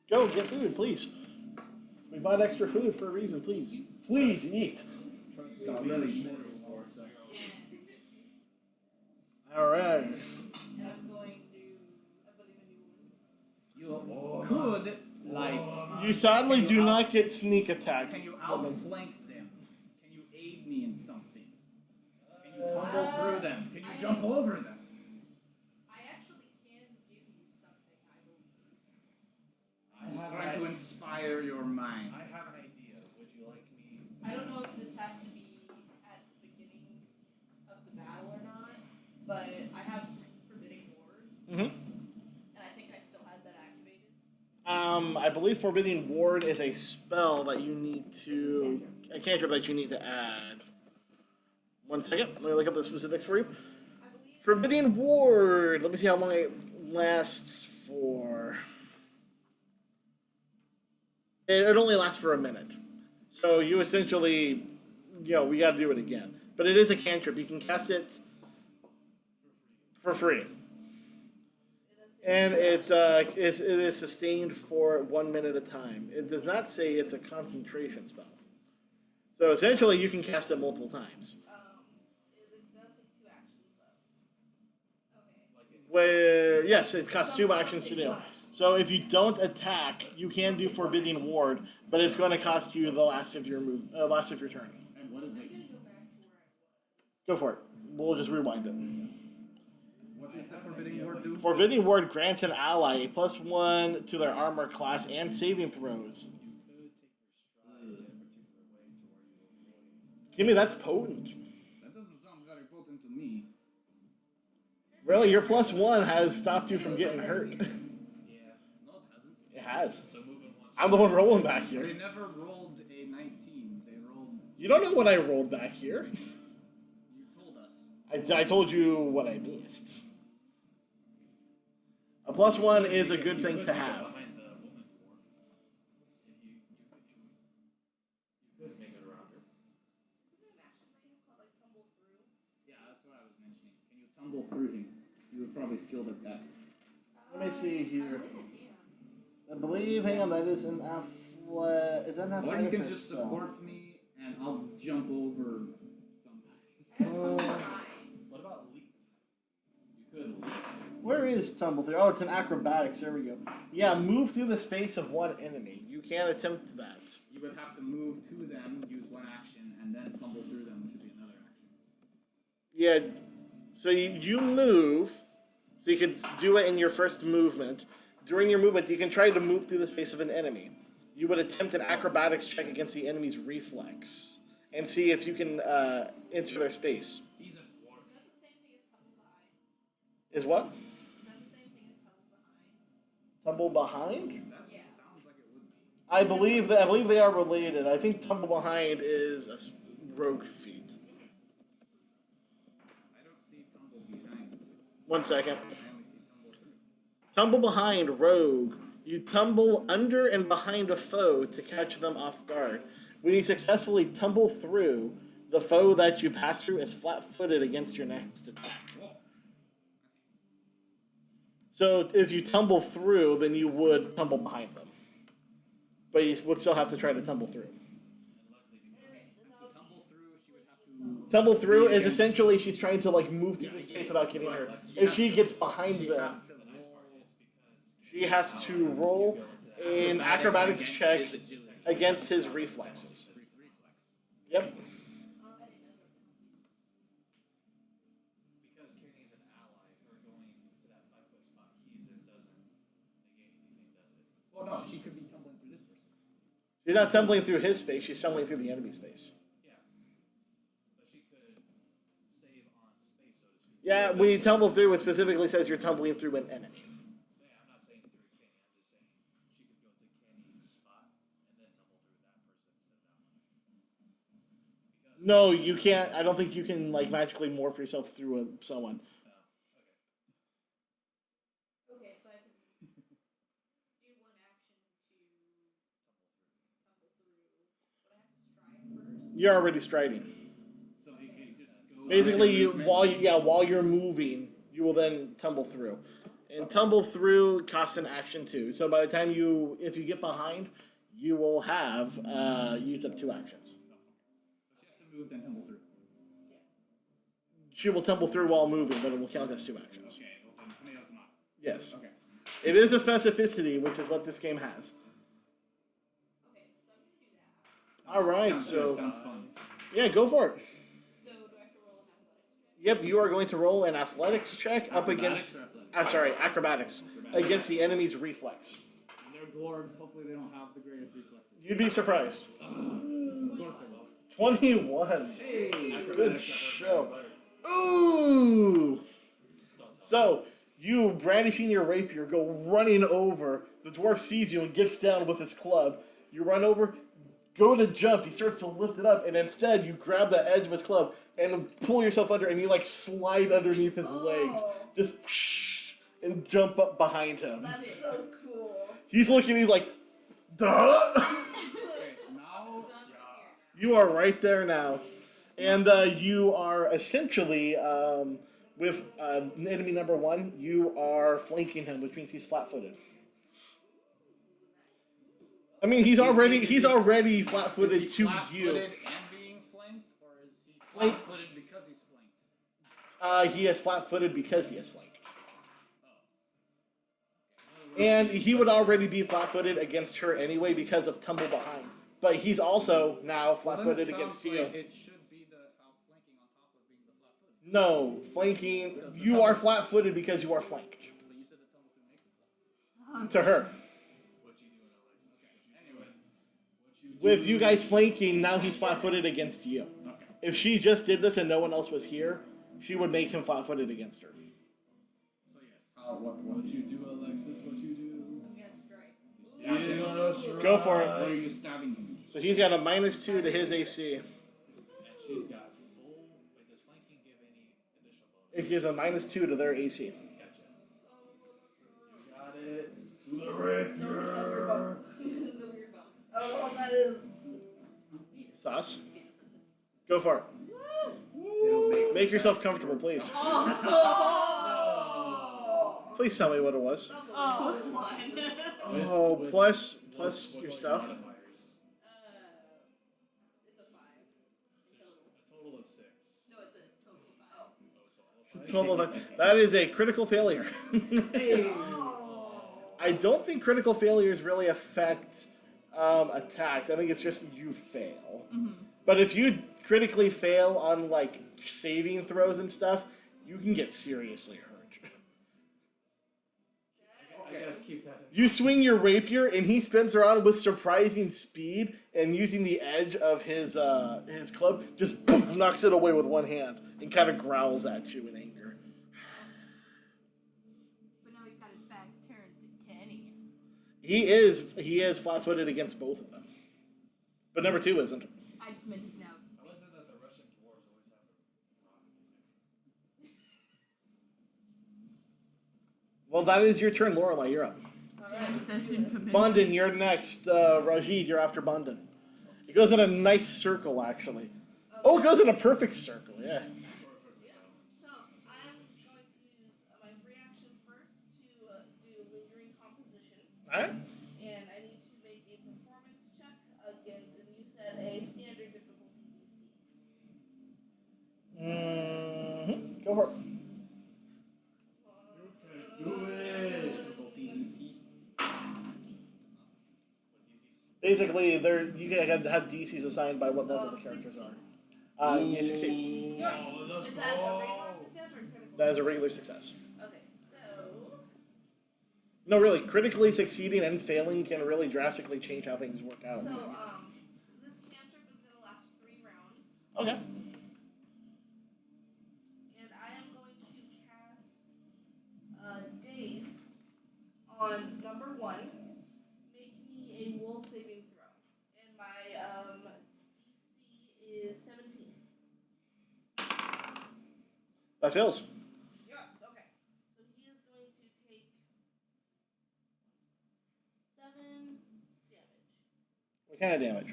[SPEAKER 3] Go, get food, please. We bought extra food for a reason, please. Please eat.
[SPEAKER 4] Got really
[SPEAKER 3] Alright.
[SPEAKER 6] And I'm going to, I believe in you.
[SPEAKER 4] You could, like,
[SPEAKER 3] You sadly do not get sneak attack.
[SPEAKER 4] can you outflank them? Can you aid me in something? Can you tumble through them? Can you jump over them?
[SPEAKER 6] I actually can give you something, I believe.
[SPEAKER 4] I'm just trying to inspire your mind.
[SPEAKER 1] I have an idea. Would you like me?
[SPEAKER 6] I don't know if this has to be at the beginning of the battle or not, but I have Forbidding Ward,
[SPEAKER 3] Mm-hmm.
[SPEAKER 6] and I think I still had that activated.
[SPEAKER 3] I believe Forbidding Ward is a spell that you need to... a cantrip that you need to add. 1 second. Let me look up the specifics for you.
[SPEAKER 6] I believe.
[SPEAKER 3] Forbidding Ward. Let me see how long it lasts for. It only lasts for a minute. So you essentially, we got to do it again. But it is a cantrip. You can cast it for free. And it is sustained for 1 minute at a time. It does not say it's a concentration spell. So essentially you can cast it multiple times.
[SPEAKER 2] It does say 2 actions though.
[SPEAKER 6] Okay.
[SPEAKER 3] Where yes, it costs 2 actions to do. So if you don't attack, you can do Forbidding Ward, but it's going to cost you the last of your last of your turn.
[SPEAKER 4] And what is
[SPEAKER 6] I'm
[SPEAKER 4] it?
[SPEAKER 6] gonna go back to where I was.
[SPEAKER 3] Go for it. We'll just rewind it.
[SPEAKER 4] What does the Forbidding Ward do?
[SPEAKER 3] Forbidding Ward grants an ally a +1 to their armor class and saving throws.
[SPEAKER 1] You could take your stride in a particular way to where you avoid.
[SPEAKER 3] Give me that's potent.
[SPEAKER 4] That doesn't sound very potent to me.
[SPEAKER 3] Really, your +1 has stopped you from getting hurt.
[SPEAKER 1] Yeah.
[SPEAKER 4] No, it hasn't.
[SPEAKER 3] It has.
[SPEAKER 1] So moving one.
[SPEAKER 3] I'm the one rolling back
[SPEAKER 4] They
[SPEAKER 3] here.
[SPEAKER 4] never rolled a 19. They rolled.
[SPEAKER 3] You don't know what I rolled back here.
[SPEAKER 4] You told us.
[SPEAKER 3] I told you what I missed. A +1 is a good thing to have.
[SPEAKER 1] Behind the woman war. If you could make it around her.
[SPEAKER 4] tumble through him. You were probably skilled at that.
[SPEAKER 3] Let me see here.
[SPEAKER 5] I
[SPEAKER 3] I believe, hang on, that is an is that an
[SPEAKER 4] Or you
[SPEAKER 3] athletics
[SPEAKER 4] can
[SPEAKER 3] or
[SPEAKER 4] just
[SPEAKER 3] stealth?
[SPEAKER 4] support me, and I'll jump over somebody.
[SPEAKER 6] I have tumble behind.
[SPEAKER 1] What about leap? You could leap.
[SPEAKER 3] Where is tumble through? Oh, it's an acrobatics. There we go. Yeah, move through the space of one enemy. You can attempt that.
[SPEAKER 4] You would have to move to them, use one action, and then tumble through them, which would be another action.
[SPEAKER 3] Yeah, so you move, so you can do it in your first movement. During your movement, you can try to move through the space of an enemy. You would attempt an acrobatics check against the enemy's reflex and see if you can enter their space.
[SPEAKER 4] He's a dwarf.
[SPEAKER 6] Is that the same thing as tumble behind?
[SPEAKER 3] Is what?
[SPEAKER 6] Is that the same thing as tumble behind?
[SPEAKER 3] Tumble behind?
[SPEAKER 4] That
[SPEAKER 6] Yeah.
[SPEAKER 4] sounds like it would be.
[SPEAKER 3] I believe they are related. I think tumble behind is a rogue feat.
[SPEAKER 4] I don't see tumble behind.
[SPEAKER 3] 1 second.
[SPEAKER 4] I only see tumble through.
[SPEAKER 3] Tumble behind, rogue. You tumble under and behind a foe to catch them off guard. When you successfully tumble through, the foe that you pass through is flat-footed against your next attack.
[SPEAKER 4] Whoa.
[SPEAKER 3] So if you tumble through, then you would tumble behind them. But you would still have to try to tumble through.
[SPEAKER 4] To tumble through, she would have to.
[SPEAKER 3] Tumble through is essentially she's trying to like move through the space without getting hurt. If she gets behind
[SPEAKER 4] She
[SPEAKER 3] them,
[SPEAKER 4] has to
[SPEAKER 3] she has to roll an acrobatics check against his reflexes. Yep.
[SPEAKER 1] Because Kearney's an ally, her going to that 5-foot spot doesn't negate anything, does it?
[SPEAKER 4] Oh no, she could be tumbling through this person.
[SPEAKER 3] She's not tumbling through his space, she's tumbling through the enemy space.
[SPEAKER 1] Yeah. But she could save on space, so to speak.
[SPEAKER 3] Yeah, when you tumble through, it specifically says you're tumbling through an enemy.
[SPEAKER 1] Yeah, I'm not saying through Kenny. I'm just saying she could go to Kenny's spot and then tumble through that person instead of that one. Because
[SPEAKER 3] No, you can't. I don't think you can like magically morph yourself through someone.
[SPEAKER 6] Okay, so I can do one action to tumble through. But I have to stride first.
[SPEAKER 3] You're already striding.
[SPEAKER 4] So he can just go.
[SPEAKER 3] Basically, you
[SPEAKER 4] movement.
[SPEAKER 3] while you're moving, you will then tumble through, and tumble through costs an action too. So by the time if you get behind, you will have used up 2 actions.
[SPEAKER 4] So she has to move, then tumble through.
[SPEAKER 3] She will tumble through while moving, but it will count as 2 actions.
[SPEAKER 4] Okay, well then tomato, tomato.
[SPEAKER 3] Yes,
[SPEAKER 4] Okay.
[SPEAKER 3] it is a specificity, which is what this game has.
[SPEAKER 6] Okay, so I'm gonna do that.
[SPEAKER 3] All right,
[SPEAKER 4] Sounds
[SPEAKER 3] so
[SPEAKER 4] fun.
[SPEAKER 3] yeah, go for it.
[SPEAKER 6] So do I have to roll an athletics check?
[SPEAKER 3] Yep, you are going to roll an athletics check up against. Acrobatics against the enemy's reflex.
[SPEAKER 4] And they're dwarves. Hopefully they don't have the greatest reflexes.
[SPEAKER 3] You'd be surprised.
[SPEAKER 4] Of course they will.
[SPEAKER 3] 21.
[SPEAKER 4] Hey,
[SPEAKER 3] Good show. Ooh. So you brandishing your rapier, go running over. The dwarf sees you and gets down with his club. You run over, go to jump. He starts to lift it up, and instead you grab the edge of his club and pull yourself under, and you like slide underneath his legs, just whoosh, and jump up behind him.
[SPEAKER 2] That's so cool.
[SPEAKER 3] He's looking. He's like, duh.
[SPEAKER 4] Okay, now.
[SPEAKER 6] So I'm here now.
[SPEAKER 3] You are right there now, and you are essentially with enemy number 1. You are flanking him, which means he's flat-footed. I mean, he's already flat-footed
[SPEAKER 4] Is he
[SPEAKER 3] to
[SPEAKER 4] flat-footed
[SPEAKER 3] you.
[SPEAKER 4] and being flanked, or is he
[SPEAKER 3] Flank-
[SPEAKER 4] flat-footed because he's flanked?
[SPEAKER 3] He is flat-footed because he is flanked, and he would already be flat-footed against her anyway because of tumble behind. But he's also now flat-footed
[SPEAKER 4] Well, then it
[SPEAKER 3] against
[SPEAKER 4] sounds
[SPEAKER 3] you.
[SPEAKER 4] like it should be the flanking on top of being the flat-footed.
[SPEAKER 3] No, flanking. You are flat-footed because you are flanked.
[SPEAKER 4] But you said the tumble through makes it flat.
[SPEAKER 3] To her.
[SPEAKER 1] What you doing, Alexa?
[SPEAKER 4] Anyway.
[SPEAKER 3] With you guys flanking, now he's flat-footed against you.
[SPEAKER 4] Okay.
[SPEAKER 3] If she just did this and no one else was here, she would make him flat-footed against her.
[SPEAKER 4] So yes, how what
[SPEAKER 1] What you do, Alexis? What you do?
[SPEAKER 6] I'm gonna strike.
[SPEAKER 1] Sitting on us,
[SPEAKER 3] Go for it.
[SPEAKER 4] or are you stabbing him?
[SPEAKER 3] So he's got a -2 to his AC.
[SPEAKER 1] And she's got full. Wait, does flanking give any additional bonus?
[SPEAKER 3] It gives a -2 to their AC.
[SPEAKER 1] Gotcha. You got it. To the rapier.
[SPEAKER 6] The weird bone.
[SPEAKER 2] I don't know what that is.
[SPEAKER 3] Sauce?
[SPEAKER 6] Stand for this.
[SPEAKER 3] Go for it.
[SPEAKER 4] It'll make
[SPEAKER 3] Make yourself comfortable, please.
[SPEAKER 2] Oh.
[SPEAKER 3] Please tell me what it was.
[SPEAKER 2] Double
[SPEAKER 5] Oh.
[SPEAKER 2] one.
[SPEAKER 3] Oh, plus
[SPEAKER 1] What's
[SPEAKER 3] your
[SPEAKER 1] all
[SPEAKER 3] stuff.
[SPEAKER 1] modifiers?
[SPEAKER 6] It's a 5.
[SPEAKER 1] A total of 6.
[SPEAKER 6] No, it's a total of 5.
[SPEAKER 1] Oh, it's all
[SPEAKER 3] Total of that is a critical failure.
[SPEAKER 2] Oh.
[SPEAKER 3] I don't think critical failures really affect attacks. I think it's just you fail. But if you critically fail on like saving throws and stuff, you can get seriously hurt.
[SPEAKER 1] I guess keep that in
[SPEAKER 3] You swing your rapier, and he spins around with surprising speed, and using the edge of his club, just poof, knocks it away with one hand, and kind of growls at you in anger.
[SPEAKER 5] But now he's got his back turned to Kenny.
[SPEAKER 3] He is flat-footed against both of them, but number 2 isn't.
[SPEAKER 5] I just meant he's now.
[SPEAKER 1] How is it that the Russian dwarves always have rock music?
[SPEAKER 3] Well, that is your turn, Lorelai. You're up.
[SPEAKER 2] Alright.
[SPEAKER 5] Session commences.
[SPEAKER 3] Bondon, you're next. Rajid, you're after Bondon. It goes in a nice circle, actually. Oh, it goes in a perfect circle. Yeah.
[SPEAKER 2] So I'm going to use my free action first to do lingering composition,
[SPEAKER 3] All right.
[SPEAKER 2] and I need to make a performance check against, and you said a standard difficulty DC.
[SPEAKER 3] Go for it.
[SPEAKER 1] Do it!
[SPEAKER 3] Basically, you can have DCs assigned by what level the characters are. You succeed.
[SPEAKER 2] Yes.
[SPEAKER 1] Oh, let's
[SPEAKER 2] Is that a
[SPEAKER 1] go.
[SPEAKER 2] regular success or a critical?
[SPEAKER 3] That is a regular success.
[SPEAKER 2] Okay, so
[SPEAKER 3] No, really, critically succeeding and failing can really drastically change how things work out.
[SPEAKER 2] this cantrip is gonna last 3 rounds,
[SPEAKER 3] Okay.
[SPEAKER 2] and I am going to cast Daze on number 1. Make me a will saving throw, and my DC is 17.
[SPEAKER 3] That fails.
[SPEAKER 2] Yes. Okay. So he is going to take 7 damage.
[SPEAKER 3] What kind of damage?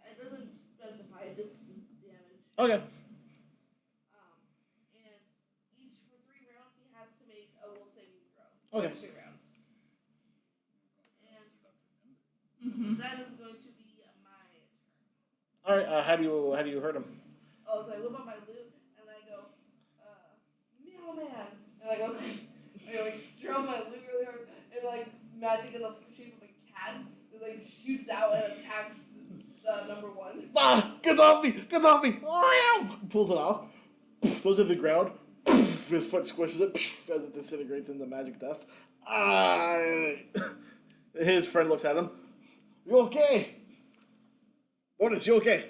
[SPEAKER 2] It doesn't specify, just damage.
[SPEAKER 3] Okay.
[SPEAKER 2] And each for 3 rounds he has to make a will saving throw.
[SPEAKER 3] Okay.
[SPEAKER 2] 3 rounds. And
[SPEAKER 5] Mm-hmm.
[SPEAKER 2] so that is going to be my turn.
[SPEAKER 3] All right. How do you hurt him?
[SPEAKER 2] Oh, so I whip out my lute and I go, meow man, and I go like strum my lute really hard, and like magic in the shape of a cat, it like shoots out and attacks number 1.
[SPEAKER 3] Ah! Get off me! Get off me! Pulls it off. Throws it to the ground. His foot squishes it as it disintegrates into magic dust. His friend looks at him. You okay? Boris, you okay?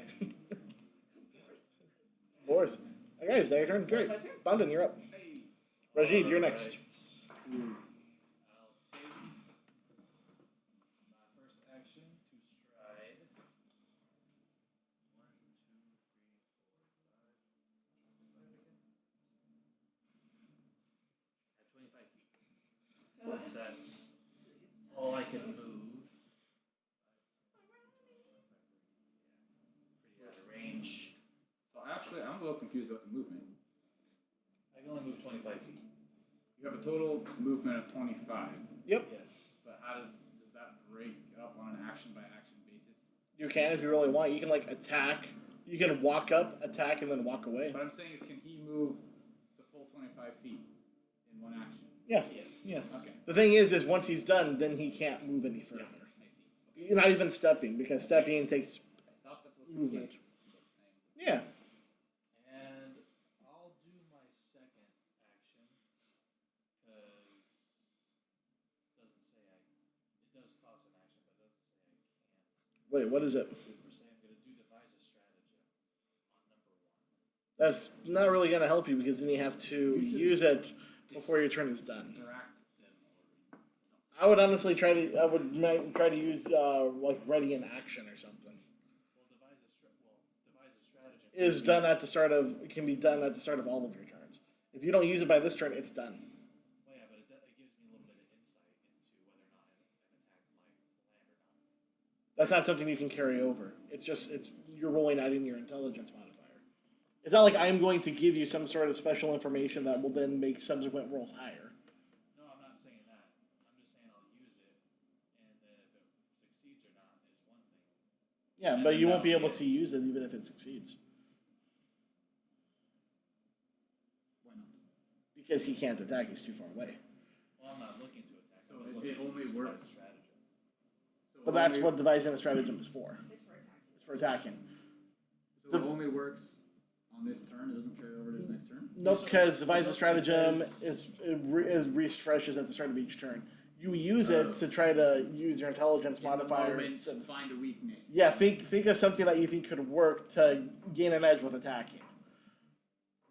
[SPEAKER 3] Boris. Okay, is that your turn? Great.
[SPEAKER 2] My turn?
[SPEAKER 3] Bondon, you're up. Rajid, you're next.
[SPEAKER 1] I'll take my first action to stride. 1, 2, 3, 4, 5. At 25 feet. That's all I can move. Pretty out of range.
[SPEAKER 4] So actually, I'm a little confused about the movement.
[SPEAKER 1] I can only move 25 feet.
[SPEAKER 4] You have a total movement of 25.
[SPEAKER 3] Yep.
[SPEAKER 1] Yes.
[SPEAKER 4] But how does that break up on an action by action basis?
[SPEAKER 3] You can if you really want. You can like attack. You can walk up, attack, and then walk away.
[SPEAKER 4] What I'm saying is, can he move the full 25 feet in one action?
[SPEAKER 3] Yeah.
[SPEAKER 1] Yes.
[SPEAKER 3] Yeah.
[SPEAKER 4] Okay.
[SPEAKER 3] The thing is once he's done, then he can't move any further.
[SPEAKER 4] I see.
[SPEAKER 3] You're not even stepping, because stepping takes
[SPEAKER 4] I thought that was
[SPEAKER 3] movement.
[SPEAKER 4] the case.
[SPEAKER 3] yeah.
[SPEAKER 1] And I'll do my second action because it does cost an action, but it doesn't say I can't.
[SPEAKER 3] Wait, what is it?
[SPEAKER 1] Per se, I'm going to do devise a stratagem on number 1.
[SPEAKER 3] That's not really going to help you because then you have to use it before your turn is done.
[SPEAKER 4] Interact them or something.
[SPEAKER 3] I would honestly try to use like ready in action or something.
[SPEAKER 1] Well, devise a stratagem
[SPEAKER 3] Is done at the start of can be done at the start of all of your turns. If you don't use it by this turn, it's done.
[SPEAKER 1] Well, yeah, but it gives me a little bit of insight into whether or not I've attacked my land or not.
[SPEAKER 3] That's not something you can carry over. It's you're rolling out in your intelligence modifier. It's not like I'm going to give you some sort of special information that will then make subsequent rolls higher.
[SPEAKER 1] No, I'm not saying that. I'm just saying I'll use it, and then if it succeeds or not is one thing.
[SPEAKER 3] Yeah,
[SPEAKER 1] And
[SPEAKER 3] but
[SPEAKER 1] then
[SPEAKER 3] you won't be
[SPEAKER 1] that'll
[SPEAKER 3] able
[SPEAKER 1] be
[SPEAKER 3] to use it even if it succeeds.
[SPEAKER 4] Why not?
[SPEAKER 3] Because he can't attack, he's too far away.
[SPEAKER 1] Well, I'm not looking to attack.
[SPEAKER 4] So
[SPEAKER 1] I'm just
[SPEAKER 4] it
[SPEAKER 1] looking to
[SPEAKER 4] only
[SPEAKER 1] use
[SPEAKER 4] works-
[SPEAKER 1] as a stratagem.
[SPEAKER 4] So
[SPEAKER 3] But
[SPEAKER 4] it
[SPEAKER 3] that's
[SPEAKER 4] only-
[SPEAKER 3] what devising a stratagem is for.
[SPEAKER 2] It's for attacking.
[SPEAKER 3] It's for attacking.
[SPEAKER 4] So it only works on this turn. It doesn't carry over to his next turn.
[SPEAKER 3] Nope, because devise a stratagem
[SPEAKER 1] Says-
[SPEAKER 3] is refreshes at the start of each turn. You use it to try to use your intelligence
[SPEAKER 4] In the
[SPEAKER 3] modifier.
[SPEAKER 4] moment to find a weakness.
[SPEAKER 3] Yeah, think of something that you think could work to gain an edge with attacking.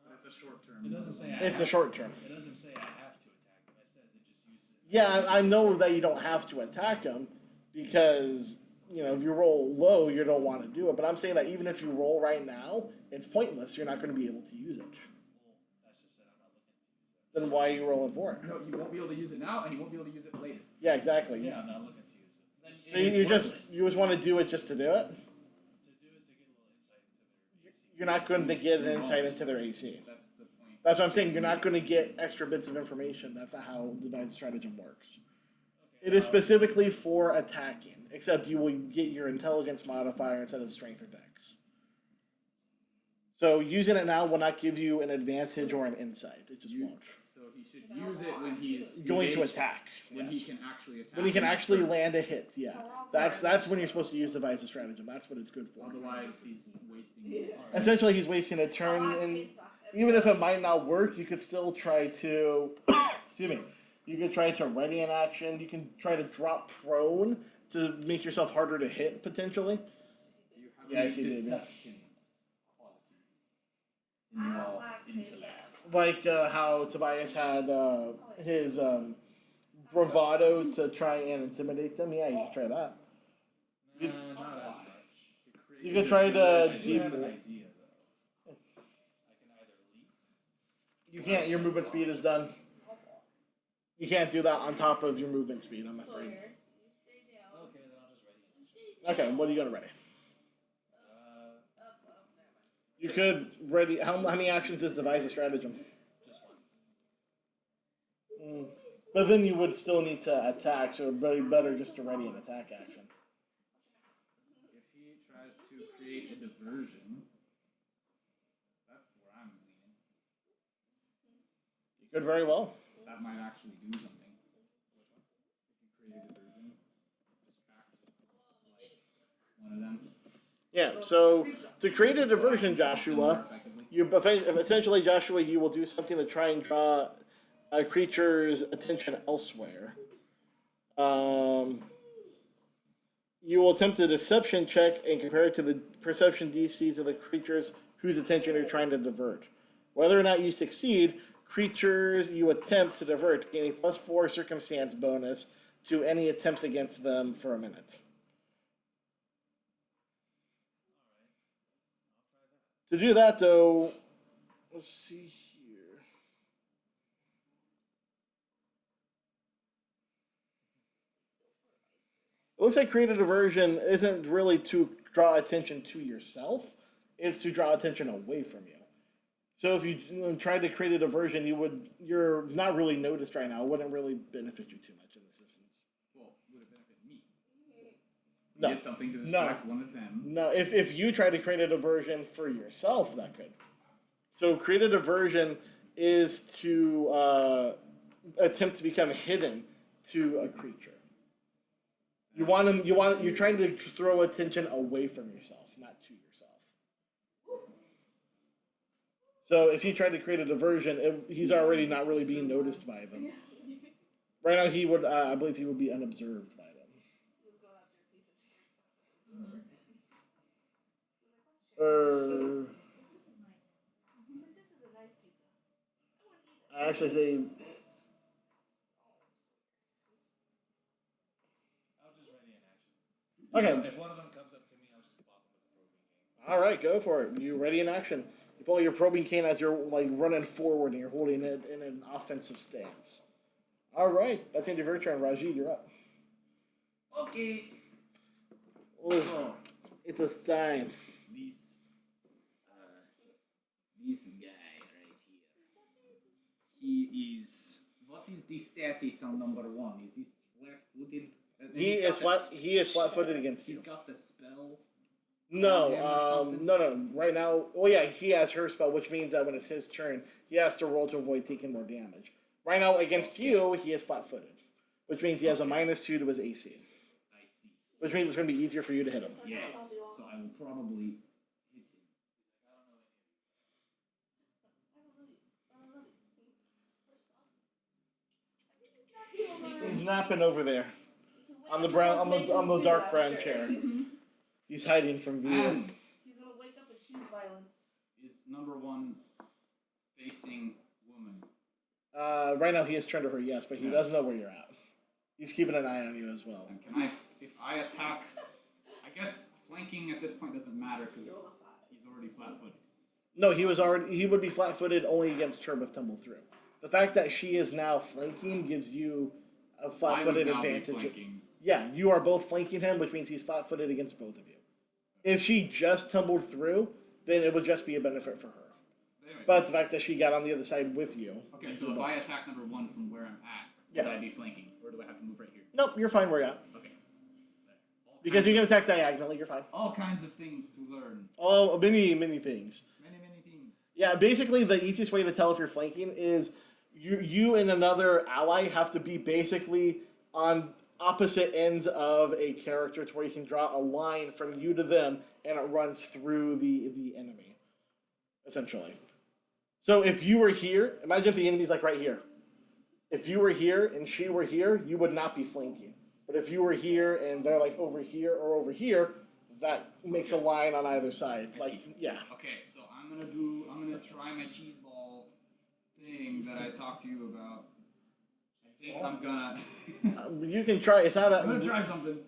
[SPEAKER 4] That's a short term.
[SPEAKER 1] It doesn't say I
[SPEAKER 3] It's a
[SPEAKER 1] have-
[SPEAKER 3] short term.
[SPEAKER 1] It doesn't say I have to attack him. It says it just uses.
[SPEAKER 3] Yeah, I know that you don't have to attack him because if you roll low, you don't want to do it. But I'm saying that even if you roll right now, it's pointless. You're not going to be able to use it.
[SPEAKER 1] Well, that's just said I'm not looking to use it.
[SPEAKER 3] Then why are you rolling for it?
[SPEAKER 4] No, you won't be able to use it now, and you won't be able to use it later.
[SPEAKER 3] Yeah, exactly.
[SPEAKER 1] Yeah, I'm not looking to use it. Then
[SPEAKER 3] So
[SPEAKER 1] it is
[SPEAKER 3] you just
[SPEAKER 1] worthless.
[SPEAKER 3] want to do it just to do it.
[SPEAKER 1] To do it to get a little insight into their AC.
[SPEAKER 3] You're not going to get an insight into their AC.
[SPEAKER 4] That's the point.
[SPEAKER 3] That's what I'm saying. You're not going to get extra bits of information. That's not how devise stratagem works.
[SPEAKER 1] Okay,
[SPEAKER 3] It is specifically for attacking, except you will get your intelligence modifier instead of strength or dex. So using it now will not give you an advantage or an insight. It just
[SPEAKER 4] You-
[SPEAKER 3] won't.
[SPEAKER 4] So he should use it when he's
[SPEAKER 3] Going to
[SPEAKER 4] engaged,
[SPEAKER 3] attack.
[SPEAKER 4] When
[SPEAKER 3] Yes.
[SPEAKER 4] he can actually attack.
[SPEAKER 3] When you can
[SPEAKER 4] him.
[SPEAKER 3] actually land a hit, yeah. That's when you're supposed to use devise a stratagem. That's what it's good for.
[SPEAKER 4] Otherwise, he's wasting.
[SPEAKER 2] Yeah.
[SPEAKER 4] Alright.
[SPEAKER 3] Essentially, he's wasting a turn, and even if it might not work, you could still try to. Excuse me. You could try to ready an action. You can try to drop prone to make yourself harder to hit potentially.
[SPEAKER 4] Do you have
[SPEAKER 3] Yeah, I
[SPEAKER 4] any
[SPEAKER 3] see, David.
[SPEAKER 4] deception qualities in
[SPEAKER 2] I
[SPEAKER 4] your
[SPEAKER 2] don't like
[SPEAKER 4] intellect?
[SPEAKER 3] Like how Tobias had his bravado to try and intimidate them. Yeah, you could try that.
[SPEAKER 1] No, not as much.
[SPEAKER 3] You could try to
[SPEAKER 1] I do have an idea though. I can either leap.
[SPEAKER 3] You can't. Your movement speed is done. You can't do that on top of your movement speed. I'm afraid.
[SPEAKER 5] Sawyer, you stay down.
[SPEAKER 1] Okay, then I'll just ready an action.
[SPEAKER 3] Okay, what are you gonna ready?
[SPEAKER 2] Up, never mind.
[SPEAKER 3] You could ready. How many actions is devise a stratagem?
[SPEAKER 1] Just one.
[SPEAKER 3] But then you would still need to attack, so it'd be better just to ready an attack action.
[SPEAKER 4] If he tries to create a diversion, that's where I'm leaning.
[SPEAKER 3] You could very well.
[SPEAKER 4] That might actually do something. If you create a diversion, distract like one of them.
[SPEAKER 3] Yeah. So to create a diversion, Joshua,
[SPEAKER 4] Effectively.
[SPEAKER 3] you essentially Joshua, you will do something to try and draw a creature's attention elsewhere. You will attempt a deception check and compare it to the perception DCs of the creatures whose attention you're trying to divert. Whether or not you succeed, creatures you attempt to divert gain a +4 circumstance bonus to any attempts against them for a minute. To do that, though, let's see here. It looks like create a diversion isn't really to draw attention to yourself, it's to draw attention away from you. So if you tried to create a diversion, you're not really noticed right now. It wouldn't really benefit you too much in this instance.
[SPEAKER 4] Well, would it benefit me?
[SPEAKER 3] No.
[SPEAKER 4] Get something to distract one of them.
[SPEAKER 3] No, if you try to create a diversion for yourself, that could. So create a diversion is to attempt to become hidden to a creature. You're trying to throw attention away from yourself, not to yourself. So if you try to create a diversion, he's already not really being noticed by them. Right now, he would, I believe, he would be unobserved by them.
[SPEAKER 2] This is a nice pizza.
[SPEAKER 3] I actually say,
[SPEAKER 1] I'll just ready an action.
[SPEAKER 3] okay,
[SPEAKER 1] If one of them comes up to me, I'll just bop them with the probing cane.
[SPEAKER 3] all right, go for it. You ready in action? You pull your probing cane as you're like running forward and you're holding it in an offensive stance. All right, that's the end of your turn. Rajid, you're up.
[SPEAKER 4] Okay. So,
[SPEAKER 3] It is time.
[SPEAKER 4] this, this guy right here. He is. What is the status on number 1? Is he flat-footed?
[SPEAKER 3] He is flat-footed against you.
[SPEAKER 4] He's got the spell.
[SPEAKER 3] No,
[SPEAKER 4] him or something?
[SPEAKER 3] no. Right now, oh yeah, he has her spell, which means that when it's his turn, he has to roll to avoid taking more damage. Right now, against you, he is flat-footed, which means he has a -2 to his AC,
[SPEAKER 4] I see.
[SPEAKER 3] which means it's going to be easier for you to hit him.
[SPEAKER 4] Yes. So I will probably hit him.
[SPEAKER 3] He's napping over there on the brown, on the dark brown chair. He's hiding from view.
[SPEAKER 4] And
[SPEAKER 2] He's gonna wake up and choose violence.
[SPEAKER 4] is number 1 facing woman?
[SPEAKER 3] Right now, he is turned to her, yes, but he doesn't know where you're at. He's keeping an eye on you as well.
[SPEAKER 4] And can I, if I attack, I guess flanking at this point doesn't matter because he's already flat-footed.
[SPEAKER 3] No, he would be flat-footed only against her with tumble through. The fact that she is now flanking gives you a flat-footed
[SPEAKER 4] I would now be
[SPEAKER 3] advantage.
[SPEAKER 4] flanking.
[SPEAKER 3] Yeah, you are both flanking him, which means he's flat-footed against both of you. If she just tumbled through, then it would just be a benefit for her.
[SPEAKER 4] Anyways,
[SPEAKER 3] But the fact that she got on the other side with you.
[SPEAKER 4] okay,
[SPEAKER 3] you
[SPEAKER 4] so
[SPEAKER 3] do
[SPEAKER 4] if
[SPEAKER 3] both.
[SPEAKER 4] I attack number 1 from where I'm at,
[SPEAKER 3] Yeah.
[SPEAKER 4] would I be flanking, or do I have to move right here?
[SPEAKER 3] Nope, you're fine where you're at.
[SPEAKER 4] Okay.
[SPEAKER 3] Because you can attack diagonally, you're fine.
[SPEAKER 4] all kinds of things to learn.
[SPEAKER 3] Oh, many things.
[SPEAKER 4] Many things.
[SPEAKER 3] Yeah, basically the easiest way to tell if you're flanking is you and another ally have to be basically on opposite ends of a character to where you can draw a line from you to them and it runs through the enemy, essentially. So if you were here, imagine if the enemy's like right here. If you were here and she were here, you would not be flanking. But if you were here and they're like over here or over here, that makes a line on either side. Like, yeah.
[SPEAKER 4] Okay, so I'm gonna try my cheese ball thing that I talked to you about. I think I'm gonna
[SPEAKER 3] You can try. It's not
[SPEAKER 4] I'm gonna
[SPEAKER 3] a.
[SPEAKER 4] try something. So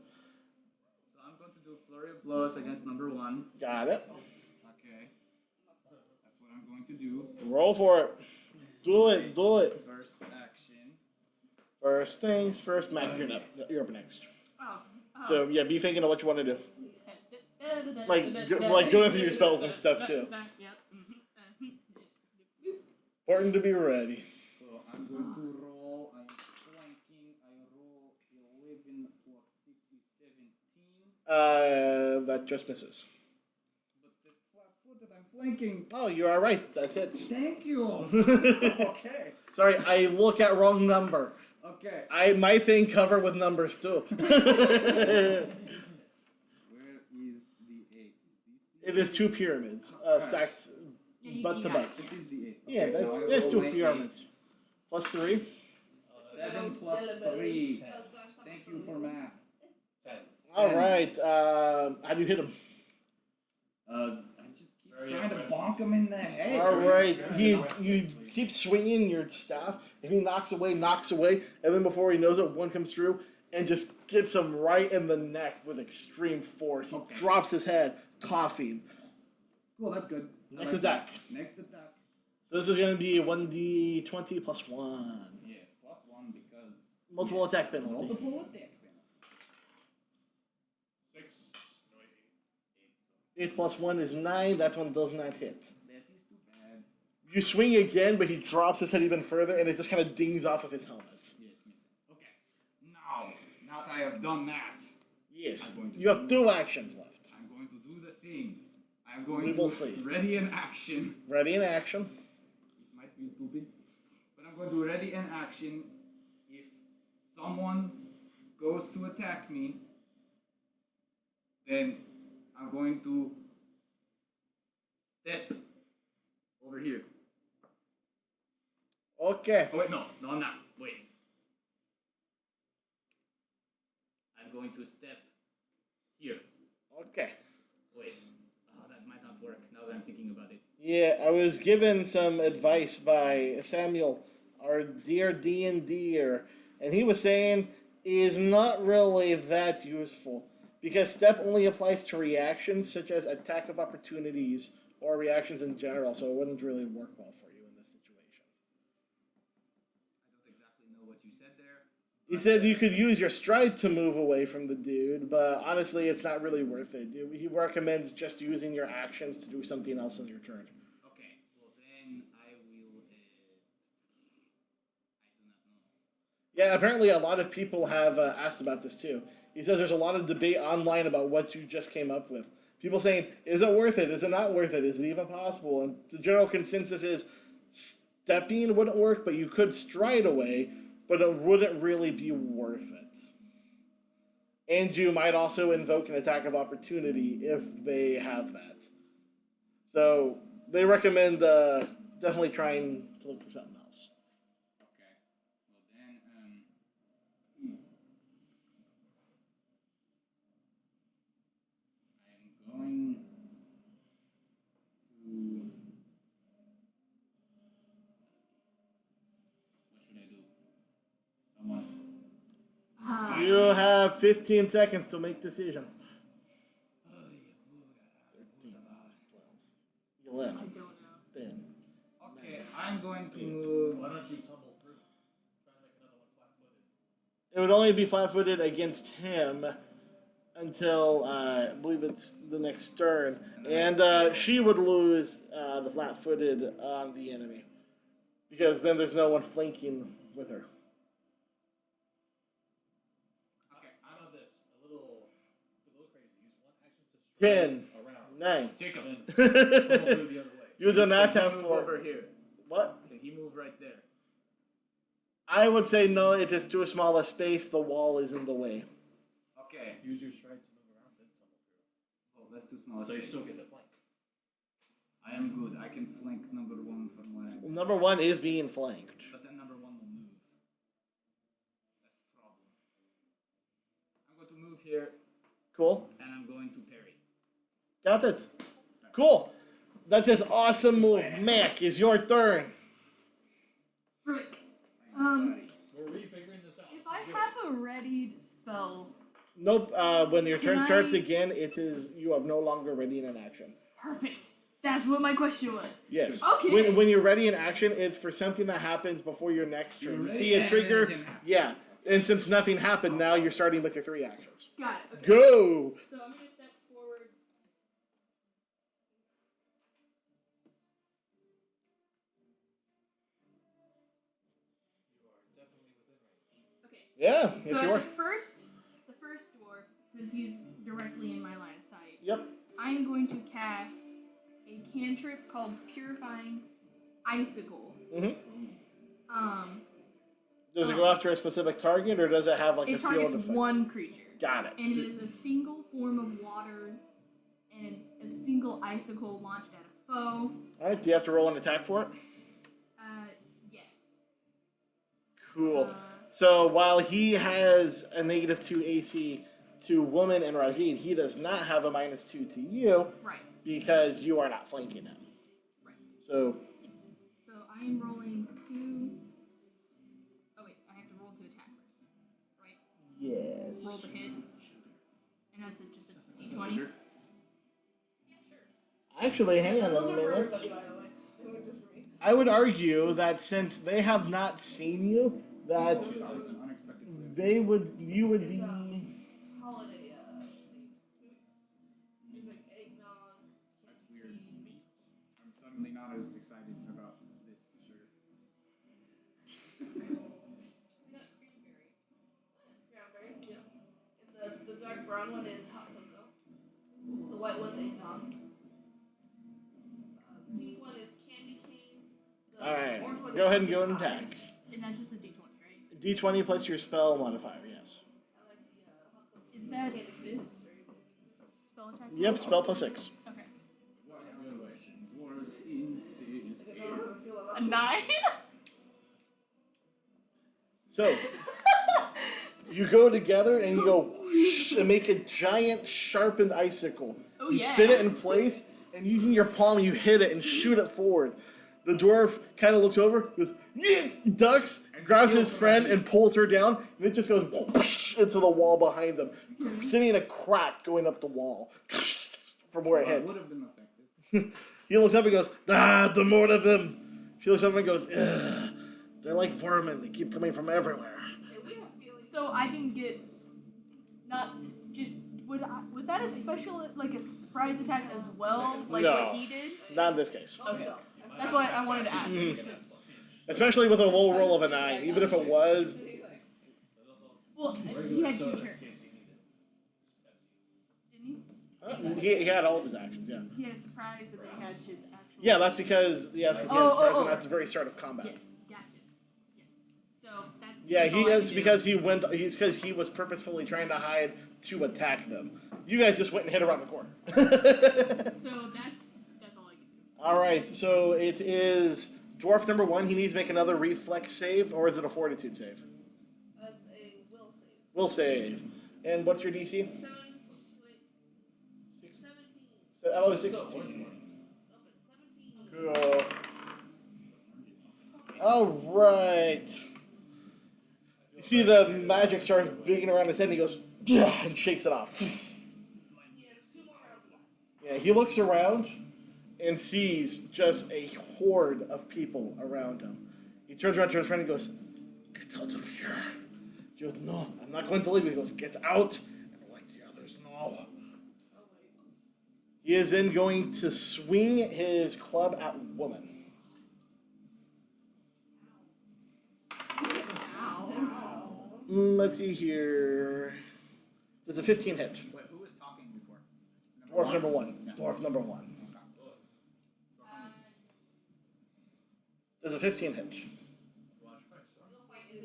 [SPEAKER 4] I'm going to do a flurry of blows against number 1.
[SPEAKER 3] Got it.
[SPEAKER 4] Okay. That's what I'm going to do.
[SPEAKER 3] Roll for it. Do it. Do it.
[SPEAKER 4] First action.
[SPEAKER 3] First things first, Mac. You're up next.
[SPEAKER 5] Oh.
[SPEAKER 3] So yeah, be thinking of what you want to do. Like going through your spells and stuff too. Important to be ready.
[SPEAKER 4] So I'm going to roll. I'm flanking. I roll 11 plus 6 is 17.
[SPEAKER 3] That just misses.
[SPEAKER 4] But the flat-footed, I'm flanking.
[SPEAKER 3] Oh, you are right. That hits.
[SPEAKER 4] Thank you. Okay.
[SPEAKER 3] Sorry, I look at wrong number.
[SPEAKER 4] Okay.
[SPEAKER 3] My thing cover with numbers too.
[SPEAKER 4] Where is the 8?
[SPEAKER 3] It is 2 pyramids stacked butt to butt.
[SPEAKER 4] It is the 8.
[SPEAKER 3] Yeah, that's 2 pyramids. Plus 3.
[SPEAKER 4] 7 plus 3. Thank you for math.
[SPEAKER 1] 10.
[SPEAKER 3] All right. How do you hit him?
[SPEAKER 4] I just keep
[SPEAKER 1] Very
[SPEAKER 4] trying to
[SPEAKER 1] impressive.
[SPEAKER 4] bonk him in the head.
[SPEAKER 3] All right. You
[SPEAKER 1] Very
[SPEAKER 3] keep swinging your staff, and he knocks away, and then before he knows it, one comes through and just gets him right in the neck with extreme force. He
[SPEAKER 4] Okay.
[SPEAKER 3] drops his head, coughing.
[SPEAKER 4] Cool, that's good. I
[SPEAKER 3] Next
[SPEAKER 4] like
[SPEAKER 3] attack.
[SPEAKER 4] that. Next attack.
[SPEAKER 3] So this is going to be 1d20 plus 1.
[SPEAKER 4] Yes, plus 1 because...
[SPEAKER 3] Multiple attack penalty.
[SPEAKER 4] Multiple attack penalty.
[SPEAKER 1] 6. No, 8.
[SPEAKER 3] 8 plus 1 is 9. That one does not hit.
[SPEAKER 4] That is too bad.
[SPEAKER 3] You swing again, but he drops his head even further, and it just kind of dings off of his helmet.
[SPEAKER 4] Yes, makes sense. Okay. Now that I have done that,
[SPEAKER 3] Yes.
[SPEAKER 4] I'm going to
[SPEAKER 3] You have 2 actions left.
[SPEAKER 4] I'm going to do the thing. I'm going
[SPEAKER 3] We
[SPEAKER 4] to
[SPEAKER 3] will see.
[SPEAKER 4] ready an action.
[SPEAKER 3] Ready in action.
[SPEAKER 4] This might be stupid, but I'm going to ready an action if someone goes to attack me. Then I'm going to step over here.
[SPEAKER 3] Okay.
[SPEAKER 4] Oh wait, no, I'm not. Wait. I'm going to step here.
[SPEAKER 3] Okay.
[SPEAKER 4] Wait. That might not work now that I'm thinking about it.
[SPEAKER 3] Yeah, I was given some advice by Samuel, our dear D&D'er, and he was saying is not really that useful because step only applies to reactions such as attack of opportunities or reactions in general, so it wouldn't really work well for you in this situation.
[SPEAKER 4] I don't exactly know what you said there,
[SPEAKER 3] He said you could use your stride to move away from the dude, but honestly, it's not really worth it. He recommends just using your actions to do something else in your turn.
[SPEAKER 4] Okay, well then I will. I do not know.
[SPEAKER 3] Yeah, apparently a lot of people have asked about this too. He says there's a lot of debate online about what you just came up with. People saying, is it worth it? Is it not worth it? Is it even possible? And the general consensus is stepping wouldn't work, but you could stride away, but it wouldn't really be worth it. And you might also invoke an attack of opportunity if they have that. So they recommend definitely trying to look for something else.
[SPEAKER 4] Okay, well then I'm going to. What should I do? Someone.
[SPEAKER 3] You have 15 seconds to make decision. 13, 12,
[SPEAKER 5] I
[SPEAKER 3] 11,
[SPEAKER 5] don't know.
[SPEAKER 3] 10.
[SPEAKER 4] Okay, I'm going to move.
[SPEAKER 1] Why don't you tumble through? Try to make another one flat-footed.
[SPEAKER 3] It would only be flat-footed against him until I believe it's the next turn, and she would lose the flat-footed on the enemy because then there's no one flanking with her.
[SPEAKER 1] Okay, how about this? A little crazy. Use one action to
[SPEAKER 3] 10,
[SPEAKER 1] stride around.
[SPEAKER 3] 9.
[SPEAKER 4] Jacob.
[SPEAKER 1] And then tumble through the other way.
[SPEAKER 3] You do not
[SPEAKER 4] Can he
[SPEAKER 3] have
[SPEAKER 4] move
[SPEAKER 3] 4.
[SPEAKER 4] over here.
[SPEAKER 3] What?
[SPEAKER 4] Can he move right there?
[SPEAKER 3] I would say no. It is too small a space. The wall is in the way.
[SPEAKER 4] Okay.
[SPEAKER 1] Use your stride to move around, then tumble through.
[SPEAKER 4] Oh, that's too small. a
[SPEAKER 1] So you
[SPEAKER 4] space.
[SPEAKER 1] still get the flank.
[SPEAKER 4] I am good. I can flank number 1 from where I'm.
[SPEAKER 3] Number 1 is being flanked.
[SPEAKER 4] But then number 1 will move. That's the problem. I'm going to move here
[SPEAKER 3] Cool.
[SPEAKER 4] and I'm going to parry.
[SPEAKER 3] Got it. Cool. That's an awesome move. Mac, is your turn.
[SPEAKER 5] Frick.
[SPEAKER 4] I'm sorry.
[SPEAKER 1] We're refiguring this out.
[SPEAKER 5] If
[SPEAKER 1] This
[SPEAKER 5] I
[SPEAKER 1] is good.
[SPEAKER 5] have a readied spell,
[SPEAKER 3] Nope. When your turn
[SPEAKER 5] Can
[SPEAKER 3] starts
[SPEAKER 5] I-
[SPEAKER 3] again, it is you have no longer ready in an action.
[SPEAKER 5] perfect. That's what my question was.
[SPEAKER 3] Yes.
[SPEAKER 5] Okay.
[SPEAKER 3] When you're ready in action, it's for something that happens before your next turn. You
[SPEAKER 4] ready
[SPEAKER 3] see a
[SPEAKER 4] and
[SPEAKER 3] trigger.
[SPEAKER 4] it didn't happen.
[SPEAKER 3] Yeah. And since nothing happened, now you're starting with your 3 actions.
[SPEAKER 5] Got it. Okay.
[SPEAKER 3] Go.
[SPEAKER 5] So I'm gonna step forward.
[SPEAKER 1] You are definitely within range.
[SPEAKER 5] Okay.
[SPEAKER 3] Yeah. Yes,
[SPEAKER 5] So
[SPEAKER 3] you are.
[SPEAKER 5] the first dwarf, since he's directly in my line of sight,
[SPEAKER 3] Yep.
[SPEAKER 5] I'm going to cast a cantrip called Purifying Icicle.
[SPEAKER 3] Mhm.
[SPEAKER 5] Does
[SPEAKER 3] Does it go after a specific target, or does it have like a
[SPEAKER 5] it
[SPEAKER 3] field
[SPEAKER 5] targets
[SPEAKER 3] effect?
[SPEAKER 5] one creature.
[SPEAKER 3] Got it.
[SPEAKER 5] And it is a single form of water, and it's a single icicle launched at a foe.
[SPEAKER 3] All right. Do you have to roll an attack for it?
[SPEAKER 5] Yes.
[SPEAKER 3] Cool.
[SPEAKER 5] Uh,
[SPEAKER 3] So while he has a -2 AC to Woman and Rajid, he does not have a -2 to you
[SPEAKER 5] Right.
[SPEAKER 3] because you are not flanking him.
[SPEAKER 5] Right.
[SPEAKER 3] So
[SPEAKER 5] So I am rolling 2. Oh wait, I have to roll to attack first, right?
[SPEAKER 3] yes.
[SPEAKER 5] Roll to hit, and that's just a d20.
[SPEAKER 3] Actually, hang on a
[SPEAKER 2] Those are for
[SPEAKER 3] minute.
[SPEAKER 2] everybody, by the way. They weren't just for me.
[SPEAKER 3] I would argue that since they have not seen you, that
[SPEAKER 4] That was an unexpected flip.
[SPEAKER 3] you would be.
[SPEAKER 2] It's holiday thing. There's like eggnog.
[SPEAKER 4] That's weird. I'm suddenly not as excited about this sugar.
[SPEAKER 2] Cranberry, yeah. And the dark brown one is hot cocoa. The white one's eggnog. The pink one is candy cane. The
[SPEAKER 3] All right.
[SPEAKER 2] orange one
[SPEAKER 3] Go
[SPEAKER 2] is
[SPEAKER 3] ahead and go
[SPEAKER 2] pumpkin
[SPEAKER 3] and
[SPEAKER 2] pie.
[SPEAKER 3] attack.
[SPEAKER 5] And that's just a d20, right?
[SPEAKER 3] D20 plus your spell modifier. Yes.
[SPEAKER 2] I like the hot cocoa.
[SPEAKER 5] Is that this spell attack?
[SPEAKER 3] Yep. Spell plus 6.
[SPEAKER 5] Okay.
[SPEAKER 4] What relation was in this
[SPEAKER 2] I don't know how I feel about
[SPEAKER 5] A 9?
[SPEAKER 3] So you go together and you go whoosh and make a giant sharpened icicle.
[SPEAKER 5] Oh,
[SPEAKER 3] You
[SPEAKER 5] yeah.
[SPEAKER 3] spin it in place, and using your palm, you hit it and shoot it forward. The dwarf kind of looks over, goes, yeet, ducks, grabs his friend, and pulls her down, and it just goes whoosh into the wall behind them, sending a crack going up the wall from where it
[SPEAKER 4] Well, it
[SPEAKER 3] hit.
[SPEAKER 4] would have been effective.
[SPEAKER 3] He looks up and goes, the more of them. She looks up and goes, ugh, they're like vermin. They keep coming from everywhere.
[SPEAKER 2] Hey, we have feelings
[SPEAKER 5] So I didn't get. Not. Was that a special, like a surprise attack as well? Like
[SPEAKER 3] No.
[SPEAKER 5] what he did?
[SPEAKER 3] Not in this case.
[SPEAKER 5] Okay. That's why I wanted to ask.
[SPEAKER 3] Especially with a low roll of a 9. Even if it was.
[SPEAKER 5] Well, he had 2 turns. Didn't he?
[SPEAKER 3] He had all of his actions, yeah.
[SPEAKER 5] He had a surprise that they had his actual.
[SPEAKER 3] Yeah, that's because he had his surprise one at the very start of combat.
[SPEAKER 5] Yes, gotcha. Yeah. So that's.
[SPEAKER 3] Yeah,
[SPEAKER 5] that's
[SPEAKER 3] he
[SPEAKER 5] all I
[SPEAKER 3] is
[SPEAKER 5] could
[SPEAKER 3] because
[SPEAKER 5] do.
[SPEAKER 3] he's because he was purposefully trying to hide to attack them. You guys just went and hit around the corner.
[SPEAKER 5] So that's all I can do.
[SPEAKER 3] All right, so it is dwarf number 1. He needs to make another reflex save, or is it a fortitude save?
[SPEAKER 2] That's a will save.
[SPEAKER 3] Will save. And what's your DC?
[SPEAKER 2] 17.
[SPEAKER 3] So, I was 16.
[SPEAKER 2] Nope, it's 17.
[SPEAKER 3] Cool. All right. You see the magic starts bigging around his head, and he goes and shakes it off.
[SPEAKER 2] He has 2 more rounds left.
[SPEAKER 3] Yeah, he looks around and sees just a horde of people around him. He turns around to his friend and goes, "Get out of here." He goes, "No, I'm not going to leave." He goes, "Get out and let the others know." He is then going to swing his club at woman. Let's see here. There's a 15 hit.
[SPEAKER 4] Wait, who was talking before?
[SPEAKER 3] Dwarf number 1.
[SPEAKER 4] Yeah.
[SPEAKER 3] Dwarf number 1. There's a 15 hit.
[SPEAKER 1] Watch my son.
[SPEAKER 6] Is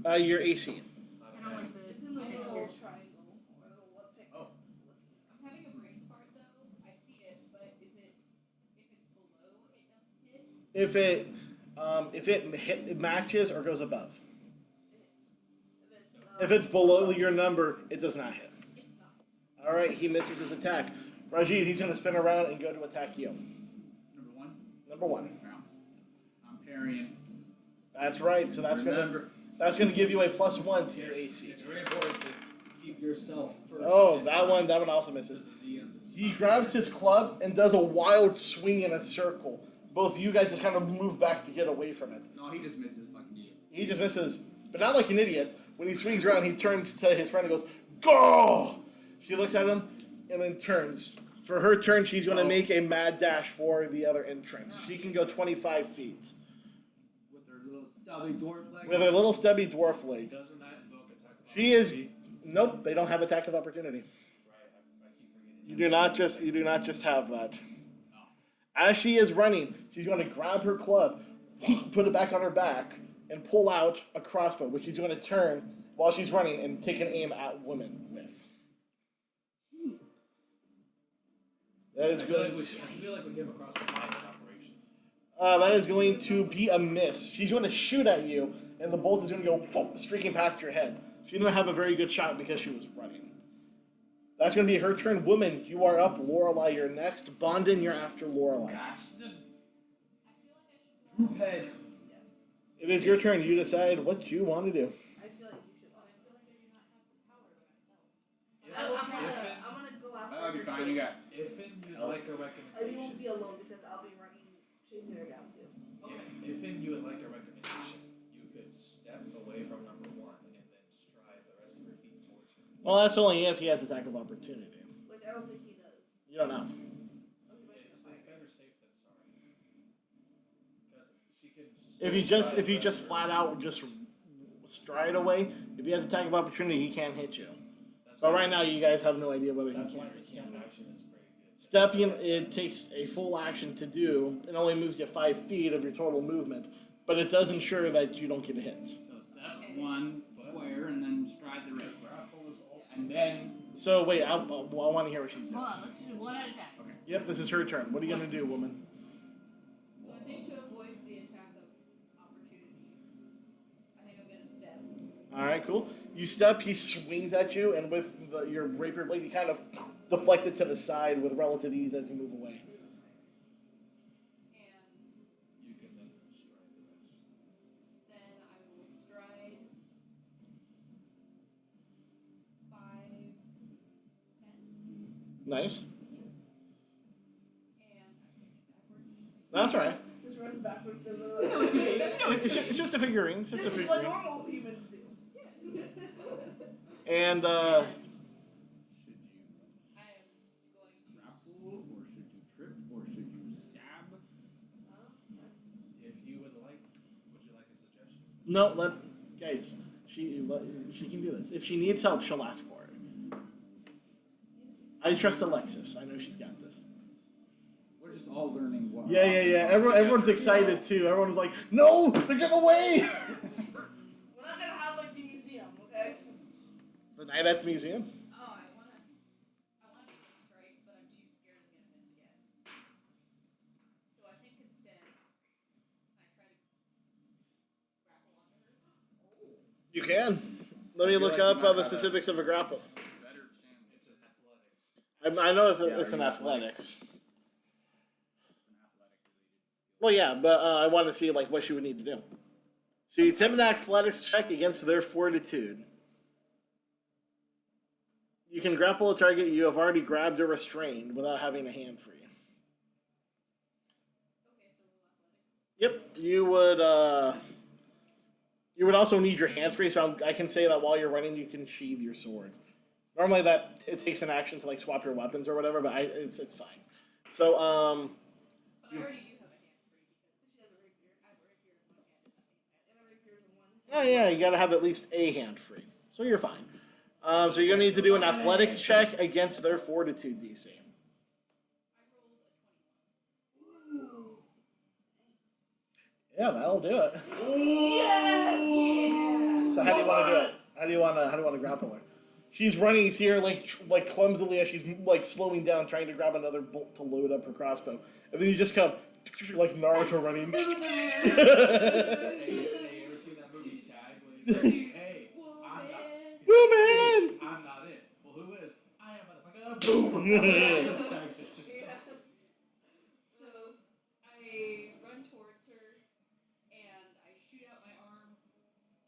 [SPEAKER 6] it
[SPEAKER 3] Your AC.
[SPEAKER 5] I don't like the.
[SPEAKER 2] It's in the little triangle or the little pick.
[SPEAKER 4] Oh.
[SPEAKER 6] I'm having a brain fart though. I see it, but is it if it's below it doesn't hit?
[SPEAKER 3] If it matches or goes above.
[SPEAKER 2] If
[SPEAKER 3] If it's below your number, it does not hit.
[SPEAKER 6] It's not.
[SPEAKER 3] All right, he misses his attack. Rajid, he's going to spin around and go to attack you.
[SPEAKER 4] Number 1.
[SPEAKER 3] Number 1.
[SPEAKER 4] Round. I'm parrying.
[SPEAKER 3] That's right. So that's going to give you a +1 to your AC.
[SPEAKER 1] It's very important to keep yourself first.
[SPEAKER 3] Oh, that one also misses. He grabs his club and does a wild swing in a circle. Both of you guys just kind of move back to get away from it.
[SPEAKER 4] No, he just misses like an idiot.
[SPEAKER 3] He just misses, but not like an idiot. When he swings around, he turns to his friend and goes, "Go!" She looks at him and then turns. For her turn, she's going to make a mad dash for the other entrance. She can go 25 feet.
[SPEAKER 4] With her little stubby dwarf leg.
[SPEAKER 3] With her little stubby dwarf leg.
[SPEAKER 1] Doesn't that invoke attack of
[SPEAKER 3] She is...
[SPEAKER 1] opportunity?
[SPEAKER 3] Nope, they don't have attack of opportunity.
[SPEAKER 1] Right, I keep forgetting.
[SPEAKER 3] You do not just have that. As she is running, she's going to grab her club, put it back on her back, and pull out a crossbow, which she's going to turn while she's running and take an aim at women with. That is
[SPEAKER 1] I feel
[SPEAKER 3] good.
[SPEAKER 1] like we have a cross the line in operation.
[SPEAKER 3] That is going to be a miss. She's going to shoot at you, and the bolt is going to go streaking past your head. She didn't have a very good shot because she was running. That's going to be her turn. Woman, you are up. Lorelei, you're next. Bondin, you're after Lorelei.
[SPEAKER 4] Group head.
[SPEAKER 2] Yes.
[SPEAKER 3] It is your turn. You decide what you want to do.
[SPEAKER 2] I feel like you should.
[SPEAKER 6] I feel like I do not have the power by myself.
[SPEAKER 2] I'm gonna go after
[SPEAKER 4] That'll be
[SPEAKER 2] her
[SPEAKER 4] fine.
[SPEAKER 2] too.
[SPEAKER 4] You got.
[SPEAKER 1] If you'd like a
[SPEAKER 2] I won't
[SPEAKER 1] recommendation,
[SPEAKER 2] be alone because I'll be running, chasing her down too.
[SPEAKER 1] if you would like a recommendation, you could step away from number 1 and then stride the rest of your feet towards her.
[SPEAKER 3] Well, that's only if he has attack of opportunity.
[SPEAKER 2] Which I don't think he does.
[SPEAKER 3] You don't know.
[SPEAKER 1] It's better safe than sorry. Because she can.
[SPEAKER 3] If you just flat out just stride away, if he has attack of opportunity, he can't hit you. But right now, you guys have no idea whether he
[SPEAKER 1] That's
[SPEAKER 3] can
[SPEAKER 1] why
[SPEAKER 3] or
[SPEAKER 1] your
[SPEAKER 3] can't.
[SPEAKER 1] step action is pretty good.
[SPEAKER 3] Stepping, it takes a full action to do. It only moves you 5 feet of your total movement, but it does ensure that you don't get hit.
[SPEAKER 4] So step 1, square, and then stride the rest. And then.
[SPEAKER 3] So wait, I want to hear what she's doing.
[SPEAKER 5] Hold on, let's do one at a time.
[SPEAKER 4] Okay.
[SPEAKER 3] Yep, this is her turn. What are you gonna do, woman?
[SPEAKER 6] So I think to avoid the attack of opportunity, I think I'm gonna step.
[SPEAKER 3] All right, cool. You step, he swings at you, and with your rapier blade, you kind of deflect it to the side with relative ease as you move away.
[SPEAKER 6] And
[SPEAKER 1] You can then stride the rest.
[SPEAKER 6] then I will stride 5, 10,
[SPEAKER 3] Nice.
[SPEAKER 6] and I'm facing backwards.
[SPEAKER 3] That's all right.
[SPEAKER 2] Just runs backwards to
[SPEAKER 5] You know what you mean.
[SPEAKER 3] It's just a figurine. It's just a
[SPEAKER 2] This is what
[SPEAKER 3] figurine.
[SPEAKER 2] normal humans do.
[SPEAKER 3] And
[SPEAKER 4] Should you
[SPEAKER 6] I am going to.
[SPEAKER 4] grapple, or should you trip, or should you stab?
[SPEAKER 1] If you would like a suggestion?
[SPEAKER 3] no, guys, she can do this. If she needs help, she'll ask for it. I trust Alexis. I know she's got this.
[SPEAKER 4] We're just all learning what.
[SPEAKER 3] Yeah. Everyone's excited too. Everyone was like, "No, they're getting away!"
[SPEAKER 2] We're not gonna have like the museum, okay?
[SPEAKER 3] The night at the museum.
[SPEAKER 6] Oh, I wanna make a strike, but I'm too scared I'm gonna miss again. So I think instead, I try to grapple onto her.
[SPEAKER 3] You can. Let me
[SPEAKER 4] I feel
[SPEAKER 3] look
[SPEAKER 4] like you
[SPEAKER 3] up
[SPEAKER 4] might have
[SPEAKER 3] the
[SPEAKER 4] a-
[SPEAKER 3] specifics of a grapple.
[SPEAKER 4] Better chance.
[SPEAKER 1] It's an athletics.
[SPEAKER 3] I know it's
[SPEAKER 4] Yeah,
[SPEAKER 3] an
[SPEAKER 4] are you
[SPEAKER 3] athletics.
[SPEAKER 4] It's an athletic related.
[SPEAKER 3] Well, yeah, but I want to see like what she would need to do. So you attempt an athletics check against their fortitude. You can grapple a target you have already grabbed or restrained without having a hand free.
[SPEAKER 6] Okay, so roll athletics.
[SPEAKER 3] Yep, you would also need your hands free, so I can say that while you're running, you can sheathe your sword. Normally, that it takes an action to like swap your weapons or whatever, but it's fine. So
[SPEAKER 6] But I already do have a hand free because
[SPEAKER 2] She has a rapier.
[SPEAKER 6] I have a rapier in one hand.
[SPEAKER 2] And a rapier's in one.
[SPEAKER 3] oh yeah, you gotta have at least a hand free, so you're fine. So you're gonna need to do an athletics check against their fortitude DC.
[SPEAKER 6] I rolled a 21.
[SPEAKER 3] Yeah, that'll do it.
[SPEAKER 2] Yes!
[SPEAKER 3] So how do you want to do it? How do you want to grapple her? She's running here like clumsily as she's like slowing down, trying to grab another bolt to load up her crossbow, and then you just come like Naruto running.
[SPEAKER 1] Hey, you ever seen that movie Tag when he's like, "Hey, I'm not,
[SPEAKER 3] Woman!
[SPEAKER 1] I'm not it." Well, who is? I am motherfucker. Boom. Tags it.
[SPEAKER 2] Yeah.
[SPEAKER 6] So I run towards her and I shoot out my arm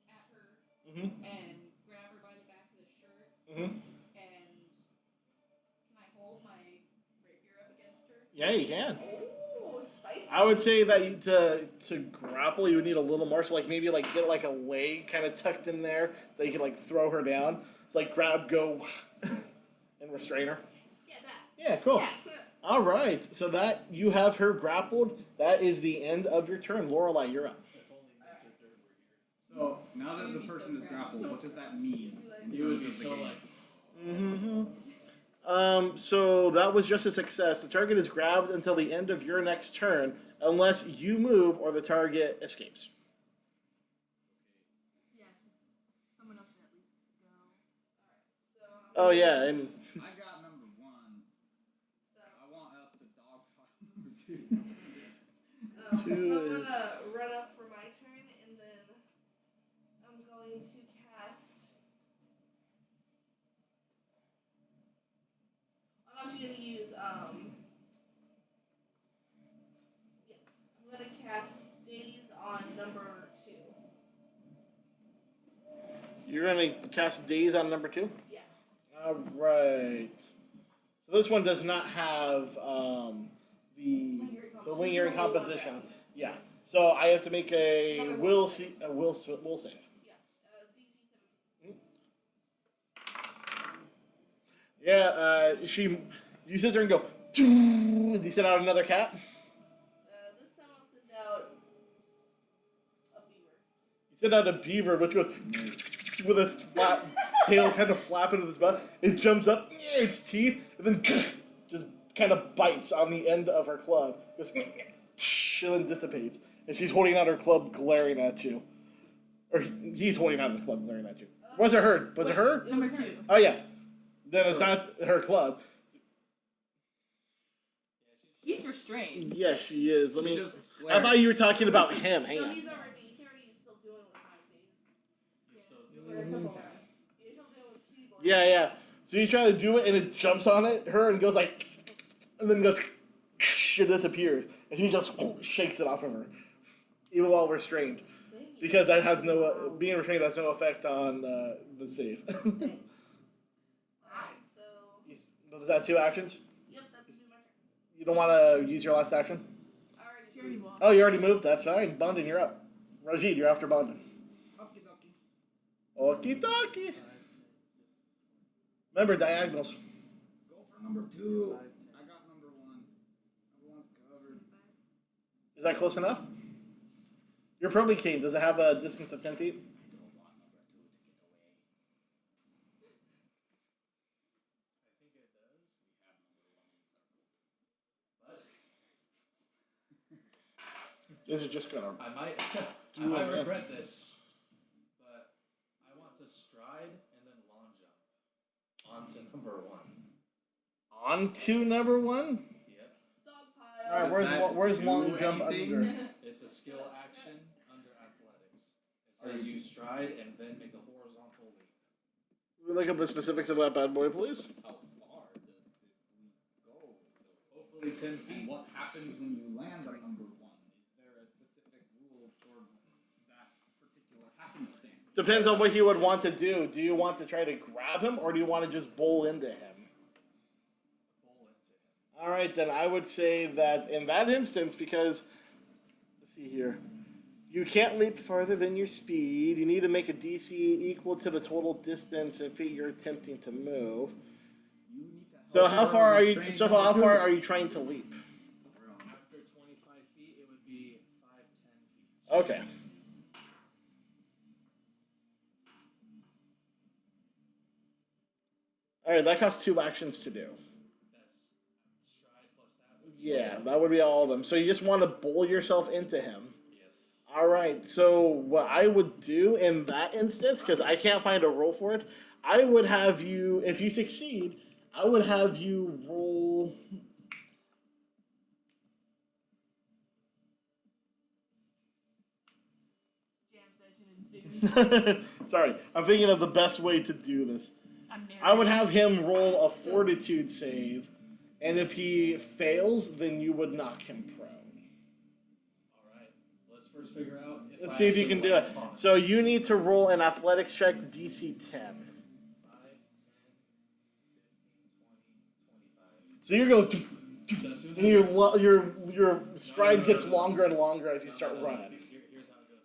[SPEAKER 6] at her
[SPEAKER 3] Mhm.
[SPEAKER 6] and grab her by the back of the shirt.
[SPEAKER 3] Mhm.
[SPEAKER 6] And can I hold my rapier up against her?
[SPEAKER 3] Yeah, you can.
[SPEAKER 2] Ooh, spicy.
[SPEAKER 3] I would say that to grapple, you would need a little more. So like maybe like get like a leg kind of tucked in there that you could like throw her down. It's like grab, go, and restrain her.
[SPEAKER 6] Yeah, that.
[SPEAKER 3] Yeah, cool.
[SPEAKER 5] Yeah.
[SPEAKER 3] All right, so that you have her grappled. That is the end of your turn. Lorelai, you're up.
[SPEAKER 1] If only Mr. Dirt were here.
[SPEAKER 4] So now that
[SPEAKER 6] You'd
[SPEAKER 4] the
[SPEAKER 6] be so
[SPEAKER 4] person is
[SPEAKER 6] proud.
[SPEAKER 4] grappled, what does that mean? in
[SPEAKER 1] He would
[SPEAKER 4] terms
[SPEAKER 1] be
[SPEAKER 4] of the
[SPEAKER 1] so
[SPEAKER 4] game?
[SPEAKER 1] like,
[SPEAKER 3] So that was just a success. The target is grabbed until the end of your next turn, unless you move or the target escapes.
[SPEAKER 5] Yes. Someone else should at least go.
[SPEAKER 2] So,
[SPEAKER 3] Oh yeah, and
[SPEAKER 4] I got number one.
[SPEAKER 2] so,
[SPEAKER 4] I want us to dogpile number two.
[SPEAKER 2] so
[SPEAKER 3] Two
[SPEAKER 2] I'm
[SPEAKER 3] is-
[SPEAKER 2] gonna run up for my turn, and then I'm going to cast. I'm actually gonna use Yeah, I'm gonna cast Daze on number 2.
[SPEAKER 3] you're gonna cast Daze on number 2.
[SPEAKER 2] Yeah.
[SPEAKER 3] All right. So this one does not have the lingering composition. Yeah. So I have to make a will save.
[SPEAKER 2] Yeah. DC 17.
[SPEAKER 3] Yeah. You sit there and go. And you send out another cat.
[SPEAKER 2] This time I'll send out a beaver.
[SPEAKER 3] You send out a beaver, which goes with its flat tail kind of flapping in its butt. It jumps up, its teeth, and then just kind of bites on the end of her club. Goes and then dissipates. And she's holding out her club, glaring at you. Or he's holding out his club, glaring at you. Was it her? Was it her?
[SPEAKER 5] Number 2.
[SPEAKER 3] Oh yeah. Then it's not her club.
[SPEAKER 5] He's restrained.
[SPEAKER 3] Yes, she is. Let
[SPEAKER 4] She
[SPEAKER 3] me.
[SPEAKER 4] just
[SPEAKER 3] I
[SPEAKER 4] glares.
[SPEAKER 3] thought you were talking about him. Hang
[SPEAKER 2] No,
[SPEAKER 3] on.
[SPEAKER 2] he's still doing it with 5 days.
[SPEAKER 1] you're still
[SPEAKER 2] For
[SPEAKER 1] doing
[SPEAKER 2] a couple hours. He's still doing it with Kitty Boy.
[SPEAKER 3] Yeah. So you try to do it, and it jumps on her and goes like, and then goes, it disappears, and she just shakes it off of her, even while restrained,
[SPEAKER 2] Dang you.
[SPEAKER 3] because that has no being restrained has no effect on the save.
[SPEAKER 2] Alright, so.
[SPEAKER 3] Was that 2 actions?
[SPEAKER 2] Yep, that's gonna be my turn.
[SPEAKER 3] You don't want to use your last action?
[SPEAKER 2] I already
[SPEAKER 5] She already
[SPEAKER 2] moved.
[SPEAKER 5] walked.
[SPEAKER 3] Oh, you already moved. That's fine. Bondin, you're up. Rajid, you're after Bondin.
[SPEAKER 4] Okie dokie.
[SPEAKER 3] Okie dokie. Remember diagonals.
[SPEAKER 4] Go for number 2. I got number 1. Number 1's covered.
[SPEAKER 3] Is that close enough? Your probing cane, does it have a distance of 10 feet?
[SPEAKER 4] I don't want number 2 to get away.
[SPEAKER 1] I think it does.
[SPEAKER 4] We have number 1 in circle.
[SPEAKER 1] But
[SPEAKER 3] Is it just gonna
[SPEAKER 1] I might
[SPEAKER 3] Do
[SPEAKER 1] I might
[SPEAKER 3] it, man.
[SPEAKER 1] regret this. But I want to stride and then long jump onto number 1.
[SPEAKER 3] on to number 1?
[SPEAKER 1] Yep.
[SPEAKER 2] Dogpile.
[SPEAKER 3] Alright, where's long jump
[SPEAKER 4] anything?
[SPEAKER 3] under?
[SPEAKER 1] It's a skill action under athletics. It says you stride and then make a horizontal leap.
[SPEAKER 3] Look up the specifics of that bad boy, please.
[SPEAKER 4] How far does this leap go?
[SPEAKER 1] Hopefully 10 feet.
[SPEAKER 4] And what happens when you land on number 1? Is there a specific rule for that particular happenstance?
[SPEAKER 3] Depends on what he would want to do. Do you want to try to grab him, or do you want to just bowl into him?
[SPEAKER 1] Bowl into him.
[SPEAKER 3] Alright, then I would say that in that instance, because, let's see here, you can't leap farther than your speed. You need to make a DC equal to the total distance and feet you're attempting to move.
[SPEAKER 4] You need to
[SPEAKER 3] So
[SPEAKER 4] help
[SPEAKER 3] how
[SPEAKER 4] her
[SPEAKER 3] far are you?
[SPEAKER 4] restrain
[SPEAKER 3] So
[SPEAKER 4] number
[SPEAKER 3] how far
[SPEAKER 4] 2.
[SPEAKER 3] are you trying to leap?
[SPEAKER 1] After 25 feet, it would be 5, 10 feet.
[SPEAKER 3] Okay. Alright, that costs 2 actions to do.
[SPEAKER 1] That's stride plus that.
[SPEAKER 3] Yeah, that would be all of them. So you just want to bowl yourself into him.
[SPEAKER 1] Yes.
[SPEAKER 3] Alright, so what I would do in that instance, because I can't find a roll for it, I would have you, if you succeed, I would have you roll.
[SPEAKER 5] Jam session ensues.
[SPEAKER 3] Sorry, I'm thinking of the best way to do this.
[SPEAKER 5] I'm narrating.
[SPEAKER 3] I would have him roll a fortitude save, and if he fails, then you would knock him prone.
[SPEAKER 1] Alright. Let's first figure out if
[SPEAKER 3] Let's
[SPEAKER 1] I
[SPEAKER 3] see if you
[SPEAKER 1] actually
[SPEAKER 3] can do it.
[SPEAKER 1] land on
[SPEAKER 3] So you need to roll an athletics check DC 10.
[SPEAKER 1] 5, 10, 15, 20, 25.
[SPEAKER 3] So you go,
[SPEAKER 1] So as soon as
[SPEAKER 3] and your stride
[SPEAKER 1] no,
[SPEAKER 3] gets
[SPEAKER 1] no.
[SPEAKER 3] longer and longer as you
[SPEAKER 1] No,
[SPEAKER 3] start
[SPEAKER 1] no, no.
[SPEAKER 3] running.
[SPEAKER 1] Here's how it goes.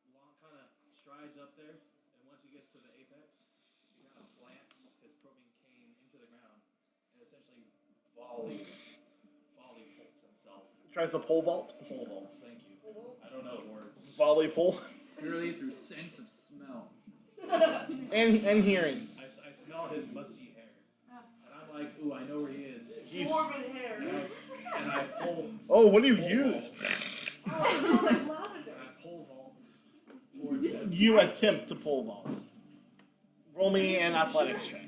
[SPEAKER 1] He long kind of strides up there, and once he gets to the apex, he kind of plants his probing cane into the ground, and essentially volley bolts himself.
[SPEAKER 3] Tries to pole vault. Pole vault.
[SPEAKER 1] Thank you. I don't know words.
[SPEAKER 3] Volley pole.
[SPEAKER 4] Purely through sense of smell.
[SPEAKER 3] And hearing.
[SPEAKER 1] I smell his musty hair, and I'm like, ooh, I know where he is.
[SPEAKER 3] He's.
[SPEAKER 2] Dwarven hair.
[SPEAKER 1] And I pull.
[SPEAKER 3] Oh, what do you
[SPEAKER 1] pole
[SPEAKER 3] use?
[SPEAKER 2] Oh, it smells like
[SPEAKER 1] And
[SPEAKER 2] lavender.
[SPEAKER 1] I pole vault towards him.
[SPEAKER 3] You attempt to pole vault. Roll me an athletics check.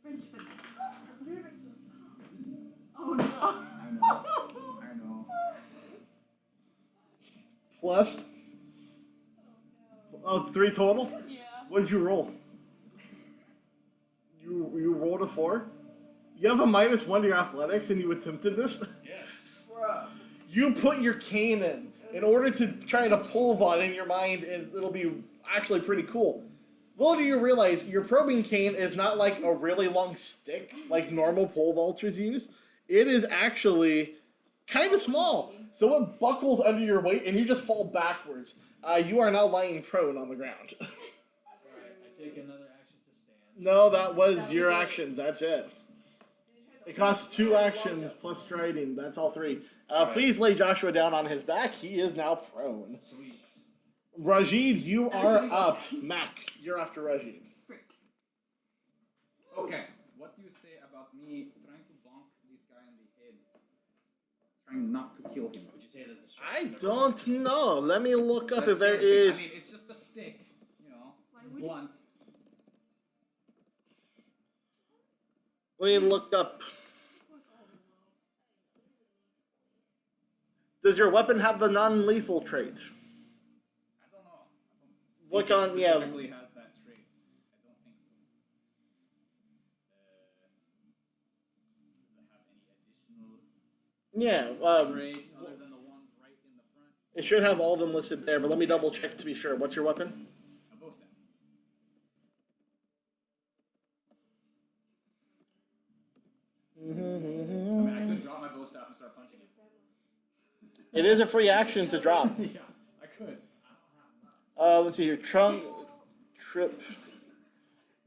[SPEAKER 5] French vanilla.
[SPEAKER 2] Your hair is so soft.
[SPEAKER 5] Oh no.
[SPEAKER 4] I know. I know.
[SPEAKER 3] Plus. Oh, 3 total?
[SPEAKER 5] Yeah.
[SPEAKER 3] What did you roll? You rolled a 4? You have a -1 to your athletics and you attempted this?
[SPEAKER 1] Yes.
[SPEAKER 2] Bruh.
[SPEAKER 3] You put your cane in order to try to pole vault in your mind, and it'll be actually pretty cool. Little do you realize, your probing cane is not like a really long stick like normal pole vaulters use. It is actually kind of small. So it buckles under your weight and you just fall backwards. You are now lying prone on the ground.
[SPEAKER 1] Alright, I take another action to stand.
[SPEAKER 3] No, that was your actions. That's it. It costs 2 actions plus striding. That's all 3. Please lay Joshua down on his back. He is now prone.
[SPEAKER 1] Sweet.
[SPEAKER 3] Rajid, you are up. Mac, you're after Rajid.
[SPEAKER 5] Frick.
[SPEAKER 4] Okay, what do you say about me trying to bonk this guy in the head? Trying not to kill him.
[SPEAKER 1] Would you say that the
[SPEAKER 3] I
[SPEAKER 1] strike
[SPEAKER 3] don't know. Let me look up if
[SPEAKER 4] That's
[SPEAKER 3] there
[SPEAKER 4] your thing.
[SPEAKER 3] is.
[SPEAKER 4] I mean, it's just a stick, you know,
[SPEAKER 5] Why would you?
[SPEAKER 4] blunt.
[SPEAKER 3] Let me look up. Does your weapon have the non-lethal trait?
[SPEAKER 4] I don't know.
[SPEAKER 3] Look
[SPEAKER 4] It
[SPEAKER 3] on, yeah.
[SPEAKER 4] specifically has that trait. I don't think so. Does it have any additional
[SPEAKER 3] Yeah,
[SPEAKER 4] traits other than the ones right in the front?
[SPEAKER 3] it should have all of them listed there, but let me double check to be sure. What's your weapon?
[SPEAKER 4] A bow staff. I mean, I could drop my bow staff and start punching him.
[SPEAKER 3] It is a free action to drop.
[SPEAKER 4] Yeah, I could.
[SPEAKER 3] Let's see here. Trunk, trip.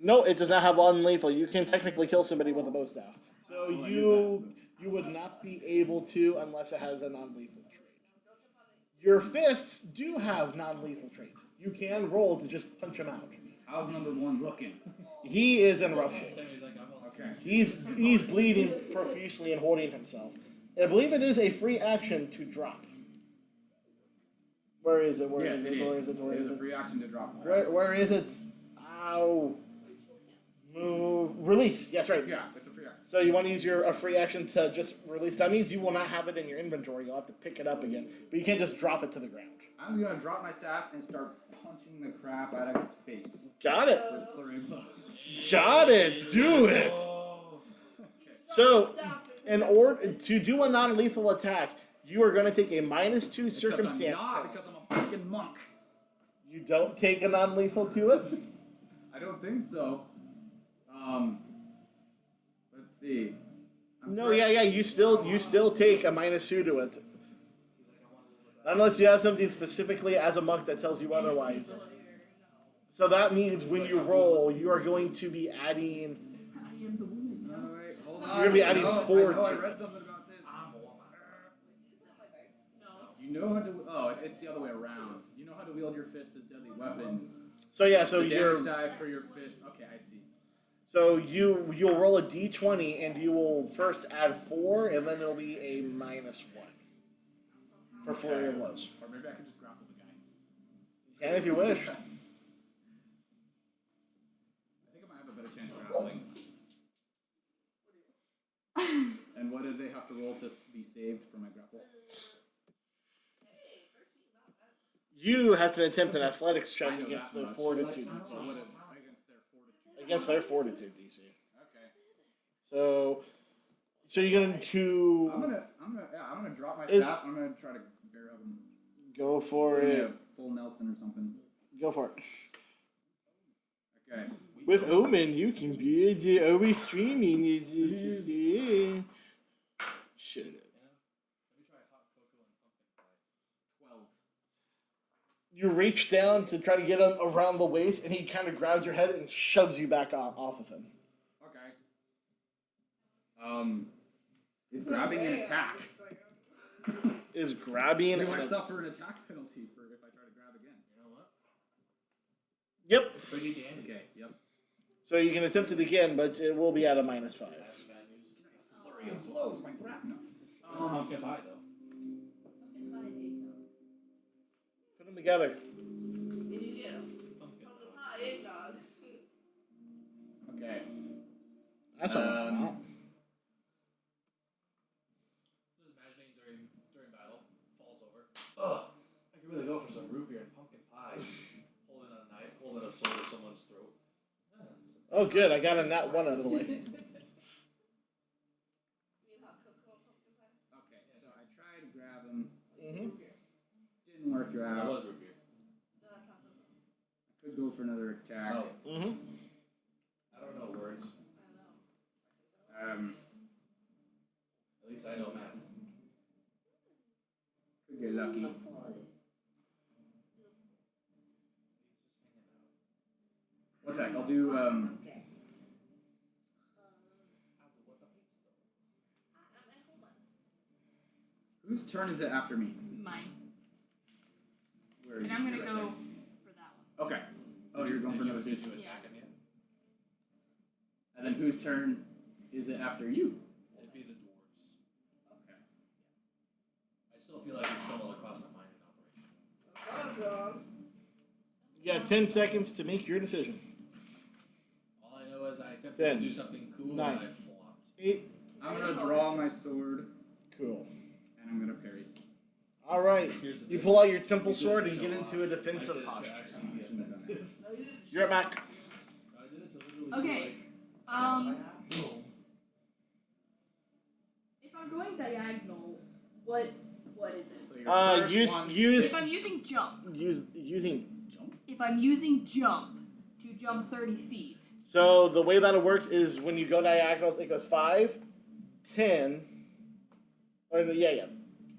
[SPEAKER 3] No, it does not have non-lethal. You can technically kill somebody with a bow staff. So you would not be able to unless it has a non-lethal trait. Your fists do have non-lethal trait. You can roll to just punch him out.
[SPEAKER 4] How's number one looking?
[SPEAKER 3] He is in rough shape.
[SPEAKER 1] Sammy's like, I'm on.
[SPEAKER 4] Okay.
[SPEAKER 3] He's bleeding profusely and holding himself. And I believe it is a free action to drop. Where is it? Where
[SPEAKER 4] Yes,
[SPEAKER 3] is
[SPEAKER 4] it
[SPEAKER 3] it? Where
[SPEAKER 4] is.
[SPEAKER 3] is it? Where
[SPEAKER 4] It
[SPEAKER 3] is
[SPEAKER 4] is a
[SPEAKER 3] it?
[SPEAKER 4] free action to drop.
[SPEAKER 3] Where is it? Ow. Move. Release. Yes, right.
[SPEAKER 4] Yeah, it's a free action.
[SPEAKER 3] So you want to use a free action to just release. That means you will not have it in your inventory. You'll have to pick it up again. But you can't just drop it to the ground.
[SPEAKER 4] I'm just gonna drop my staff and start punching the crap out of his face
[SPEAKER 3] Got it.
[SPEAKER 4] with flurry blows.
[SPEAKER 3] Got it. Do it.
[SPEAKER 1] Oh.
[SPEAKER 3] So,
[SPEAKER 2] Stop it.
[SPEAKER 3] in order to do a non-lethal attack, you are going to take a -2
[SPEAKER 4] Except I'm
[SPEAKER 3] circumstance
[SPEAKER 4] not
[SPEAKER 3] penalty.
[SPEAKER 4] because I'm a fucking monk.
[SPEAKER 3] You don't take a non-lethal to it.
[SPEAKER 4] I don't think so. Let's see.
[SPEAKER 3] No, yeah. You still take a -2 to it. Unless you have something specifically as a monk that tells you otherwise. So that means when you roll, you are going to be adding.
[SPEAKER 5] I am the woman.
[SPEAKER 4] No, wait, hold on.
[SPEAKER 3] You're gonna be adding
[SPEAKER 4] I know,
[SPEAKER 3] 4
[SPEAKER 4] I know, I
[SPEAKER 3] to
[SPEAKER 4] read
[SPEAKER 3] it.
[SPEAKER 4] something about this.
[SPEAKER 5] No.
[SPEAKER 4] You know how to. Oh, it's the other way around. You know how to wield your fists as deadly weapons.
[SPEAKER 3] So yeah, so
[SPEAKER 4] the
[SPEAKER 3] you're
[SPEAKER 4] damage die for your fist. Okay, I see.
[SPEAKER 3] so you'll roll a d20 and you will first add 4 and then it'll be a -1 for flurry of blows.
[SPEAKER 4] Or maybe I could just grapple the guy.
[SPEAKER 3] You can if you wish.
[SPEAKER 4] I think I might have a better chance grappling. And what did they have to roll to be saved for my grapple?
[SPEAKER 3] You have to attempt an athletics
[SPEAKER 4] I
[SPEAKER 3] check
[SPEAKER 4] know
[SPEAKER 3] against
[SPEAKER 4] that
[SPEAKER 3] their
[SPEAKER 4] much.
[SPEAKER 3] fortitude
[SPEAKER 4] So
[SPEAKER 3] DC.
[SPEAKER 4] what is against their fortitude?
[SPEAKER 3] Against their fortitude DC.
[SPEAKER 4] Okay.
[SPEAKER 3] So you're going to
[SPEAKER 4] I'm gonna drop my
[SPEAKER 3] Is-
[SPEAKER 4] staff. I'm gonna try to bear up him.
[SPEAKER 3] go for
[SPEAKER 4] Yeah,
[SPEAKER 3] it.
[SPEAKER 4] full Nelson or something.
[SPEAKER 3] Go for it.
[SPEAKER 4] Okay.
[SPEAKER 3] With Omen, you can be always streaming. Shut up.
[SPEAKER 1] Let me try hot cocoa and pumpkin pie.
[SPEAKER 4] 12.
[SPEAKER 3] You reach down to try to get him around the waist, and he kind of grabs your head and shoves you back off of him.
[SPEAKER 4] Okay. Is grabbing an attack?
[SPEAKER 3] Is grabbing.
[SPEAKER 4] Do I suffer an attack penalty for if I try to grab again?
[SPEAKER 1] You know what?
[SPEAKER 3] Yep.
[SPEAKER 1] Pretty dandy.
[SPEAKER 4] Okay. Yep.
[SPEAKER 3] So you can attempt it again, but it will be at a -5.
[SPEAKER 1] That's bad news. Flurry of
[SPEAKER 4] Blows my grab. No.
[SPEAKER 1] Pumpkin pie though.
[SPEAKER 3] Put them together.
[SPEAKER 2] Did you get him?
[SPEAKER 1] Pumpkin
[SPEAKER 2] Pumpkin
[SPEAKER 1] pie.
[SPEAKER 2] pie, eggnog.
[SPEAKER 4] Okay.
[SPEAKER 3] That's all right.
[SPEAKER 1] Just imagining during battle, falls over. Ugh, I could really go for some root beer and pumpkin pie. Holding a knife, holding a sword to someone's throat.
[SPEAKER 3] Oh, good. I got a nat 1 out of the way.
[SPEAKER 2] You mean hot cocoa and pumpkin pie?
[SPEAKER 4] Okay. So I tried to grab him.
[SPEAKER 3] Mm-hmm.
[SPEAKER 4] Didn't work
[SPEAKER 1] That
[SPEAKER 4] out.
[SPEAKER 1] was root beer.
[SPEAKER 2] No, that's hot cocoa.
[SPEAKER 4] I could go for another attack.
[SPEAKER 1] Oh,
[SPEAKER 3] Mm-hmm.
[SPEAKER 1] I don't know words.
[SPEAKER 2] I know.
[SPEAKER 1] At least I know math.
[SPEAKER 4] Could get lucky. What the heck? I'll do Whose turn is it after me?
[SPEAKER 5] Mine.
[SPEAKER 4] Where are
[SPEAKER 5] And
[SPEAKER 4] you?
[SPEAKER 5] I'm gonna
[SPEAKER 4] You're
[SPEAKER 5] go
[SPEAKER 4] right
[SPEAKER 5] for that one.
[SPEAKER 4] there. Okay. Oh, you're going for another
[SPEAKER 1] Did you
[SPEAKER 4] two.
[SPEAKER 1] attack him yet?
[SPEAKER 4] And then whose turn is it after you?
[SPEAKER 1] It'd be the dwarves.
[SPEAKER 4] Okay.
[SPEAKER 1] I still feel like we stumbled across a mining operation.
[SPEAKER 2] Awesome.
[SPEAKER 3] You got 10 seconds to make your decision.
[SPEAKER 1] All I know is I attempted
[SPEAKER 3] 10,
[SPEAKER 1] to do something cool
[SPEAKER 3] 9,
[SPEAKER 1] and I flopped.
[SPEAKER 3] 8.
[SPEAKER 4] I'm gonna draw my sword
[SPEAKER 3] Cool.
[SPEAKER 4] and I'm gonna parry.
[SPEAKER 3] All right.
[SPEAKER 1] Here's the
[SPEAKER 3] You
[SPEAKER 1] thing.
[SPEAKER 3] pull out your temple
[SPEAKER 1] You did
[SPEAKER 3] sword
[SPEAKER 1] it
[SPEAKER 3] and
[SPEAKER 1] to
[SPEAKER 3] get
[SPEAKER 1] show
[SPEAKER 3] into a
[SPEAKER 1] off.
[SPEAKER 3] defensive
[SPEAKER 1] I did it to
[SPEAKER 3] posture.
[SPEAKER 1] actually
[SPEAKER 4] I
[SPEAKER 1] get
[SPEAKER 4] shouldn't have done that.
[SPEAKER 2] No, you didn't.
[SPEAKER 3] You're at Mac.
[SPEAKER 1] I did it to literally
[SPEAKER 5] Okay.
[SPEAKER 1] boom.
[SPEAKER 5] If I'm going diagonal, what is it?
[SPEAKER 4] So your first
[SPEAKER 3] Use
[SPEAKER 4] one,
[SPEAKER 5] If I'm using jump,
[SPEAKER 3] using.
[SPEAKER 4] jump.
[SPEAKER 5] if I'm using jump to jump 30 feet,
[SPEAKER 3] So the way that it works is when you go diagonals, it goes 5, 10. Or yeah.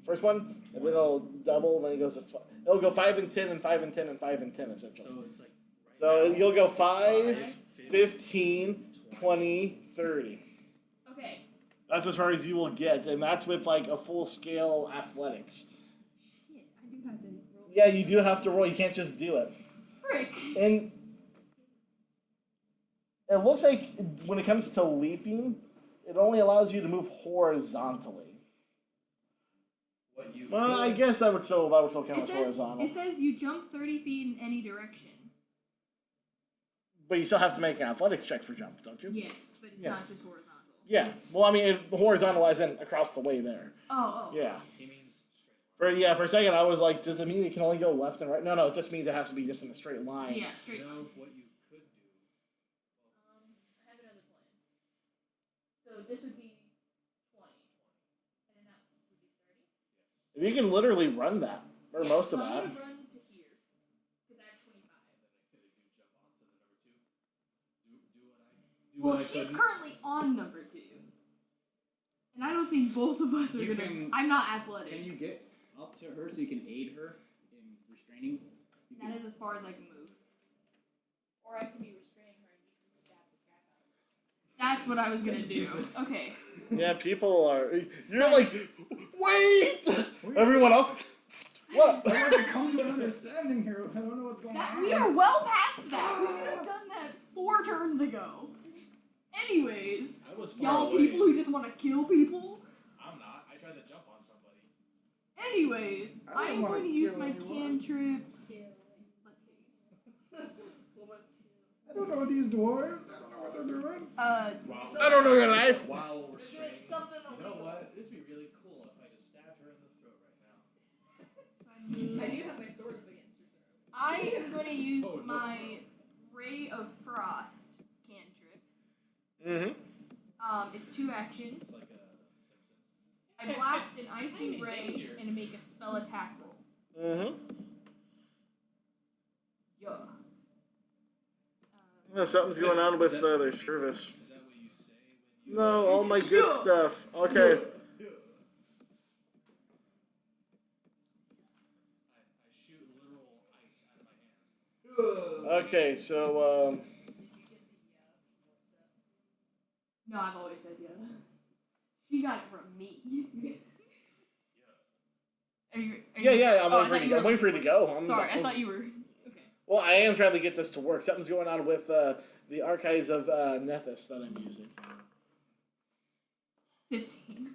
[SPEAKER 3] First one, and then it'll double, and then it goes to 5. It'll go 5 and 10 and 5 and 10 and 5 and 10 essentially.
[SPEAKER 1] So it's like. Right
[SPEAKER 3] So
[SPEAKER 1] now,
[SPEAKER 3] you'll go 5,
[SPEAKER 1] 5,
[SPEAKER 3] 15, 20, 30.
[SPEAKER 5] Okay.
[SPEAKER 3] That's as far as you will get, and that's with like a full scale athletics.
[SPEAKER 5] Shit, I do have to roll.
[SPEAKER 3] Yeah, you do have to roll. You can't just do it.
[SPEAKER 5] Frick.
[SPEAKER 3] And it looks like when it comes to leaping, it only allows you to move horizontally.
[SPEAKER 1] What you
[SPEAKER 3] Well, I
[SPEAKER 1] could-
[SPEAKER 3] guess that would still count
[SPEAKER 5] It
[SPEAKER 3] as
[SPEAKER 5] says,
[SPEAKER 3] horizontal.
[SPEAKER 5] it says you jump 30 feet in any direction.
[SPEAKER 3] But you still have to make an athletics check for jump, don't you?
[SPEAKER 5] Yes, but it's
[SPEAKER 3] Yeah.
[SPEAKER 5] not just horizontal.
[SPEAKER 3] Yeah. Well, I mean, horizontal as in across the way there.
[SPEAKER 5] Oh.
[SPEAKER 3] Yeah.
[SPEAKER 1] He means straight line.
[SPEAKER 3] For a second, I was like, does it mean it can only go left and right? No, it just means it has to be just in a straight line.
[SPEAKER 5] Yeah,
[SPEAKER 1] You
[SPEAKER 5] straight line.
[SPEAKER 1] know what you could do?
[SPEAKER 5] I have another plan. So this would be 20. And then that would be 30.
[SPEAKER 3] You can literally run that, or
[SPEAKER 5] Yeah,
[SPEAKER 3] most
[SPEAKER 5] so
[SPEAKER 3] of
[SPEAKER 5] I'm
[SPEAKER 3] that.
[SPEAKER 5] gonna run to here. Because I have 25.
[SPEAKER 1] Then I could do jump onto the number 2. Do what I. Do
[SPEAKER 5] Well,
[SPEAKER 1] what I
[SPEAKER 5] she's
[SPEAKER 1] couldn't.
[SPEAKER 5] currently on number 2. And I don't think both of us are
[SPEAKER 4] You
[SPEAKER 5] gonna.
[SPEAKER 4] can-
[SPEAKER 5] I'm not athletic.
[SPEAKER 4] Can you get up to her so you can aid her in restraining? You
[SPEAKER 5] That
[SPEAKER 4] can-
[SPEAKER 5] is as far as I can move.
[SPEAKER 6] Or I can be restraining her and you can stab the cat out of her.
[SPEAKER 5] That's what I was gonna do. Okay.
[SPEAKER 3] Yeah, people are. You're like, wait! Everyone else. What?
[SPEAKER 4] I want to come to an understanding here. I don't know what's going on.
[SPEAKER 5] We are well past that. We should have done that 4 turns ago. Anyways,
[SPEAKER 1] I was far
[SPEAKER 5] y'all
[SPEAKER 1] away.
[SPEAKER 5] people who just want to kill people.
[SPEAKER 1] I'm not. I tried to jump on somebody.
[SPEAKER 5] Anyways,
[SPEAKER 4] I
[SPEAKER 5] I
[SPEAKER 4] don't
[SPEAKER 5] am
[SPEAKER 4] wanna
[SPEAKER 5] going to use
[SPEAKER 4] kill
[SPEAKER 5] my
[SPEAKER 4] anyone.
[SPEAKER 5] cantrip. Let's see.
[SPEAKER 4] I don't know these dwarves. I don't know what they're doing.
[SPEAKER 1] While,
[SPEAKER 3] I don't know your life.
[SPEAKER 1] While we're
[SPEAKER 2] We're doing
[SPEAKER 1] straining.
[SPEAKER 2] something
[SPEAKER 1] You know
[SPEAKER 2] illegal.
[SPEAKER 1] what? This would be really cool if I just stabbed her in the throat right now.
[SPEAKER 6] I do have my sword up against her throat.
[SPEAKER 5] I am going to use
[SPEAKER 1] Oh, no.
[SPEAKER 5] my Ray of Frost cantrip.
[SPEAKER 3] Mm-hmm.
[SPEAKER 5] It's 2 actions.
[SPEAKER 1] It's like a Simpsons.
[SPEAKER 5] I blast an
[SPEAKER 1] I'm
[SPEAKER 5] icy
[SPEAKER 1] in
[SPEAKER 5] ray
[SPEAKER 1] danger.
[SPEAKER 5] and make a spell attack roll.
[SPEAKER 3] Mm-hmm.
[SPEAKER 5] Yeah.
[SPEAKER 3] Yeah, something's going on with their service.
[SPEAKER 1] Is that what you say when you?
[SPEAKER 3] No, all my good
[SPEAKER 5] Yeah.
[SPEAKER 3] stuff. Okay.
[SPEAKER 1] Yeah. I shoot literal ice out of my hands.
[SPEAKER 3] Okay, so
[SPEAKER 6] Did you get the
[SPEAKER 5] No, I've always said yeah. She got it from me. Are you,
[SPEAKER 3] yeah, I'm
[SPEAKER 5] oh, I
[SPEAKER 3] waiting for
[SPEAKER 5] thought
[SPEAKER 3] you.
[SPEAKER 5] you
[SPEAKER 3] I'm
[SPEAKER 5] were-
[SPEAKER 3] waiting for you to go.
[SPEAKER 5] Sorry, I thought you were. Okay.
[SPEAKER 3] Well, I am trying to get this to work. Something's going on with the archives of Nethys that I'm using.
[SPEAKER 5] 15.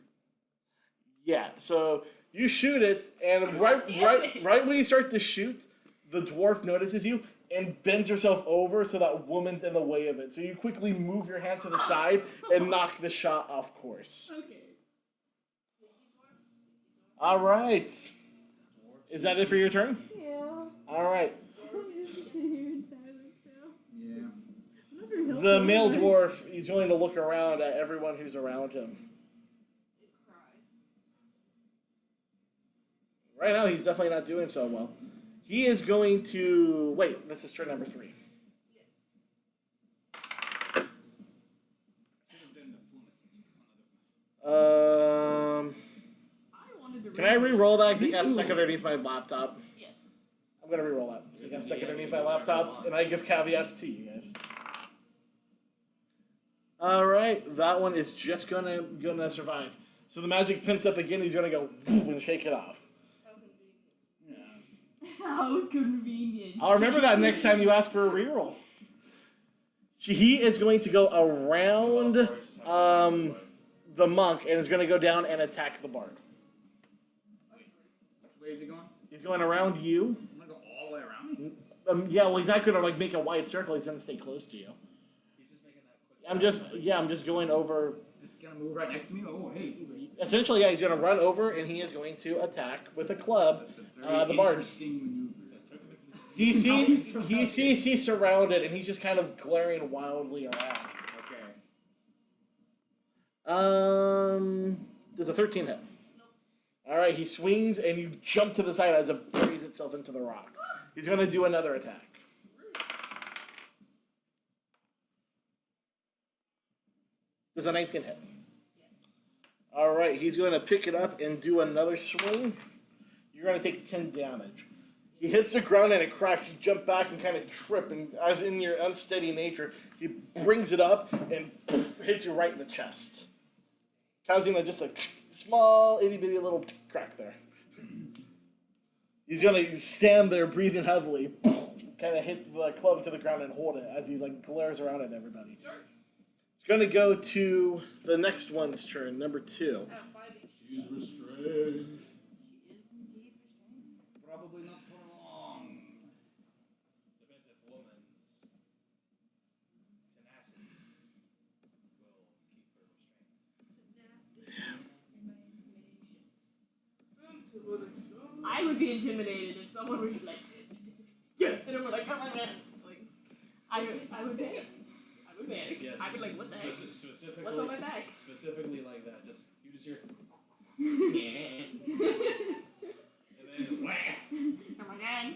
[SPEAKER 3] Yeah, so you shoot it, and right when you start to shoot, the dwarf notices you and bends herself over so that woman's in the way of it. So you quickly move your hand to the side and knock the shot off course.
[SPEAKER 5] Okay.
[SPEAKER 3] All right. Is that it for your turn?
[SPEAKER 5] Yeah.
[SPEAKER 3] All right.
[SPEAKER 5] I'm just sitting here in silence now.
[SPEAKER 4] Yeah.
[SPEAKER 5] Not very helpful,
[SPEAKER 3] The male
[SPEAKER 5] am I?
[SPEAKER 3] dwarf, he's willing to look around at everyone who's around him. Right now, he's definitely not doing so well. He is going to... Wait, this is turn number 3.
[SPEAKER 5] I wanted to
[SPEAKER 3] Can I re-roll that because it got
[SPEAKER 5] Me
[SPEAKER 3] stuck
[SPEAKER 5] too.
[SPEAKER 3] underneath my laptop?
[SPEAKER 5] Yes.
[SPEAKER 3] I'm going to re-roll that because it got stuck underneath my laptop, and I give caveats to you guys. All right, that one is just gonna survive. So the magic pins up again. He's gonna go and shake it off.
[SPEAKER 5] How convenient.
[SPEAKER 3] I'll remember that next time you ask for a reroll. He is going to go around the monk and is going to go down and attack the bard.
[SPEAKER 4] Which way is he going?
[SPEAKER 3] He's going around you.
[SPEAKER 4] I'm gonna go all the way around.
[SPEAKER 3] Yeah, well, he's not going to like make a wide circle. He's going to stay close to you.
[SPEAKER 1] He's just making that quick.
[SPEAKER 3] I'm just going over.
[SPEAKER 4] Just gonna move right next to me. Oh, hey.
[SPEAKER 3] Essentially, yeah, he's going to run over and he is going to attack with a club.
[SPEAKER 4] That's a very
[SPEAKER 3] The bard.
[SPEAKER 4] interesting maneuver.
[SPEAKER 3] He sees he's surrounded and he's just kind of glaring wildly around.
[SPEAKER 4] Okay.
[SPEAKER 3] Does a 13 hit? All right, he swings and you jump to the side as it buries itself into the rock. He's going to do another attack. Does a 19 hit? All right, he's going to pick it up and do another swing. You're going to take 10 damage. He hits the ground and it cracks. You jump back and kind of trip, and as in your unsteady nature, he brings it up and hits you right in the chest, causing just a small, itty bitty little crack there. He's gonna stand there breathing heavily, kind of hit the club to the ground and hold it as he's glares around at everybody. It's gonna go to the next one's turn, number 2.
[SPEAKER 4] She's restrained.
[SPEAKER 5] She is indeed restrained.
[SPEAKER 4] Probably not for long.
[SPEAKER 1] Depends if woman's tenacity will keep her restrained.
[SPEAKER 5] I would be intimidated if someone was just like, yeah, and I'm like, oh my god, like, I would panic. I would panic.
[SPEAKER 1] Yes.
[SPEAKER 5] I would like, what the heck?
[SPEAKER 1] Specifically,
[SPEAKER 5] What's on my back?
[SPEAKER 1] Specifically like that. You just hear, yeah, and then wham,
[SPEAKER 5] Oh my god.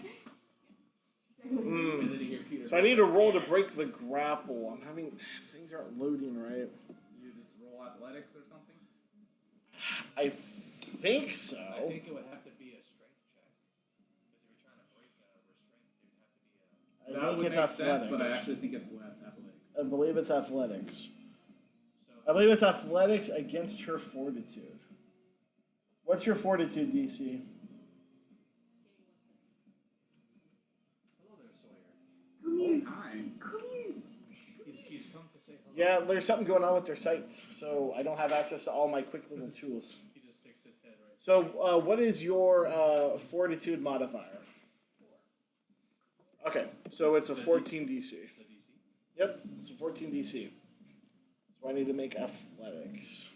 [SPEAKER 1] and then you hear Peter.
[SPEAKER 3] So I need to roll to break the grapple. I'm having things aren't loading right.
[SPEAKER 4] You just roll athletics or something?
[SPEAKER 3] I think so.
[SPEAKER 1] I think it would have to be a strength check because if you're trying to break a restraint, it would have to be a.
[SPEAKER 3] I
[SPEAKER 4] That
[SPEAKER 3] think
[SPEAKER 4] would
[SPEAKER 3] it's
[SPEAKER 4] make
[SPEAKER 3] athletics.
[SPEAKER 4] sense, but I actually think it's athletics.
[SPEAKER 3] I believe it's athletics.
[SPEAKER 1] So
[SPEAKER 3] I believe it's athletics against her fortitude. What's your fortitude DC?
[SPEAKER 1] hello there, Sawyer.
[SPEAKER 5] Come here.
[SPEAKER 4] Hi.
[SPEAKER 5] Come here.
[SPEAKER 1] He's come to say hello.
[SPEAKER 3] Yeah, there's something going on with their sight, so I don't have access to all my quick little tools.
[SPEAKER 1] He just sticks his head right.
[SPEAKER 3] So, what is your fortitude modifier?
[SPEAKER 1] 4.
[SPEAKER 3] Okay, so it's a
[SPEAKER 1] The
[SPEAKER 3] 14 DC.
[SPEAKER 1] The DC.
[SPEAKER 3] Yep, it's a 14 DC. So I need to make athletics.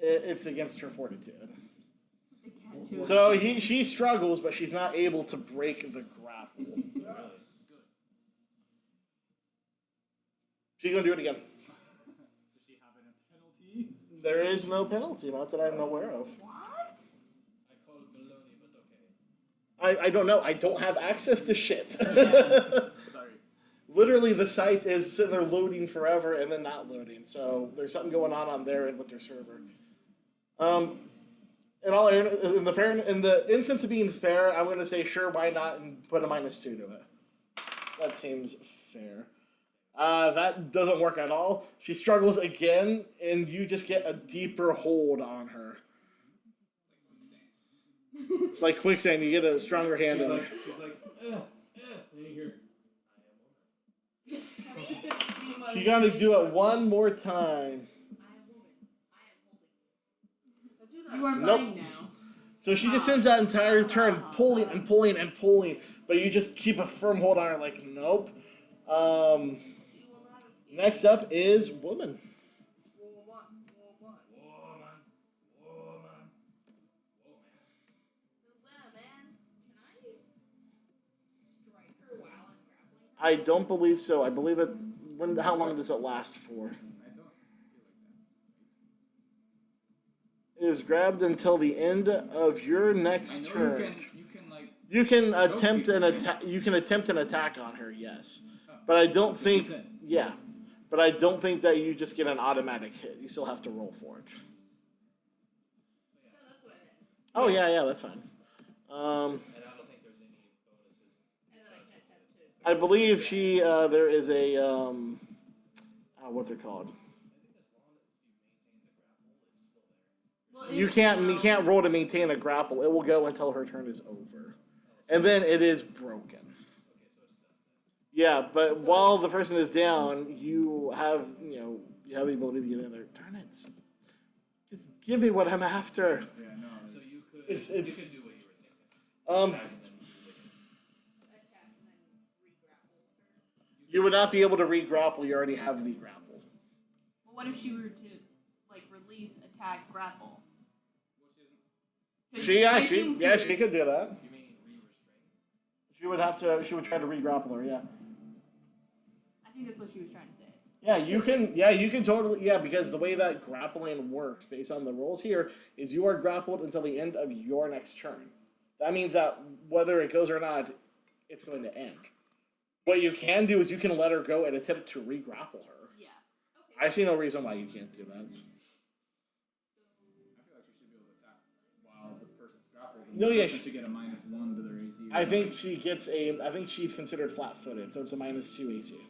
[SPEAKER 3] It's against her fortitude.
[SPEAKER 5] The cat too.
[SPEAKER 3] So she struggles, but she's not able to break the grapple.
[SPEAKER 1] Really? Good.
[SPEAKER 3] She's gonna do it again.
[SPEAKER 4] Does she have a penalty?
[SPEAKER 3] There is no penalty, not that I'm aware of.
[SPEAKER 5] What?
[SPEAKER 1] I call it baloney, but okay.
[SPEAKER 3] I don't know. I don't have access to shit.
[SPEAKER 4] Sorry.
[SPEAKER 3] Literally, the site is sitting there loading forever and then not loading. So there's something going on their end with their server. In the instance of being fair, I'm going to say sure, why not, and put a -2 to it. That seems fair. That doesn't work at all. She struggles again, and you just get a deeper hold on her. It's like quicksand. You get a stronger hand
[SPEAKER 1] She's
[SPEAKER 3] on
[SPEAKER 1] like,
[SPEAKER 3] her.
[SPEAKER 1] she's like, and then you hear,
[SPEAKER 3] She got to do it one more time.
[SPEAKER 6] I am woman. I am holding.
[SPEAKER 5] You are
[SPEAKER 3] Nope.
[SPEAKER 5] mine now.
[SPEAKER 3] So she just spends that entire turn pulling and pulling and pulling, but you just keep a firm hold on her. Like, nope. Next up is woman.
[SPEAKER 1] woman, woman, woman.
[SPEAKER 6] Strike her while I'm grappling?
[SPEAKER 3] I don't believe so. I believe it. How long does it last for?
[SPEAKER 4] I don't feel like
[SPEAKER 3] It is grabbed until the end of your next
[SPEAKER 4] that's. I know
[SPEAKER 3] turn.
[SPEAKER 4] you can like.
[SPEAKER 3] You can
[SPEAKER 4] Choke
[SPEAKER 3] attempt
[SPEAKER 4] people,
[SPEAKER 3] an
[SPEAKER 4] right?
[SPEAKER 3] attack. You can attempt an attack on her. Yes, but I don't
[SPEAKER 4] That's what she
[SPEAKER 3] think.
[SPEAKER 4] said.
[SPEAKER 3] Yeah, but I don't think that you just get an automatic hit. You still have to roll for it.
[SPEAKER 6] No, that's what I meant.
[SPEAKER 3] Oh yeah, that's fine.
[SPEAKER 1] And I don't think there's any bonuses.
[SPEAKER 6] And then I can attempt to.
[SPEAKER 3] I believe she. There is a. What's it called?
[SPEAKER 1] I think as long as you maintain the grapple, it's still there.
[SPEAKER 5] Well,
[SPEAKER 3] You can't roll to maintain a grapple. It will go until her turn is over, and then it is broken.
[SPEAKER 1] Okay, so it's done.
[SPEAKER 3] Yeah, but while the person is down, you have the ability to get in there. Darn it! Just give me what I'm after.
[SPEAKER 4] Yeah, no.
[SPEAKER 1] So you could
[SPEAKER 3] It's-
[SPEAKER 1] you could do what you were thinking.
[SPEAKER 3] Um,
[SPEAKER 1] Attack and then
[SPEAKER 6] Attack and then re-grapple her.
[SPEAKER 3] you would not be able to re-grapple. You already have the grapple.
[SPEAKER 5] Well, what if she were to like release, attack, grapple? 'Cause I assume to-
[SPEAKER 3] She could do that.
[SPEAKER 1] you mean re-restrain?
[SPEAKER 3] She would have to. She would try to re-grapple her. Yeah.
[SPEAKER 5] I think that's what she was trying to say.
[SPEAKER 3] Yeah, you can. Yeah, you can totally. Yeah, because the way that grappling works, based on the rules here, is you are grappled until the end of your next turn. That means that whether it goes or not, it's going to end. What you can do is you can let her go and attempt to re-grapple her.
[SPEAKER 5] Yeah.
[SPEAKER 3] I see no reason why you can't do that.
[SPEAKER 4] I feel like she should be able to attack while the person's grappled, and
[SPEAKER 3] No, yeah,
[SPEAKER 4] Doesn't she get a -1 to their AC?
[SPEAKER 3] I think she gets a. I think she's considered flat-footed, so it's a -2 AC.
[SPEAKER 4] Okay,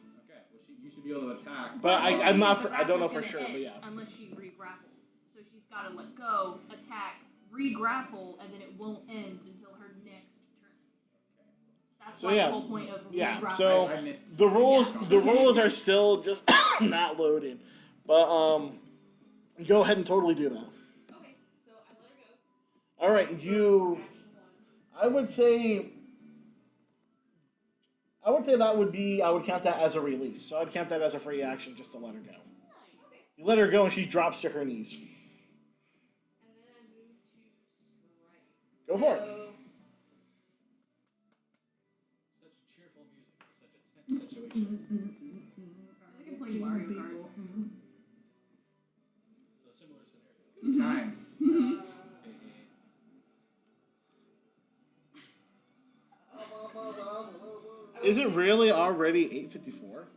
[SPEAKER 4] well, you should be able to attack.
[SPEAKER 3] But I'm not.
[SPEAKER 5] The
[SPEAKER 3] I don't know
[SPEAKER 5] grapple's
[SPEAKER 3] for
[SPEAKER 5] gonna
[SPEAKER 3] sure, but
[SPEAKER 5] end
[SPEAKER 3] yeah.
[SPEAKER 5] Unless she re-grapples. So she's got to let go, attack, re-grapple, and then it won't end until her next turn. That's
[SPEAKER 3] So,
[SPEAKER 5] like
[SPEAKER 3] yeah.
[SPEAKER 5] the whole point of
[SPEAKER 3] Yeah,
[SPEAKER 5] re-grappling.
[SPEAKER 3] so
[SPEAKER 4] I missed
[SPEAKER 3] the rules.
[SPEAKER 5] Yeah.
[SPEAKER 3] The rules are still just not loading, but go ahead and totally do that.
[SPEAKER 6] Okay, so I let her go.
[SPEAKER 3] All right, you.
[SPEAKER 6] Action 1.
[SPEAKER 3] I would say that would be. I would count that as a release. So I'd count that as a free action just to let her go.
[SPEAKER 6] Nice. Okay.
[SPEAKER 3] You let her go and she drops to her knees.
[SPEAKER 6] And then I move to strike.
[SPEAKER 3] Go for it.
[SPEAKER 1] Such cheerful music for such a tense situation.
[SPEAKER 5] I can play Mario Kart.
[SPEAKER 1] So similar scenario.
[SPEAKER 4] Good times.
[SPEAKER 3] Is it really already 8:54?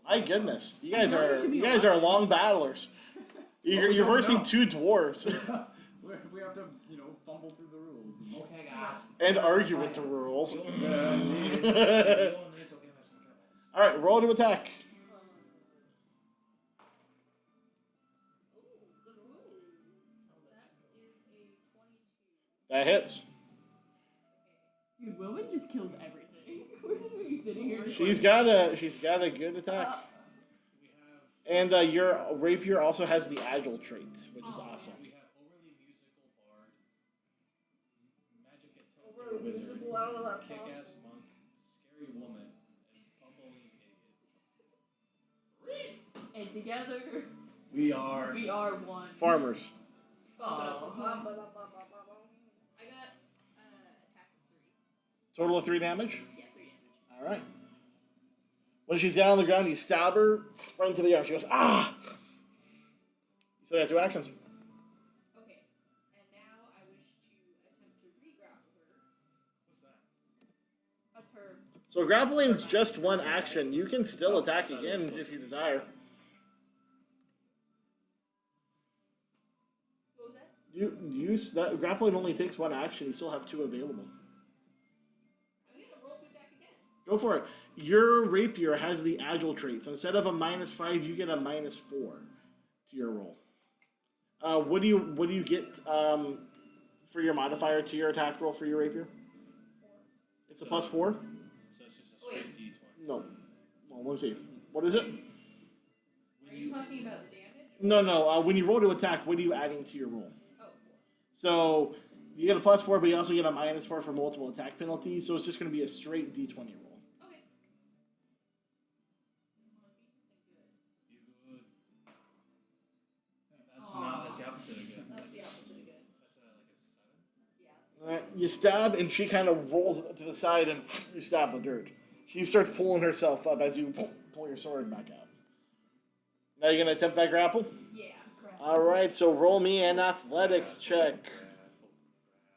[SPEAKER 3] My goodness, you guys are long battlers. You're versing two dwarves
[SPEAKER 4] We have to, fumble through the rules.
[SPEAKER 1] Okay, guys.
[SPEAKER 3] and argue with the rules.
[SPEAKER 1] It's okay,
[SPEAKER 3] All right, roll to attack.
[SPEAKER 6] Good roll. That is a 22.
[SPEAKER 3] That hits.
[SPEAKER 5] Dude, Wilman just kills everything. We're gonna be sitting here. just
[SPEAKER 3] She's
[SPEAKER 5] like,
[SPEAKER 3] got a good attack.
[SPEAKER 1] We have
[SPEAKER 3] And your rapier also has the agile trait, which is awesome.
[SPEAKER 1] we have overly musical bard, magic and
[SPEAKER 2] Overly
[SPEAKER 1] wizard,
[SPEAKER 2] musical, I don't know that song.
[SPEAKER 1] kick-ass monk, scary woman, and fumbling idiot.
[SPEAKER 5] And together,
[SPEAKER 1] We are.
[SPEAKER 5] we are one.
[SPEAKER 3] Farmers.
[SPEAKER 5] Oh.
[SPEAKER 6] I got attack of 3.
[SPEAKER 3] Total of 3 damage.
[SPEAKER 5] Yeah, 3 damage.
[SPEAKER 3] All right. When she's down on the ground, you stab her right into the arm. She goes, ah! You still got 2 actions.
[SPEAKER 6] Okay, and now I wish to attempt to re-grapple her.
[SPEAKER 1] What's that?
[SPEAKER 5] That's her.
[SPEAKER 3] So grappling's just 1 action. You can still attack again if you desire.
[SPEAKER 6] What was that?
[SPEAKER 3] That grappling only takes 1 action. You still have 2 available.
[SPEAKER 6] I'm gonna roll to attack again.
[SPEAKER 3] Go for it. Your rapier has the agile trait. So instead of a -5, you get a -4 to your roll. What do you get for your modifier to your attack roll for your rapier?
[SPEAKER 6] 4.
[SPEAKER 3] It's a +4?
[SPEAKER 1] So it's just a straight D20.
[SPEAKER 3] No. Well, let me see. What is it?
[SPEAKER 6] Are you talking about the damage?
[SPEAKER 3] No. When you roll to attack, what are you adding to your roll?
[SPEAKER 6] Oh, 4.
[SPEAKER 3] So you get a +4, but you also get a -4 for multiple attack penalties. So it's just going to be a straight D20 roll.
[SPEAKER 6] Okay.
[SPEAKER 1] You good? That's the opposite of good.
[SPEAKER 6] That's the opposite of good.
[SPEAKER 1] That's like a 7.
[SPEAKER 6] Yeah.
[SPEAKER 3] Alright, you stab, and she kind of rolls to the side, and you stab the dirt. She starts pulling herself up as you pull your sword back out. Now you're going to attempt that grapple?
[SPEAKER 5] Yeah, crap.
[SPEAKER 3] Alright, so roll me an athletics check.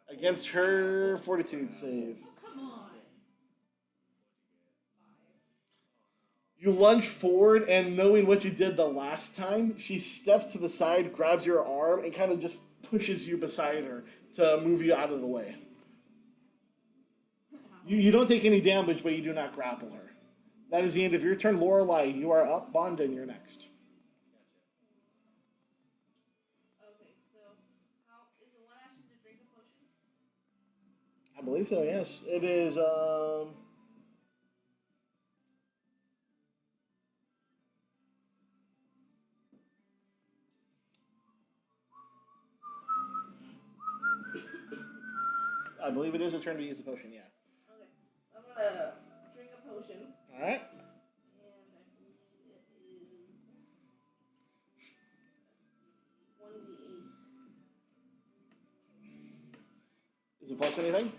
[SPEAKER 3] Against her fortitude save.
[SPEAKER 5] Come on.
[SPEAKER 3] You lunge forward, and knowing what you did the last time, she steps to the side, grabs your arm, and kind of just pushes you beside her to move you out of the way. You don't take any damage, but you do not grapple her. That is the end of your turn. Lorelei, you are up. Bondin, you're next.
[SPEAKER 2] Okay, so how is it 1 action to drink a potion?
[SPEAKER 3] I believe so, yes. It is, I believe it is a turn to use the potion, yeah.
[SPEAKER 2] Okay, I'm gonna drink a potion,
[SPEAKER 3] Alright.
[SPEAKER 2] and I believe it is 1d8.
[SPEAKER 3] Is it plus anything?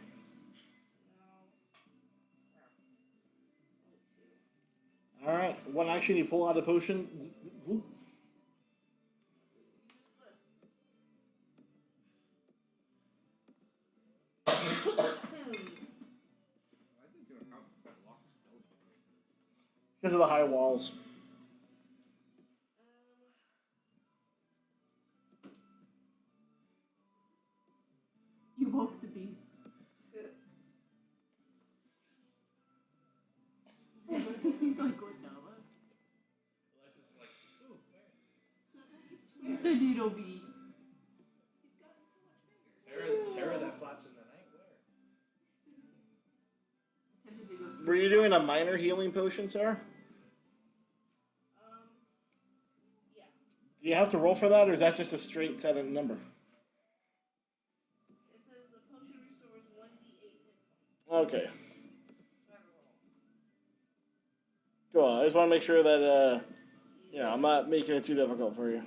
[SPEAKER 2] No.
[SPEAKER 3] Alright. One action, you pull out a potion. Because of the high walls.
[SPEAKER 5] You woke the beast. The needle bee.
[SPEAKER 6] He's gotten so much bigger.
[SPEAKER 1] Terra that flaps in the night. Where?
[SPEAKER 5] Tempted to go swim.
[SPEAKER 3] Were you doing a minor healing potion, Sarah?
[SPEAKER 2] Yeah.
[SPEAKER 3] Do you have to roll for that, or is that just a straight set number?
[SPEAKER 2] It says the potion restores 1d8 hit points.
[SPEAKER 3] Okay.
[SPEAKER 2] Never roll.
[SPEAKER 3] Cool. I just want to make sure that, I'm not making it too difficult for you.
[SPEAKER 2] And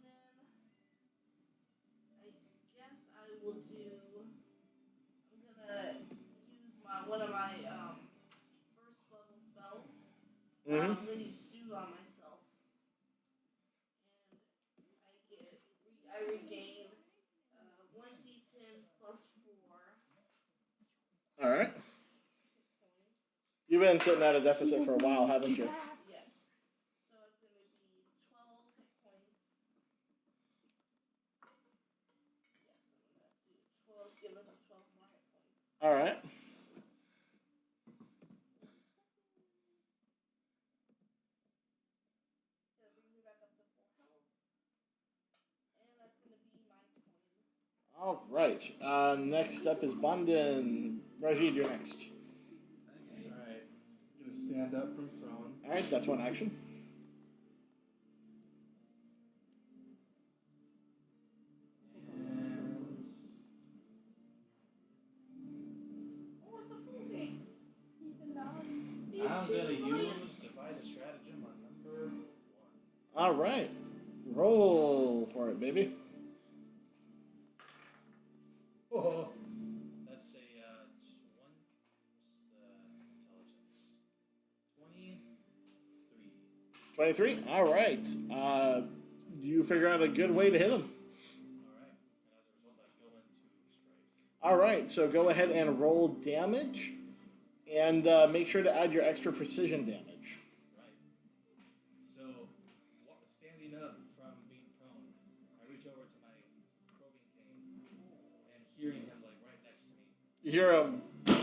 [SPEAKER 2] then I guess I will do. I'm gonna use one of my first level spells.
[SPEAKER 3] Mm-hmm.
[SPEAKER 2] I'm gonna use soothe on myself, and I regain 1d10 plus 4
[SPEAKER 3] All right.
[SPEAKER 2] hit points.
[SPEAKER 3] You've been sitting at a deficit for a while, haven't you?
[SPEAKER 2] Yes. So it's gonna be 12 hit points. Yes, I'm gonna do 12. Give us 12 more hit points.
[SPEAKER 3] All right.
[SPEAKER 2] That brings me back up to full health. And that's gonna be my turn.
[SPEAKER 3] All right. Next up is Bondin. Rajid, you're next.
[SPEAKER 1] Alright. I'm gonna stand up from prone.
[SPEAKER 3] All right, that's one action.
[SPEAKER 1] And
[SPEAKER 2] Oh, it's a full game.
[SPEAKER 5] He's a non.
[SPEAKER 1] I'm gonna use devise a stratagem on number 1.
[SPEAKER 3] All right. Roll for it, baby.
[SPEAKER 1] Oh. That's a intelligence. 23.
[SPEAKER 3] 23. All right. You figure out a good way to hit him.
[SPEAKER 1] Alright. And as a result, I go into strike.
[SPEAKER 3] All right. So go ahead and roll damage, and make sure to add your extra precision damage.
[SPEAKER 1] Right. So, standing up from being prone, I reach over to my probing cane and hearing him like right next to me.
[SPEAKER 3] You hear him.
[SPEAKER 1] Yep.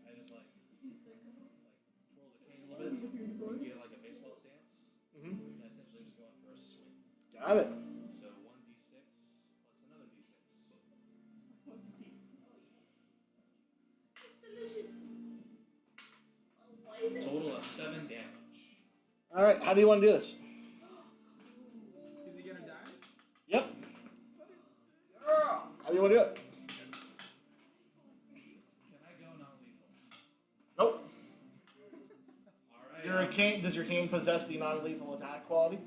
[SPEAKER 1] I just like twirl the cane a little bit and get like a baseball stance.
[SPEAKER 3] Mhm.
[SPEAKER 1] And essentially just going for a swing.
[SPEAKER 3] Got it.
[SPEAKER 1] So 1d6 plus another d6.
[SPEAKER 2] It's delicious. Oh, why did
[SPEAKER 1] Total of 7 damage.
[SPEAKER 3] All right. How do you want to do this?
[SPEAKER 4] Is he gonna die?
[SPEAKER 3] Yep.
[SPEAKER 2] Girl.
[SPEAKER 3] How do you want to do it?
[SPEAKER 1] Can I go non-lethal?
[SPEAKER 3] Nope.
[SPEAKER 1] Alright.
[SPEAKER 3] Your cane, does your cane possess the non-lethal attack quality?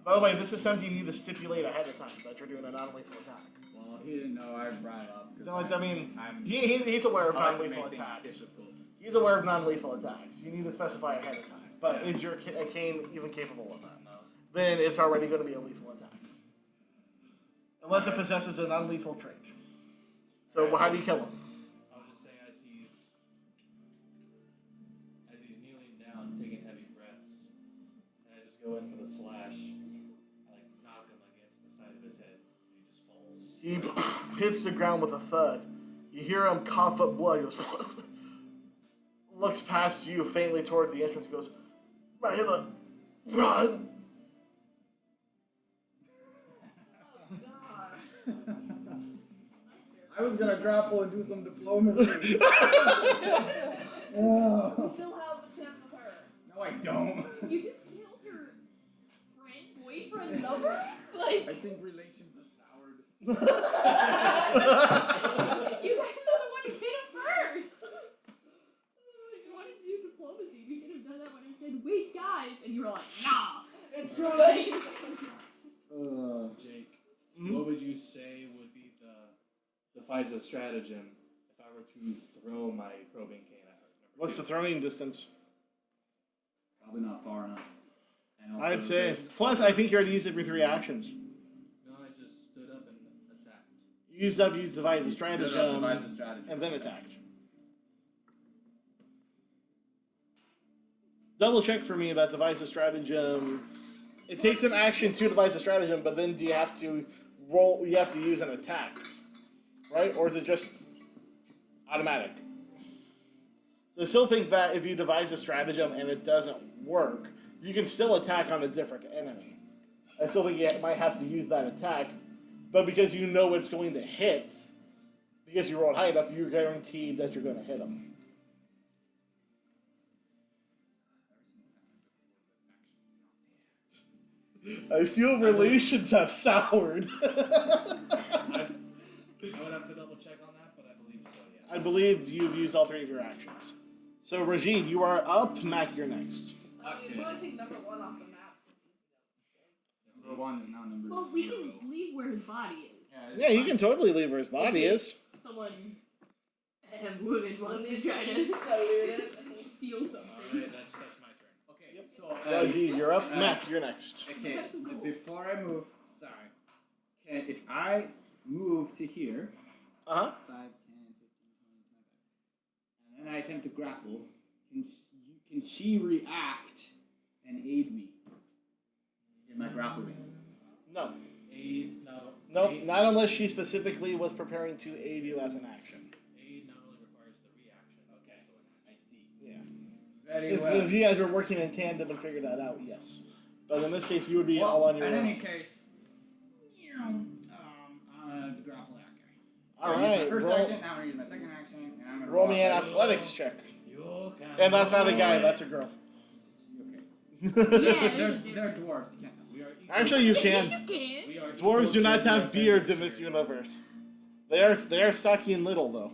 [SPEAKER 3] By the way, this is something you need to stipulate ahead of time that you're doing a non-lethal attack.
[SPEAKER 4] Well, he didn't know I brought it up. 'Cause
[SPEAKER 3] No, I mean,
[SPEAKER 4] I'm
[SPEAKER 3] he's aware of
[SPEAKER 4] I like to
[SPEAKER 3] non-lethal
[SPEAKER 4] make things
[SPEAKER 3] attacks.
[SPEAKER 4] difficult.
[SPEAKER 3] He's aware of non-lethal attacks. You need to specify ahead of time. But
[SPEAKER 4] Yeah.
[SPEAKER 3] is your cane even capable of that?
[SPEAKER 4] No.
[SPEAKER 3] Then it's already going to be a lethal attack. Unless it possesses a non-lethal trait. So how do you kill him?
[SPEAKER 1] I'll just say as he's kneeling down, taking heavy breaths, and I just go in for the slash. I like knock him against the side of his head, and he just falls.
[SPEAKER 3] He hits the ground with a thud. You hear him cough up blood. He goes, looks past you faintly towards the entrance. He goes, Mahila, run!
[SPEAKER 2] Oh, gosh.
[SPEAKER 4] I was gonna grapple and do some diplomacy.
[SPEAKER 2] You
[SPEAKER 4] Oh.
[SPEAKER 2] still have a chance with her.
[SPEAKER 4] No, I don't.
[SPEAKER 5] You just killed her friend, boyfriend, lover? Like,
[SPEAKER 4] I think relations are soured.
[SPEAKER 5] you guys are the one who hit him first! You wanted to do diplomacy. We should have done that when I said, wait, guys! And you were like, nah!
[SPEAKER 2] It's too late.
[SPEAKER 1] Jake,
[SPEAKER 3] Mhm.
[SPEAKER 1] what would you say would be the FISA stratagem if I were to throw my probing cane at her?
[SPEAKER 3] What's the throwing distance?
[SPEAKER 4] Probably not far enough. And also
[SPEAKER 3] I'd say.
[SPEAKER 4] there's-
[SPEAKER 3] Plus, I think you already used every 3 actions.
[SPEAKER 1] No, I just stood up and attacked.
[SPEAKER 3] You used up, used devise a
[SPEAKER 4] Stood up,
[SPEAKER 3] stratagem,
[SPEAKER 4] devised a strategy.
[SPEAKER 3] and then attacked. Double check for me that devise a stratagem. It takes an action to devise a stratagem, but then do you have to roll? You have to use an attack, right? Or is it just automatic? So I still think that if you devise a stratagem and it doesn't work, you can still attack on a different enemy. I still think you might have to use that attack, but because you know it's going to hit, because you rolled high enough, you're guaranteed that you're going to hit them. I feel relations have soured.
[SPEAKER 1] I would have to double check on that, but I believe so, yes.
[SPEAKER 3] I believe you've used all 3 of your actions. So, Rajid, you are up. Mac, you're next.
[SPEAKER 2] You probably take number 1 off the map.
[SPEAKER 4] Number 1 is now number
[SPEAKER 5] Well, we
[SPEAKER 4] 0.
[SPEAKER 5] can leave where his body is.
[SPEAKER 3] Yeah, you can totally leave where his body is.
[SPEAKER 5] Someone woman wants to try to steal something.
[SPEAKER 1] Alright, that's my turn.
[SPEAKER 4] Okay, so
[SPEAKER 3] Rajid, you're up. Mac, you're next.
[SPEAKER 4] okay, before I move, sorry. Okay, if I move to here,
[SPEAKER 3] Uh-huh.
[SPEAKER 4] 5, 10, 15, 20, 25, and then I attempt to grapple, can she react and aid me in my grappling?
[SPEAKER 3] No.
[SPEAKER 1] Aid, no.
[SPEAKER 3] Nope,
[SPEAKER 1] Aid,
[SPEAKER 3] not unless she specifically was preparing to aid you as an action.
[SPEAKER 1] Aid not only requires the reaction,
[SPEAKER 4] Okay,
[SPEAKER 1] also an
[SPEAKER 4] I
[SPEAKER 1] action.
[SPEAKER 4] see.
[SPEAKER 3] Yeah.
[SPEAKER 4] Very
[SPEAKER 3] If,
[SPEAKER 4] well.
[SPEAKER 3] if you guys were working in tandem and figured that out, yes. But in this case, you would be all on your
[SPEAKER 4] in
[SPEAKER 3] own.
[SPEAKER 4] any case, I'm gonna grapple that guy.
[SPEAKER 3] All
[SPEAKER 4] I used
[SPEAKER 3] right,
[SPEAKER 4] my first
[SPEAKER 3] roll,
[SPEAKER 4] action, now I'm gonna use my second action, and I'm gonna
[SPEAKER 3] roll me an
[SPEAKER 4] off
[SPEAKER 3] athletics check.
[SPEAKER 1] You can
[SPEAKER 3] And that's not a
[SPEAKER 1] do
[SPEAKER 3] guy,
[SPEAKER 1] it.
[SPEAKER 3] that's a girl.
[SPEAKER 4] Okay.
[SPEAKER 5] Yeah,
[SPEAKER 4] They're
[SPEAKER 5] there's
[SPEAKER 4] dwarves, you can't tell.
[SPEAKER 1] We are equal.
[SPEAKER 3] Actually, you
[SPEAKER 5] Yes,
[SPEAKER 3] can.
[SPEAKER 5] you can.
[SPEAKER 1] We are
[SPEAKER 3] Dwarves
[SPEAKER 1] equal
[SPEAKER 3] do not
[SPEAKER 1] gender
[SPEAKER 3] have beards in
[SPEAKER 1] offenders
[SPEAKER 3] this
[SPEAKER 1] here.
[SPEAKER 3] universe. They are stocky and little, though.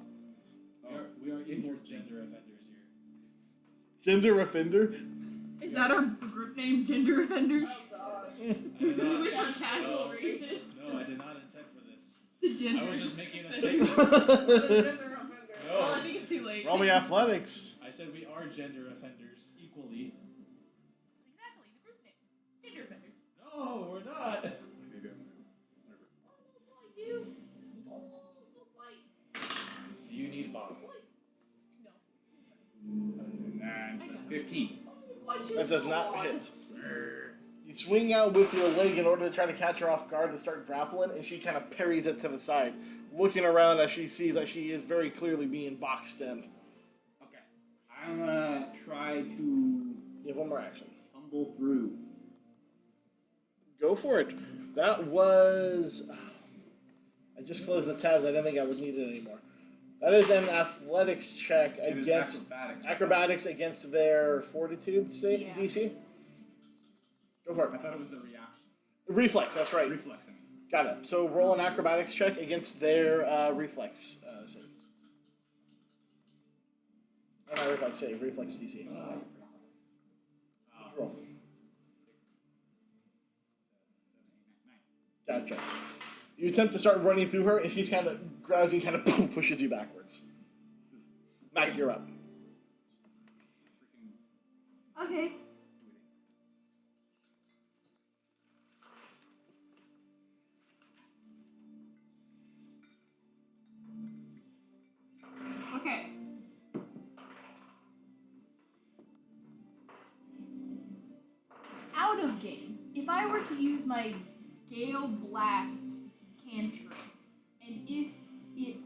[SPEAKER 1] We are equal gender offenders here.
[SPEAKER 3] Gender offender?
[SPEAKER 5] Is that our group name, Gender Offenders?
[SPEAKER 2] Oh gosh.
[SPEAKER 1] I did not.
[SPEAKER 5] With our casual
[SPEAKER 1] No.
[SPEAKER 5] racist.
[SPEAKER 1] No, I did not intend for this.
[SPEAKER 5] The gender.
[SPEAKER 1] I was just making a statement.
[SPEAKER 2] Gender offender.
[SPEAKER 5] Well, I
[SPEAKER 1] No,
[SPEAKER 5] think it's too late.
[SPEAKER 3] Roll me athletics.
[SPEAKER 1] I said we are gender offenders equally.
[SPEAKER 5] Exactly, the group name. Gender Offenders.
[SPEAKER 1] No, we're not.
[SPEAKER 5] I do. Oh, white.
[SPEAKER 1] Do you need bottom?
[SPEAKER 5] No.
[SPEAKER 4] And 15.
[SPEAKER 3] That does not hit. You swing out with your leg in order to try to catch her off guard to start grappling, and she kind of parries it to the side, looking around as she sees that she is very clearly being boxed in.
[SPEAKER 4] Okay. I'm gonna try to
[SPEAKER 3] You have one more action.
[SPEAKER 4] tumble through.
[SPEAKER 3] Go for it. That was... I just closed the tabs. I didn't think I would need it anymore. That is an athletics check
[SPEAKER 4] It is
[SPEAKER 3] against... Acrobatics against their fortitude
[SPEAKER 5] Yeah.
[SPEAKER 3] DC. Go for
[SPEAKER 4] I
[SPEAKER 3] it.
[SPEAKER 4] thought it was the reaction.
[SPEAKER 3] Reflex, that's right.
[SPEAKER 4] Reflexing.
[SPEAKER 3] Got it. So roll an acrobatics check against their reflex save. Not reflex save, reflex DC. Roll. Gotcha. You attempt to start running through her, and she's kind of grabs you and kind of pushes you backwards. Mac, you're up.
[SPEAKER 5] Okay. Okay. Out of game, if I were to use my Gale Blast cantrip, and if it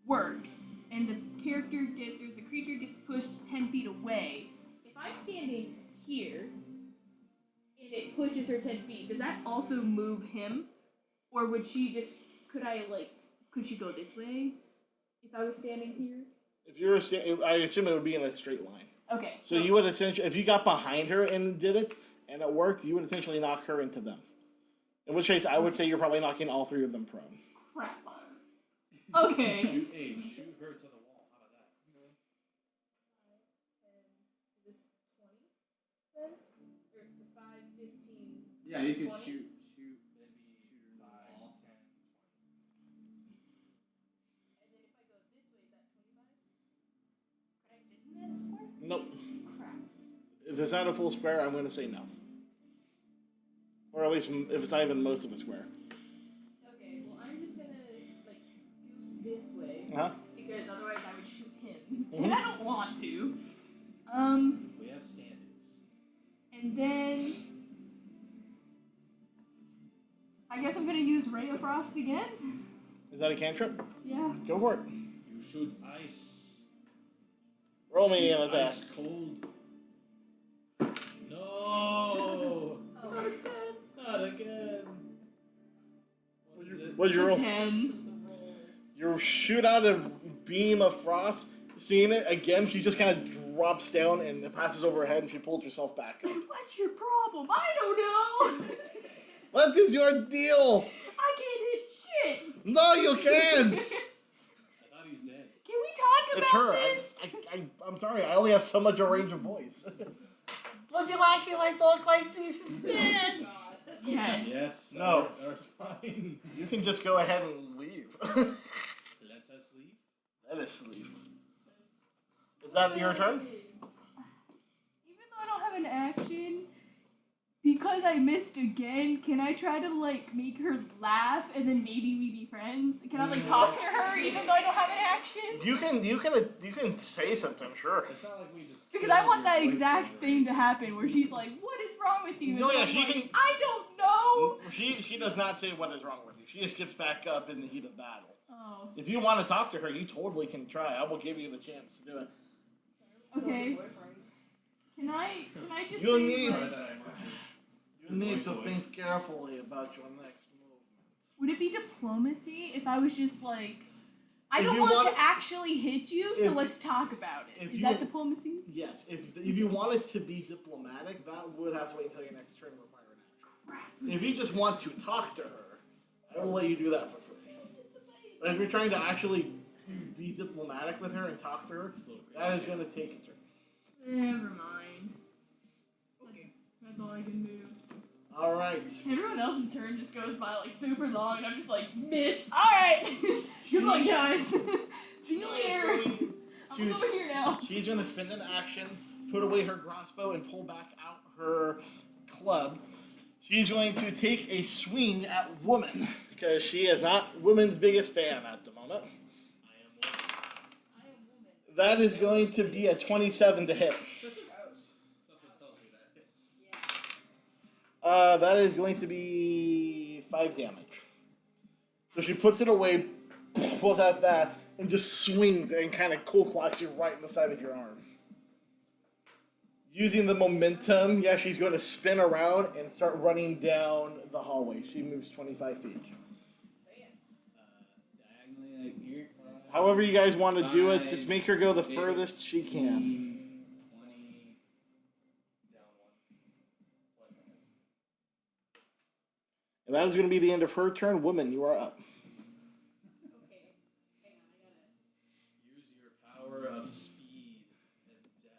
[SPEAKER 5] works, and the creature gets pushed 10 feet away, if I'm standing here, and it pushes her 10 feet, does that also move him? Or would she just, could she go this way? If I was standing here?
[SPEAKER 3] If you were, I assume it would be in a straight line.
[SPEAKER 5] Okay.
[SPEAKER 3] So you would essentially, if you got behind her and did it, and it worked, you would essentially knock her into them. In which case, I would say you're probably knocking all 3 of them prone.
[SPEAKER 5] Crap. Okay.
[SPEAKER 1] Shoot her to the wall. How about that?
[SPEAKER 4] Yeah, you could
[SPEAKER 5] 20?
[SPEAKER 4] shoot.
[SPEAKER 1] Maybe 5, 10, 20.
[SPEAKER 3] Nope.
[SPEAKER 5] Crap.
[SPEAKER 3] If it's not a full square, I'm going to say no. Or at least if it's not even most of a square.
[SPEAKER 5] Okay, well I'm just gonna scoot this way
[SPEAKER 3] Uh-huh.
[SPEAKER 5] because otherwise I would shoot him,
[SPEAKER 3] Mhm.
[SPEAKER 5] and I don't want to.
[SPEAKER 1] We have standings.
[SPEAKER 5] And then I guess I'm gonna use Ray of Frost again.
[SPEAKER 3] Is that a cantrip?
[SPEAKER 5] Yeah.
[SPEAKER 3] Go for it.
[SPEAKER 1] You shoot ice.
[SPEAKER 3] Roll me an
[SPEAKER 1] She's
[SPEAKER 3] attack.
[SPEAKER 1] ice cold. No!
[SPEAKER 2] Oh,
[SPEAKER 1] Not again. What is it?
[SPEAKER 3] What'd you roll?
[SPEAKER 5] 10.
[SPEAKER 6] The rolls.
[SPEAKER 3] You shoot out a beam of frost. Seeing it again, she just kind of drops down and it passes over her head, and she pulls herself back up.
[SPEAKER 5] What's your problem? I don't know.
[SPEAKER 3] What is your deal?
[SPEAKER 5] I can't hit shit.
[SPEAKER 3] No, you can't.
[SPEAKER 1] I thought he's dead.
[SPEAKER 5] Can we talk about
[SPEAKER 3] It's her.
[SPEAKER 5] this?
[SPEAKER 3] I'm sorry. I only have so much a range of voice. Would you like it like talk like this instead?
[SPEAKER 6] God.
[SPEAKER 5] Yes.
[SPEAKER 1] Yes.
[SPEAKER 3] No.
[SPEAKER 1] That's fine.
[SPEAKER 3] You can just go ahead and leave.
[SPEAKER 1] Let us leave.
[SPEAKER 3] Let us leave. Is that your turn?
[SPEAKER 5] Even though I don't have an action, because I missed again, can I try to like make her laugh and then maybe we be friends? Can I like talk to her even though I don't have an action?
[SPEAKER 3] You can say something, sure.
[SPEAKER 1] It's not like we just.
[SPEAKER 5] Because I want that exact thing to happen where she's like, "What is wrong with you?" And
[SPEAKER 3] No,
[SPEAKER 5] then
[SPEAKER 3] yeah,
[SPEAKER 5] I'm
[SPEAKER 3] she
[SPEAKER 5] like,
[SPEAKER 3] can-
[SPEAKER 5] I don't know.
[SPEAKER 3] She does not say what is wrong with you. She just gets back up in the heat of battle.
[SPEAKER 5] Oh,
[SPEAKER 3] If you want to talk to her, you totally can try. I will give you the chance to do it.
[SPEAKER 5] okay. Can I just
[SPEAKER 3] You'll
[SPEAKER 5] say,
[SPEAKER 3] need-
[SPEAKER 5] like,
[SPEAKER 3] You need to think carefully about your next movement.
[SPEAKER 5] would it be diplomacy if I was just like, I
[SPEAKER 3] If
[SPEAKER 5] don't
[SPEAKER 3] you
[SPEAKER 5] want
[SPEAKER 3] want-
[SPEAKER 5] to actually hit you, so
[SPEAKER 3] if-
[SPEAKER 5] let's talk about it.
[SPEAKER 3] if
[SPEAKER 5] Is
[SPEAKER 3] you-
[SPEAKER 5] that diplomacy?
[SPEAKER 3] Yes, if you wanted to be diplomatic, that would have to wait until your next turn to require an action. If you just want to talk to her, I will let you do that for free. But if you're trying to actually be diplomatic with her and talk to her, that is going to take a turn.
[SPEAKER 5] Never mind. Okay. That's all I can do.
[SPEAKER 3] All right.
[SPEAKER 5] Everyone else's turn just goes by like super long, and I'm just like, miss. Alright! Good luck, guys. See you later. I'm
[SPEAKER 3] Choose-
[SPEAKER 5] over here now.
[SPEAKER 3] She's going to spend an action, put away her crossbow, and pull back out her club. She's going to take a swing at woman, because she is not woman's biggest fan at the moment.
[SPEAKER 1] I am one.
[SPEAKER 6] I am woman.
[SPEAKER 3] That is going to be a 27 to hit.
[SPEAKER 1] Something tells me that it's.
[SPEAKER 3] That is going to be 5 damage. So she puts it away, pulls out that, and just swings and kind of cold clocks you right in the side of your arm. Using the momentum, yeah, she's going to spin around and start running down the hallway. She moves 25 feet.
[SPEAKER 4] Diagonally, like here.
[SPEAKER 3] However you guys want to do it, just
[SPEAKER 4] 5,
[SPEAKER 3] make her go the
[SPEAKER 4] 15,
[SPEAKER 3] furthest she can.
[SPEAKER 4] 20.
[SPEAKER 1] Down one.
[SPEAKER 3] And that is going to be the end of her turn. Woman, you are up.
[SPEAKER 6] Okay. Hang on, I gotta.
[SPEAKER 1] Use your power of speed and death.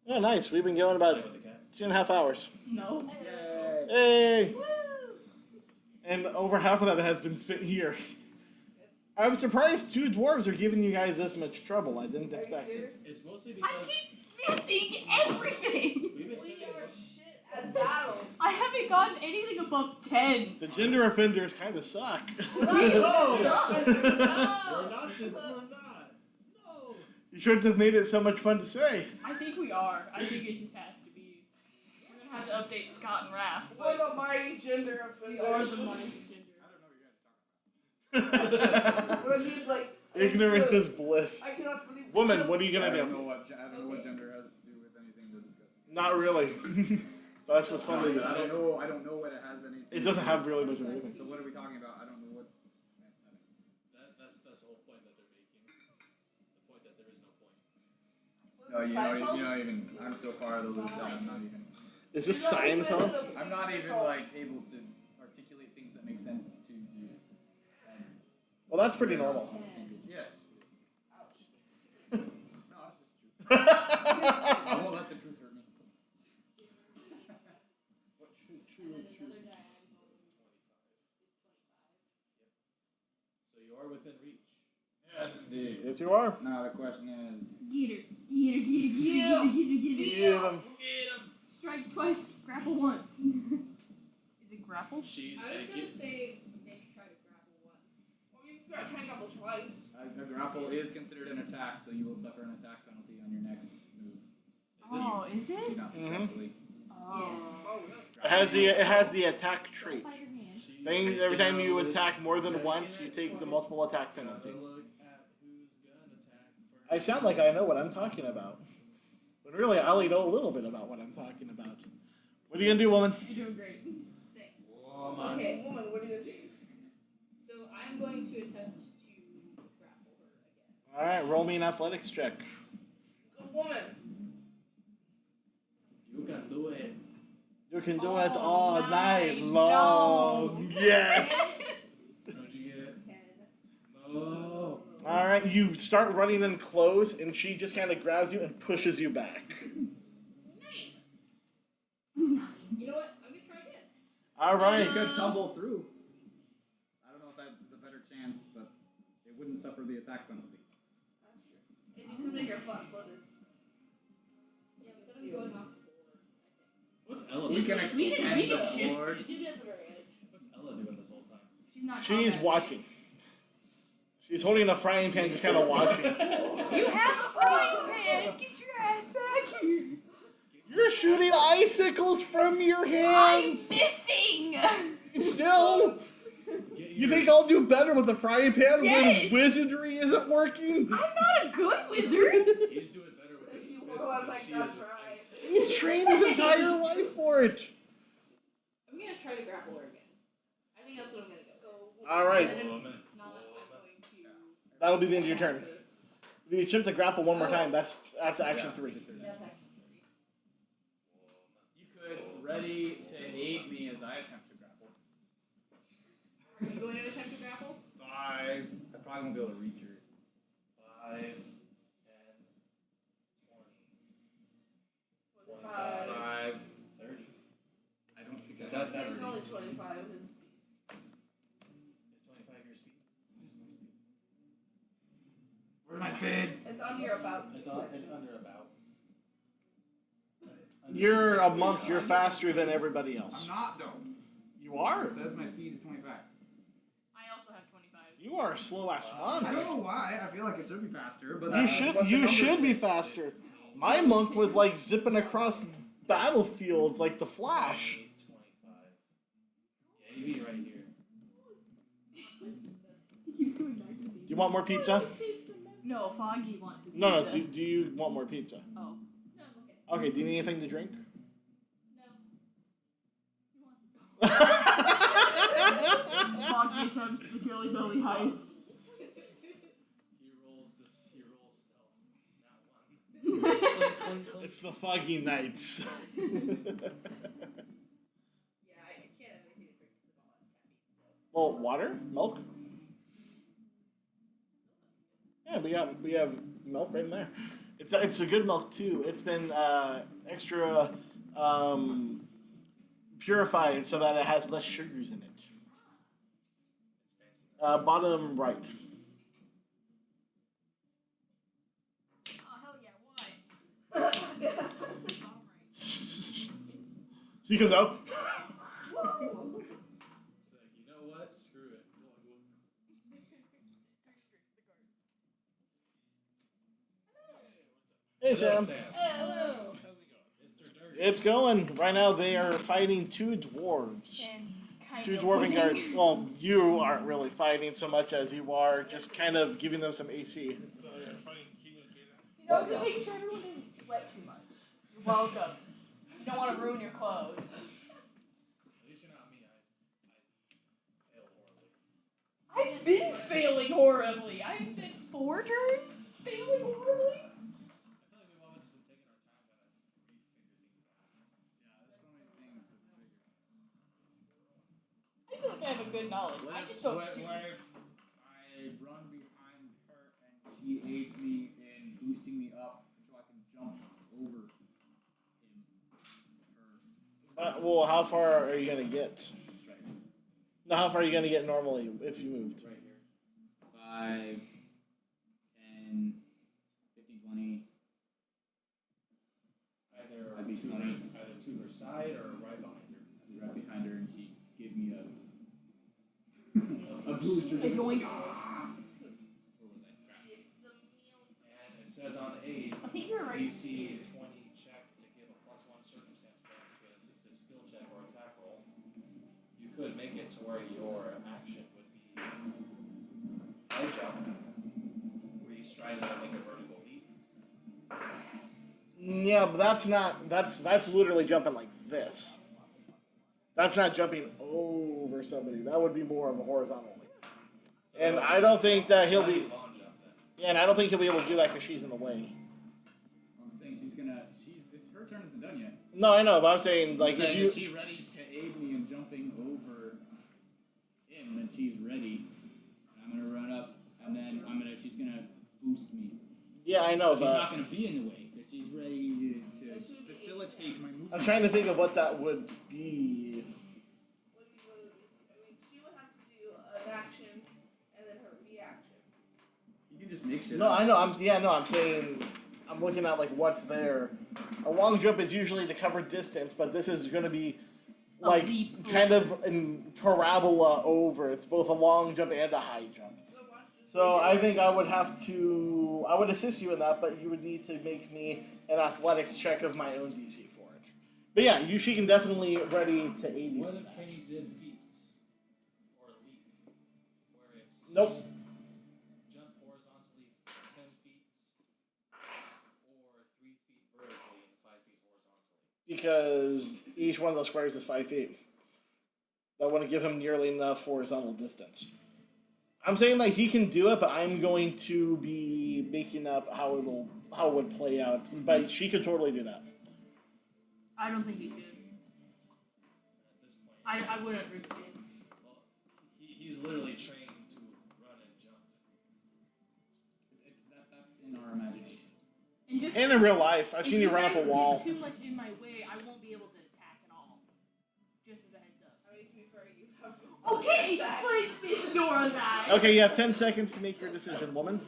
[SPEAKER 3] Yeah, nice. We've been going about
[SPEAKER 1] Play with the cat.
[SPEAKER 3] 2.5 hours.
[SPEAKER 5] No.
[SPEAKER 4] Yay!
[SPEAKER 3] Hey!
[SPEAKER 5] Woo!
[SPEAKER 3] And over half of that has been spent here. I'm surprised 2 dwarves are giving you guys this much trouble. I didn't expect it.
[SPEAKER 1] It's mostly
[SPEAKER 5] I
[SPEAKER 1] because
[SPEAKER 5] keep missing everything.
[SPEAKER 1] we've been
[SPEAKER 2] we
[SPEAKER 1] spending
[SPEAKER 2] are shit at battle.
[SPEAKER 5] I haven't gotten anything above 10.
[SPEAKER 3] The gender offenders kind of suck.
[SPEAKER 2] No.
[SPEAKER 1] We're
[SPEAKER 2] No.
[SPEAKER 1] not. We're not. No.
[SPEAKER 3] You shouldn't have made it so much fun to say.
[SPEAKER 5] I think we are. I think it just has to be. We're gonna have to update Scott and Raph.
[SPEAKER 2] We're the mighty gender
[SPEAKER 5] We are
[SPEAKER 2] offenders.
[SPEAKER 5] the mighty gender.
[SPEAKER 4] I don't know what you're guys are talking about.
[SPEAKER 2] Where she's like,
[SPEAKER 3] Ignorance is bliss.
[SPEAKER 2] I cannot believe.
[SPEAKER 3] Woman, what are you
[SPEAKER 4] I
[SPEAKER 3] gonna
[SPEAKER 4] don't
[SPEAKER 3] do?
[SPEAKER 4] know what gender has to do with anything we're discussing.
[SPEAKER 3] Not really. That's what's
[SPEAKER 4] I
[SPEAKER 3] funny.
[SPEAKER 4] don't know what it has anything.
[SPEAKER 3] It doesn't have really much of anything.
[SPEAKER 4] So what are we talking about? I don't know what.
[SPEAKER 1] That's the whole point that they're making. The point that there is no point.
[SPEAKER 4] No, you know even. I'm so far out of the loop that I'm not even.
[SPEAKER 3] Is this Seinfeld?
[SPEAKER 4] I'm not even like able to articulate things that make sense to you. And
[SPEAKER 3] Well, that's pretty normal.
[SPEAKER 4] on the same page. Yes.
[SPEAKER 2] Ouch.
[SPEAKER 4] No, that's just true. I won't let the truth hurt me. What is true is true.
[SPEAKER 6] Another diagonal is 25.
[SPEAKER 1] So you are within reach.
[SPEAKER 4] Yes, indeed.
[SPEAKER 3] Yes, you are.
[SPEAKER 4] Now the question is.
[SPEAKER 5] Get her. Get her, get her, get her, get her, get her, get her.
[SPEAKER 3] Get him.
[SPEAKER 1] Get him.
[SPEAKER 5] Strike twice, grapple once. Is it grapple?
[SPEAKER 1] She's
[SPEAKER 6] I was
[SPEAKER 1] a
[SPEAKER 6] gonna say maybe try to grapple once.
[SPEAKER 2] Well, you gotta try and double twice.
[SPEAKER 4] A grapple is considered an attack, so you will suffer an attack penalty on your next move.
[SPEAKER 5] Oh, is
[SPEAKER 4] Do
[SPEAKER 5] it?
[SPEAKER 4] not
[SPEAKER 3] Mhm.
[SPEAKER 4] successfully.
[SPEAKER 5] Oh.
[SPEAKER 2] Oh, really?
[SPEAKER 3] It has the attack trait.
[SPEAKER 5] By your hand.
[SPEAKER 3] Every time you attack more than once, you take the multiple attack penalty.
[SPEAKER 1] Look at who's gonna
[SPEAKER 3] I sound like I know what I'm talking about. But really, I only know a little bit about what I'm talking about. What are you going to do, woman?
[SPEAKER 6] You're doing great. Thanks.
[SPEAKER 1] Woman.
[SPEAKER 2] Okay, woman, what are you gonna do?
[SPEAKER 6] So I'm going to attempt to grapple her again.
[SPEAKER 3] Alright, roll me an athletics check.
[SPEAKER 2] Good woman.
[SPEAKER 1] You can do it.
[SPEAKER 3] You can do it
[SPEAKER 5] Oh,
[SPEAKER 3] all night
[SPEAKER 5] nice.
[SPEAKER 3] long.
[SPEAKER 5] No.
[SPEAKER 3] Yes!
[SPEAKER 1] How'd you get?
[SPEAKER 6] 10.
[SPEAKER 1] No.
[SPEAKER 3] Alright, you start running in close, and she just kind of grabs you and pushes you back.
[SPEAKER 6] 9. You know what? I'm gonna try again.
[SPEAKER 3] Alright.
[SPEAKER 4] You could stumble through. I don't know if that's a better chance, but it wouldn't suffer the attack penalty.
[SPEAKER 2] That's true. And you can make her flat-footed.
[SPEAKER 6] Yeah, but then I'm going off the board, I think.
[SPEAKER 1] What's Ella
[SPEAKER 4] We
[SPEAKER 1] doing?
[SPEAKER 4] can
[SPEAKER 2] We
[SPEAKER 4] extend
[SPEAKER 2] can
[SPEAKER 4] the
[SPEAKER 2] shift
[SPEAKER 4] board.
[SPEAKER 2] You can be at the very edge.
[SPEAKER 1] What's Ella doing this whole time?
[SPEAKER 5] She's not.
[SPEAKER 3] She's
[SPEAKER 5] combat
[SPEAKER 3] watching. She's holding a frying pan, just kind of watching.
[SPEAKER 5] based. You have a frying pan. Get your ass back here.
[SPEAKER 3] You're shooting icicles from your
[SPEAKER 5] I'm
[SPEAKER 3] hands!
[SPEAKER 5] missing.
[SPEAKER 3] Still!
[SPEAKER 1] Get
[SPEAKER 3] You
[SPEAKER 1] your-
[SPEAKER 3] think I'll do better with a frying pan
[SPEAKER 5] Yes.
[SPEAKER 3] when wizardry isn't working?
[SPEAKER 5] I'm not a good wizard.
[SPEAKER 1] He's doing better with his
[SPEAKER 2] You
[SPEAKER 1] fists
[SPEAKER 2] was
[SPEAKER 1] than
[SPEAKER 2] like,
[SPEAKER 1] she
[SPEAKER 2] that's
[SPEAKER 1] is with
[SPEAKER 2] right.
[SPEAKER 1] ice.
[SPEAKER 3] He's trained his entire life for it.
[SPEAKER 6] I'm gonna try to grapple her again. I think that's what I'm gonna go.
[SPEAKER 3] Alright,
[SPEAKER 6] And if
[SPEAKER 1] Woman.
[SPEAKER 6] not, I'm going to.
[SPEAKER 3] that'll be the end of your turn. If you attempt to grapple one more time, that's action 3.
[SPEAKER 6] That's action 3.
[SPEAKER 4] You could ready to aid me as I attempt to grapple.
[SPEAKER 6] Are you going to attempt to grapple?
[SPEAKER 4] 5. I probably won't be able to reach her.
[SPEAKER 1] 5, 10, 20,
[SPEAKER 2] 25.
[SPEAKER 4] 5.
[SPEAKER 1] 30.
[SPEAKER 4] I don't think
[SPEAKER 1] Is
[SPEAKER 4] I have
[SPEAKER 1] that-
[SPEAKER 2] This is
[SPEAKER 4] 30.
[SPEAKER 2] only 25 his speed.
[SPEAKER 1] Is 25 your speed? Where's my speed?
[SPEAKER 4] Where's my speed?
[SPEAKER 2] It's on your about.
[SPEAKER 1] It's
[SPEAKER 2] section.
[SPEAKER 1] under about.
[SPEAKER 3] You're a monk, you're faster than everybody else.
[SPEAKER 4] I'm not though.
[SPEAKER 3] You are.
[SPEAKER 4] It says my speed is 25.
[SPEAKER 5] I also have 25.
[SPEAKER 3] You are a slow ass
[SPEAKER 4] I
[SPEAKER 3] monk.
[SPEAKER 4] don't know why. I feel like it should be faster, but
[SPEAKER 3] You
[SPEAKER 4] that's
[SPEAKER 3] should
[SPEAKER 4] what the
[SPEAKER 3] you
[SPEAKER 4] numbers
[SPEAKER 3] should be
[SPEAKER 4] say.
[SPEAKER 3] faster. My monk was like zipping across battlefields like the Flash.
[SPEAKER 1] 25. Yeah, you be right here.
[SPEAKER 5] He keeps going back to
[SPEAKER 3] Do you want more pizza?
[SPEAKER 5] No, Foggy wants his
[SPEAKER 3] No,
[SPEAKER 5] pizza.
[SPEAKER 3] do you want more pizza?
[SPEAKER 5] Oh.
[SPEAKER 6] No, I'm okay.
[SPEAKER 3] Okay, do you need anything to drink?
[SPEAKER 6] No.
[SPEAKER 5] Foggy attempts the Jelly Belly heist.
[SPEAKER 1] He rolls stealth. Not one. Clink, clink, clink.
[SPEAKER 3] It's the Foggy Nights.
[SPEAKER 6] Yeah, I can't have anything to drink because of all that caffeine.
[SPEAKER 3] Well, water, milk. Yeah, we have milk right in there. It's a good milk too. It's been extra purified so that it has less sugars in it. Bottom right.
[SPEAKER 5] Oh, hell yeah, why?
[SPEAKER 3] She comes out.
[SPEAKER 1] It's like, you know what? Screw it.
[SPEAKER 3] Hey, Sam.
[SPEAKER 6] Hello.
[SPEAKER 1] How's it going? Mr. Dirty.
[SPEAKER 3] It's going. Right now they are fighting 2 dwarves.
[SPEAKER 5] And kind
[SPEAKER 3] 2
[SPEAKER 5] of
[SPEAKER 3] dwarven
[SPEAKER 5] winning.
[SPEAKER 3] guards. Well, you aren't really fighting so much as you are just kind of giving them some AC.
[SPEAKER 5] You know, just making sure everyone didn't sweat too much. You're welcome. You don't want to ruin your clothes.
[SPEAKER 1] At least you're not me. I failed horribly.
[SPEAKER 5] I've been failing horribly. I've spent 4 turns failing horribly.
[SPEAKER 1] I feel like we've all just been taking our time to re-figure things out.
[SPEAKER 4] Yeah, there's so many things to figure out.
[SPEAKER 5] I feel like I have a good knowledge.
[SPEAKER 4] What
[SPEAKER 5] I
[SPEAKER 4] if,
[SPEAKER 5] just don't
[SPEAKER 4] what,
[SPEAKER 5] do
[SPEAKER 4] what if I run behind her and she aids me in boosting me up so I can jump over him? Her.
[SPEAKER 3] Well, how far are you gonna get?
[SPEAKER 4] Right.
[SPEAKER 3] No, how far are you gonna get normally if you moved?
[SPEAKER 1] Right here.
[SPEAKER 4] 5, 10, 15, 20.
[SPEAKER 1] Either
[SPEAKER 4] I'd be
[SPEAKER 1] to
[SPEAKER 4] funny.
[SPEAKER 1] either to her side or right behind her.
[SPEAKER 4] I'd be right behind her and she gave me a boost or
[SPEAKER 5] Like
[SPEAKER 4] something.
[SPEAKER 5] going.
[SPEAKER 4] What was that? Crap.
[SPEAKER 2] It's the meal.
[SPEAKER 1] And it says on aid,
[SPEAKER 5] I think you're right.
[SPEAKER 1] DC 20 check to give a +1 circumstance bonus to an assistive skill check or attack roll. You could make it to where your action would be high jump, where you stride and make a vertical leap.
[SPEAKER 3] Yeah, but that's not. That's literally jumping like this. That's not jumping over somebody. That would be more of a horizontal leap. And I don't think that he'll be.
[SPEAKER 1] Long jump then.
[SPEAKER 3] Yeah, and I don't think he'll be able to do that because she's in the way.
[SPEAKER 4] I'm saying she's gonna. Her turn isn't done yet.
[SPEAKER 3] No, I know, but I'm saying like if you.
[SPEAKER 4] If she readies to aid me in jumping over him, then she's ready. I'm gonna run up, and then she's gonna boost me.
[SPEAKER 3] Yeah, I know,
[SPEAKER 4] She's
[SPEAKER 3] but
[SPEAKER 4] not gonna be in the way because she's ready to facilitate my movement.
[SPEAKER 3] I'm trying to think of what that would be.
[SPEAKER 2] What do you want to do? I mean, she would have to do an action and then her reaction.
[SPEAKER 4] You can just make shit.
[SPEAKER 3] No,
[SPEAKER 4] up.
[SPEAKER 3] I know. I'm saying. I'm looking at like what's there. A long jump is usually to cover distance, but this is going to be like
[SPEAKER 5] leap.
[SPEAKER 3] kind of in parabola over. It's both a long jump and a high jump. So I think I would assist you in that, but you would need to make me an athletics check of my own DC for it. But yeah, she can definitely ready to aid you.
[SPEAKER 1] What
[SPEAKER 3] with
[SPEAKER 1] if
[SPEAKER 3] that.
[SPEAKER 1] Penny did feet or leap, where it's
[SPEAKER 3] Nope.
[SPEAKER 1] jump horizontally 10 feet or 3 feet vertically and 5 feet horizontally?
[SPEAKER 3] Because each one of those squares is 5 feet. That wouldn't give him nearly enough horizontal distance. I'm saying that he can do it, but I'm going to be making up how it would play out. But she could totally do that.
[SPEAKER 5] I don't think he could.
[SPEAKER 1] At this point,
[SPEAKER 5] I wouldn't risk it.
[SPEAKER 1] well, he's literally trained to run and jump.
[SPEAKER 4] That's in our imagination.
[SPEAKER 5] And just
[SPEAKER 3] And in real life, I've
[SPEAKER 5] if
[SPEAKER 3] seen you run up a
[SPEAKER 5] guys get
[SPEAKER 3] wall.
[SPEAKER 5] too much in my way, I won't be able to attack at all. Just as a heads up.
[SPEAKER 2] I mean, to be fair, you have.
[SPEAKER 5] Okay, please ignore that.
[SPEAKER 3] Okay, you have 10 seconds to make your decision, woman.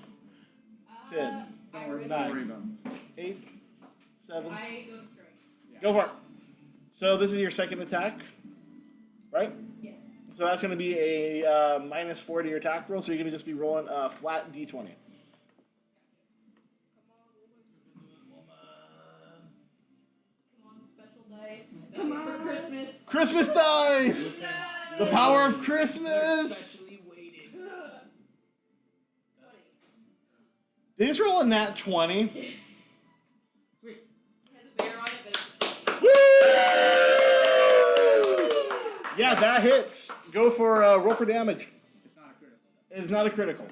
[SPEAKER 3] 10,
[SPEAKER 6] I
[SPEAKER 4] Don't worry
[SPEAKER 3] Nine.
[SPEAKER 4] about it.
[SPEAKER 3] 8, 7.
[SPEAKER 6] I go to strike.
[SPEAKER 4] Yeah.
[SPEAKER 3] Go for it. So this is your second attack, right?
[SPEAKER 6] Yes.
[SPEAKER 3] So that's going to be a -4 to your attack roll, so you're going to just be rolling a flat d20.
[SPEAKER 2] Come
[SPEAKER 6] Come on, special dice.
[SPEAKER 5] Come
[SPEAKER 6] That was for
[SPEAKER 5] on.
[SPEAKER 6] Christmas.
[SPEAKER 3] Christmas dice!
[SPEAKER 2] on.
[SPEAKER 3] The power of Christmas!
[SPEAKER 4] Especially weighted.
[SPEAKER 6] 20.
[SPEAKER 3] Did you just roll a nat 20?
[SPEAKER 4] Sweet.
[SPEAKER 6] It has a bear on it, but it's
[SPEAKER 3] Woo! Yeah, that hits. Go for roll for damage.
[SPEAKER 4] It's not a critical.
[SPEAKER 3] It's not a critical.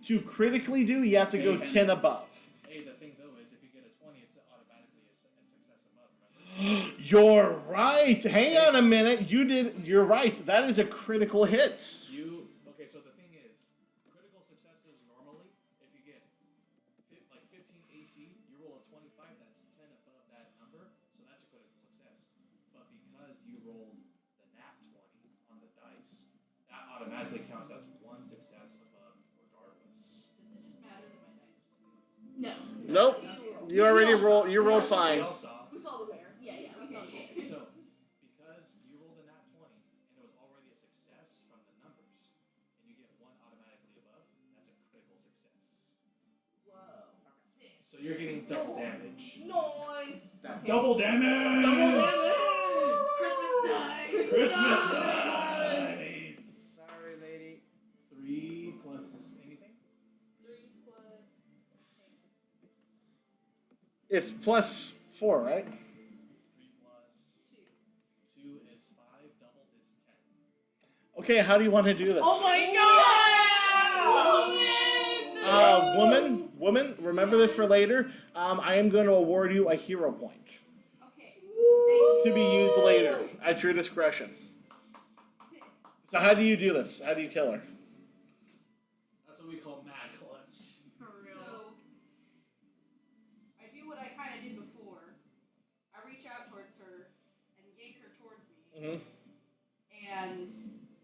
[SPEAKER 3] To critically do, you have to go 10 above.
[SPEAKER 1] Hey, the thing though is if you get a 20, it's automatically a success above, remember?
[SPEAKER 3] You're right. Hang on a minute. You're right. That is a critical hit.
[SPEAKER 1] Okay, so the thing is, critical successes normally, if you get like 15 AC, you roll a 25, that's 10 above that number, so that's a critical success. But because you rolled the nat 20 on the dice, that automatically counts as one success above regardless.
[SPEAKER 6] Does it just matter that my dice just moved?
[SPEAKER 5] No.
[SPEAKER 3] Nope. You already rolled. You rolled
[SPEAKER 1] We
[SPEAKER 3] fine.
[SPEAKER 1] all saw.
[SPEAKER 2] We saw the bear.
[SPEAKER 5] Yeah, we saw
[SPEAKER 2] Okay.
[SPEAKER 5] it.
[SPEAKER 1] So, because you rolled a nat 20 and it was already a success from the numbers, and you get one automatically above, that's a critical success.
[SPEAKER 2] Whoa. Sick.
[SPEAKER 1] So you're getting double damage.
[SPEAKER 2] Nice.
[SPEAKER 6] Okay.
[SPEAKER 1] Double damage!
[SPEAKER 6] Christmas dice.
[SPEAKER 1] Christmas dice!
[SPEAKER 4] Sorry, lady.
[SPEAKER 1] 3 plus anything?
[SPEAKER 6] 3 plus.
[SPEAKER 3] It's +4, right?
[SPEAKER 1] 3 plus 2 is 5, doubled is 10.
[SPEAKER 3] Okay. How do you want to do this?
[SPEAKER 5] Oh my god!
[SPEAKER 3] Woman. Remember this for later. I am going to award you a hero point
[SPEAKER 6] Okay.
[SPEAKER 3] to be used later at your discretion.
[SPEAKER 6] Sick.
[SPEAKER 3] So how do you do this? How do you kill her?
[SPEAKER 1] That's what we call mad clutch.
[SPEAKER 5] For real.
[SPEAKER 6] So, I do what I kind of did before. I reach out towards her and yank her towards me,
[SPEAKER 3] Mm-hmm.
[SPEAKER 6] and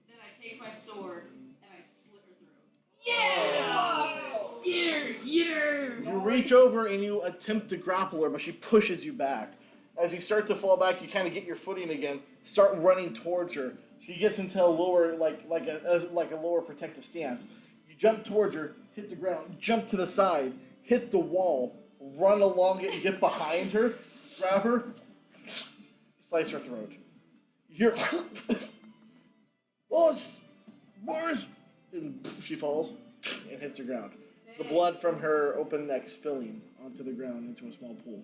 [SPEAKER 6] then I take my sword and I slit her throat.
[SPEAKER 5] Yeah! Get her!
[SPEAKER 3] You reach over and you attempt to grapple her, but she pushes you back. As you start to fall back, you kind of get your footing again. Start running towards her. She gets into a lower, like a lower protective stance. You jump towards her, hit the ground, jump to the side, hit the wall, run along it, and get behind her, grab her, slice her throat. You're Boris, and she falls and hits the ground. The blood from her open neck spilling onto the ground into a small pool.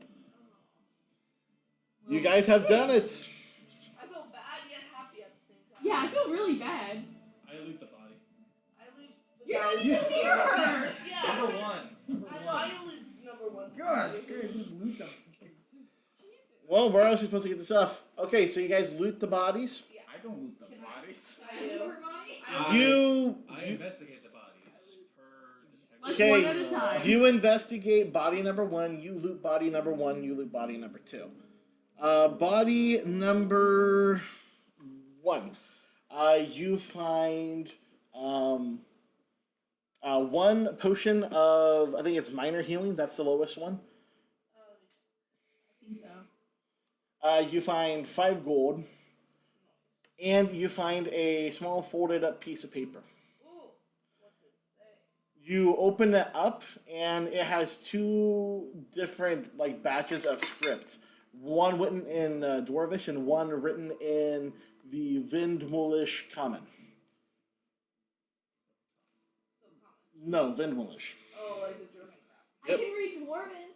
[SPEAKER 3] You guys have done it.
[SPEAKER 2] I feel bad yet happy at the same time.
[SPEAKER 5] Yeah, I feel really bad.
[SPEAKER 1] I loot the body.
[SPEAKER 2] I loot the
[SPEAKER 5] You're
[SPEAKER 2] guy.
[SPEAKER 5] not even near her.
[SPEAKER 2] Yeah.
[SPEAKER 1] Number one. Number
[SPEAKER 2] I know,
[SPEAKER 1] one.
[SPEAKER 2] I loot number one.
[SPEAKER 4] Gosh, good. Just loot them.
[SPEAKER 3] Well, where else are you supposed to get the stuff? Okay, so you guys loot the bodies.
[SPEAKER 4] I don't loot the
[SPEAKER 5] Can
[SPEAKER 4] bodies.
[SPEAKER 2] I do.
[SPEAKER 5] Her body?
[SPEAKER 1] I investigate the bodies per
[SPEAKER 5] Let's
[SPEAKER 1] detective.
[SPEAKER 5] one at a time.
[SPEAKER 3] You investigate body number 1. You loot body number 1. You loot body number 2. Body number 1. You find one potion of, I think it's minor healing. That's the lowest one.
[SPEAKER 5] I think so.
[SPEAKER 3] You find 5 gold. And you find a small folded up piece of paper.
[SPEAKER 2] Ooh, what's it say?
[SPEAKER 3] You open it up, and it has 2 different like batches of script. One written in Dwarvish and one written in the Vindmulish Common.
[SPEAKER 2] So common.
[SPEAKER 3] No, Vindmulish.
[SPEAKER 2] Oh, like the German crap.
[SPEAKER 3] Yep.
[SPEAKER 5] I can read Dwarven.